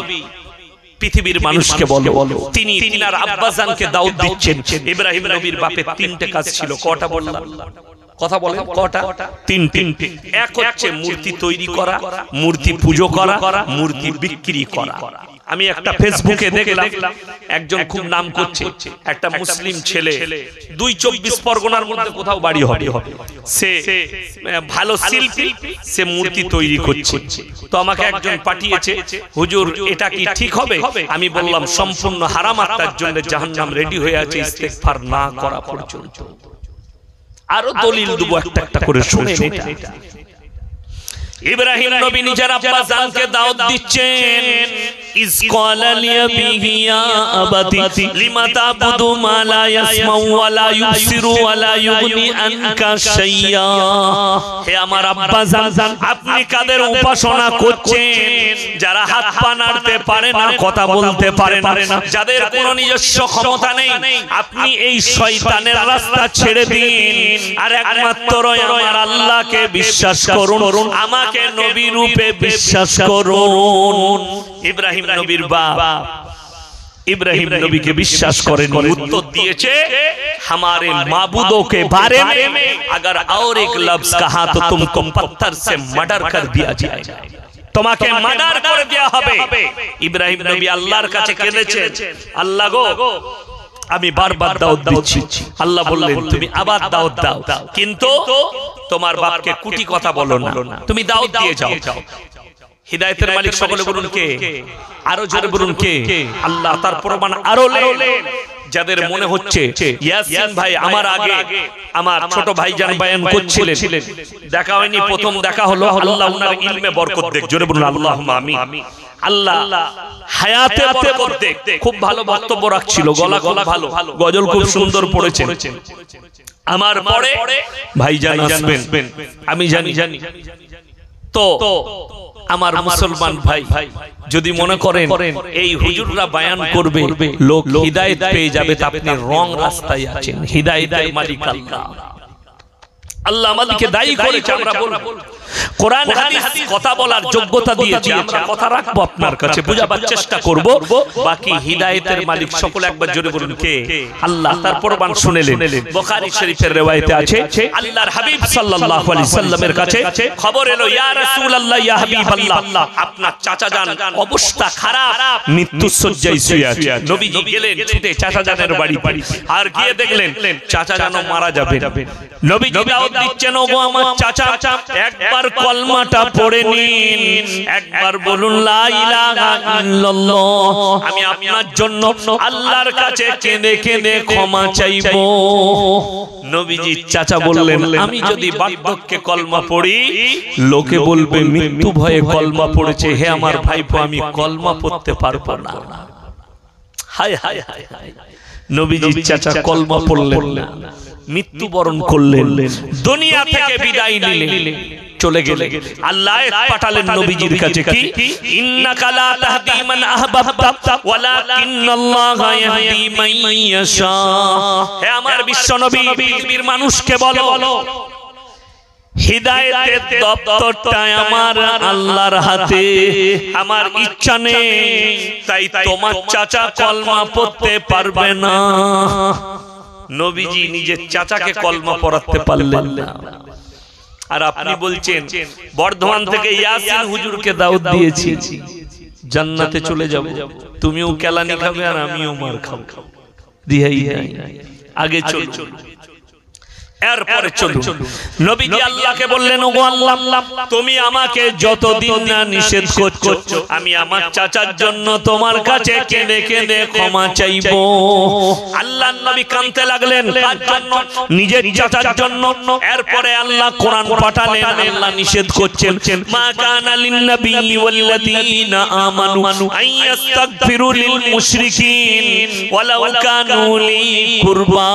পৃথিবীর মানুষকে বলো তিনি তিনার আব্বাজানকে দাওয়াত দিচ্ছেন। ইব্রাহিম নবীর বাপের তিনটে কাজ ছিল। কটা বললাম? কথা বলেন কটা? তিনটে। এক হচ্ছে মূর্তি তৈরি করা, মূর্তি পুজো করা, মূর্তি বিক্রি করা। আমি একটা ফেসবুকে দেখলাম একজন খুব নাম করছে, একটা মুসলিম ছেলে ২৪ পরগনার মধ্যে কোথাও বাড়ি হবে, সে ভালো শিল্পী, সে মূর্তি তৈরি করছে। তো আমাকে একজন পাঠিয়েছে, হুজুর এটা কি ঠিক হবে? আমি বললাম সম্পূর্ণ হারাম, আর তার জন্য জাহান্নাম রেডি হয়ে আছে ইস্তেগফার না করা পর্যন্ত। আরো দলিল দেব একটা একটা করে, শুনে এটা। ইব্রাহিম নবী নিজের আব্বাজানকে দাওয়াত দিচ্ছেন। ইস ক্বালা লিয়াবিহি ইয়া আবাতি লিমা তা'বুদু মা লা ইয়াসমাউ ওয়া লা ইউবসিরু ওয়া লা ইউগনি আনকা শাইয়্যা। হে আমার আব্বাজান, আপনি কাদের উপাসনা করছেন? যারা হাত পা নাড়তে পারে না, কথা বলতে পারে না, যাদের কোনো নিজস্ব ক্ষমতা নেই। আপনি এই শয়তানের রাস্তা ছেড়ে দিন, আর একমাত্র আমার আল্লাহকে বিশ্বাস করুন, আমাকে নবী রূপে বিশ্বাস করুন। ইব্রাহিম নবীর বাপ इब्राहिम नबी के विश्वास करें, उत्तर दिए हमारे माबूदों के बारे में अगर और एक लफ्ज कहा तो तुमको पत्थर से मर्डर कर दिया जाएगा, তোমাকে মার্ডার করে দেয়া হবে। ইব্রাহিম নবী আল্লাহর কাছে কেঁদেছেন, আল্লাহ গো আমি বারবার দাওয়াত দিচ্ছি। আল্লাহ বললেন তুমি আবার দাওয়াত দাও, কিন্তু তোমার বাপকে কুটি কথা বলো না, তুমি দাওয়াত দিয়ে যাও। হিদায়াতের মালিক সকলে বলুন কে, আরো জোরে বলুন কে? আল্লাহ। তার প্রমাণ আরো লেন। যাদের মনে হচ্ছে ইয়াসিন ভাই আমার আগে আমার ছোট ভাইজান বয়ান করছিলেন, দেখা হয়নি, প্রথম দেখা হলো, আল্লাহ ওনার ইলমে বরকত দেখ, জোরে বলুন আল্লাহুম্মা আমিন। আল্লাহ হায়াতে বরকত দেখ। খুব ভালো বক্তব্য রাখছিল, গলা খুব ভালো, গজল খুব সুন্দর পড়েছেন। আমার পরে ভাইজান আসবেন আমি জানি। তো আমার মুসলমান ভাই যদি মনে করেন এই হুজুররা বয়ান করবে লোক হিদায়াত পেয়ে যাবে, তা আপনি রং রাস্তায় আছেন। হিদায়াতের মালিক আল্লাহ। আল্লাহ আমাদেরকে দায়ী করেছে, আমরা বলবো কোরআন হাদিস কথা বলার যোগ্যতা দিয়েছে, আমরা কথা রাখবো, আপনার কাছে বুঝাবার চেষ্টা করব। বাকি হিদায়াতের মালিক সকলে একবার জোরে বলুন কে? আল্লাহ। তার প্রমাণ শুনেলেন, বুখারী শরীফের riwayate আছে, আল্লাহর হাবিব সাল্লাল্লাহু আলাইহি সাল্লামের কাছে খবর এলো, ইয়া রাসূলুল্লাহ, ইয়া হাবিবাল্লাহ, আপনার চাচা জান অবস্থা খারাপ, মৃত্যু শয্যায় শুয়ে আছে। নবীজি গেলেন ছুটে চাচা জানের বাড়ি, আর গিয়ে দেখলেন চাচা জান মারা যাবে। নবীজি দাওয়াত দিচ্ছেন, ওগো আমার চাচা, একবার কলমাটা পড়ে নিন, একবার বলুন লা ইলাহা ইল্লাল্লাহ, আমি আপনার জন্য আল্লাহর কাছে কেঁদে কেঁদে ক্ষমা চাইবো। নবীজি চাচা বললেন, আমি যদি বার্ধক্যে কলমা পড়ি লোকে বলবে মৃত্যু ভয়ে কলমা পড়েছে, হে আমার ভাইপো আমি কলমা পড়তে পারবো না। হায় হায় হায় হায়। নবীজি চাচা কলমা পড়লেন না, মৃত্যুবরণ করলেন, দুনিয়া থেকে বিদায় নিলেন, চলে গেলেন। আল্লাহ পাঠালেন নবীজির কাছে কি, ইন্নাকা লা তাহদি মান আহবাবতা ওয়ালাকিন্নাল্লাহা ইয়াহদি মান ইয়াশা। হে আমার বিশ্ব নবী, পৃথিবীর মানুষকে বলো হিদায়াতের দপ্তরটা আমার আল্লাহর হাতে, আমার ইচ্ছা নেই তাই তোমার চাচা কলমা পড়তে পারবে না। নবীজি নিজের চাচাকে কলমা পড়াতে পারলেন না, আর আপনি বলছেন বর্ধমান থেকে ইয়াসিন হুজুরকে দাওয়াত দিয়েছি, জান্নাতে চলে যাব, তুমিও কেলানি খাবে আর আমিও মার খাবো। রিহাই আগে চল। এরপরে চলুন নবীজি আল্লাহকে বললেন, ওগো আল্লাহ, তুমি আমাকে যতদিন না নিষেধ করছো আমি আমার চাচার জন্য তোমার কাছে কেঁদে কেঁদে ক্ষমা চাইবো। আল্লাহর নবী কাঁদতে লাগলেন, কার জন্য? নিজের চাচার জন্য। এরপরে আল্লাহ কোরআন পাঠালেন, আল্লাহ নিষেধ করছেন, মা কানা লিন নবী ওয়াল্লাযীনা আমানু আইয়াস্তাগফিরু লিল মুশরিকিন ওয়ালাউ কানু লি কুরবা।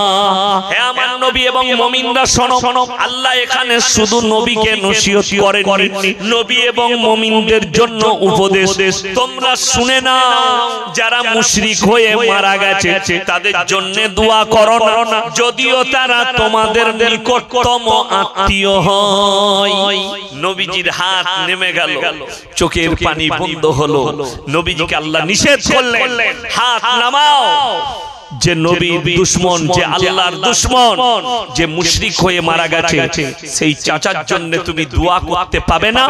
হে আমার নবী এবং মুমিনরা শোনো, আল্লাহ এখানে শুধু নবীকে নসিহত করেননি, নবী এবং মুমিনদের জন্য উপদেশ। তোমরা শুনে নাও, যারা মুশরিক হয়ে মারা গেছে তাদের জন্য দোয়া করো না, যদিও তারা তোমাদের নিকটতম আত্মীয় হয়। নবীজির হাত নেমে গেল, চোখের পানি বন্ধ হলো। নবীজিকে আল্লাহ নিষেধ করলেন, হাত নামাও। যে নবীর দুশমন, যে আল্লাহর দুশমন, যে মুশরিক হয়ে মারা গেছে, সেই চাচার জন্য তুমি দোয়া করতে পাবে না,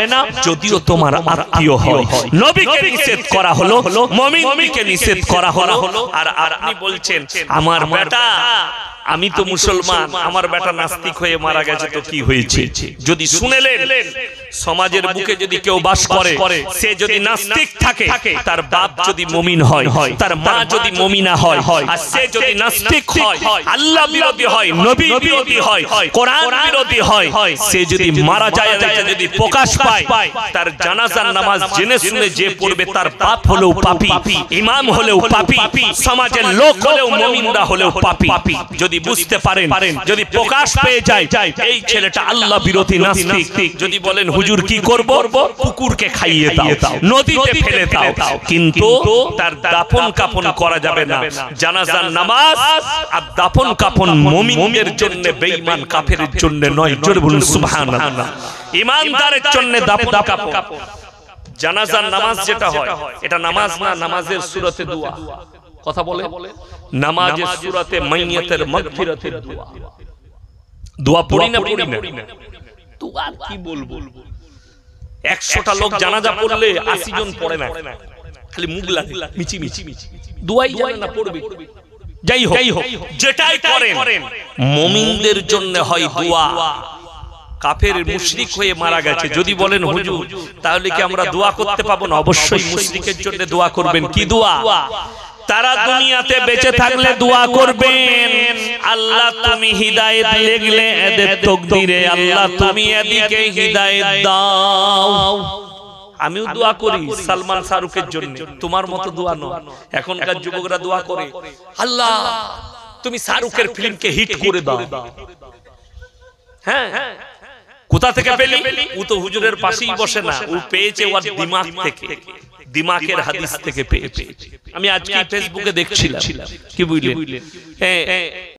যদিও তোমার আত্মীয় হয়। নবীকে নিষেধ করা হলো, মুমিনকে নিষেধ করা হলো। আর আপনি বলছেন আমার বেটা, আমি তো মুসলমান, আমার বেটা নাস্তিক হয়ে মারা গেছে, তো কি হয়েছে? যদি শুনেলেন সমাজের বুকে যদি কেউ বাস করে, সে যদি নাস্তিক থাকে, তার বাপ যদি মুমিন হয়, তার মা যদি মুমিনা হয়, আর সে যদি নাস্তিক হয়, আল্লাহ বিরোধী হয়, নবী বিরোধী হয়, কোরআন বিরোধী হয়, সে যদি মারা যায়, যদি প্রকাশ পায়, তার জানাজার নামাজ জেনে শুনে যে পড়বে, তার বাপ হলেও পাপী, ইমাম হলেও পাপী, সমাজের লোক হলেও, মুমিনরা হলেও পাপী। যদি বুঝতে পারেন, যদি প্রকাশ পেয়ে যায় এই ছেলেটা আল্লাহ বিরোধী নাস্তিক, যদি বলেন হুজুর কি করব? কুকুরকে খাইয়ে দাও, নদীতে ফেলে দাও, কিন্তু তার দাফন কাফন করা যাবে না। জানাজার নামাজ আর দাফন কাফন মুমিনদের জন্য, বেঈমান কাফেরের জন্য নয়। জোরে বলুন সুবহানাল্লাহ। ঈমানদারের জন্য দাফন কাফন। জানাজার নামাজ যেটা হয়, এটা নামাজ না, নামাজের সূরতে দোয়া। কথা বলে নামাজের সূরাতে মাইয়াতের মাগফিরাতের দোয়া। দোয়া পড়ি না, দোয়া কি বলবো? 100টা লোক জানাজা পড়লে 80 জন পড়ে না, খালি মুখ লাগে মিচি মিচি, দোয়াই জানে না পড়বে। যাই হোক, যেটাই করেন মুমিনদের জন্য হয় দোয়া। কাফের মুশরিক হয়ে মারা গেছে, যদি বলেন হুজুর তাহলে কি আমরা দোয়া করতে পাবো না? অবশ্যই মুশরিকের জন্য দোয়া করবেন। কি দোয়া? তারা দুনিয়াতে বেঁচে থাকলে দোয়া করবেন, আল্লাহ তুমি হিদায়াত লিখলে এদের তাকদীরে, আল্লাহ তুমি এদিকে হিদায়াত দাও। আমিও দোয়া করি সালমান শাহরুখের জন্য, তোমার মতো দোয়া নয়। এখনকার যুবকরা দোয়া করে, আল্লাহ তুমি শাহরুখের ফিল্মকে হিট করে দাও। হ্যাঁ, কোথা থেকে পেলি? ও তো হুজুরের পাশেই বসে না, ও পেয়েছে ওর দিমাগ থেকে, দিমাগের হাদিস থেকে পেয়েছে। আমি আজকে ফেসবুকে দেখছিলাম, কি বুঝলেন,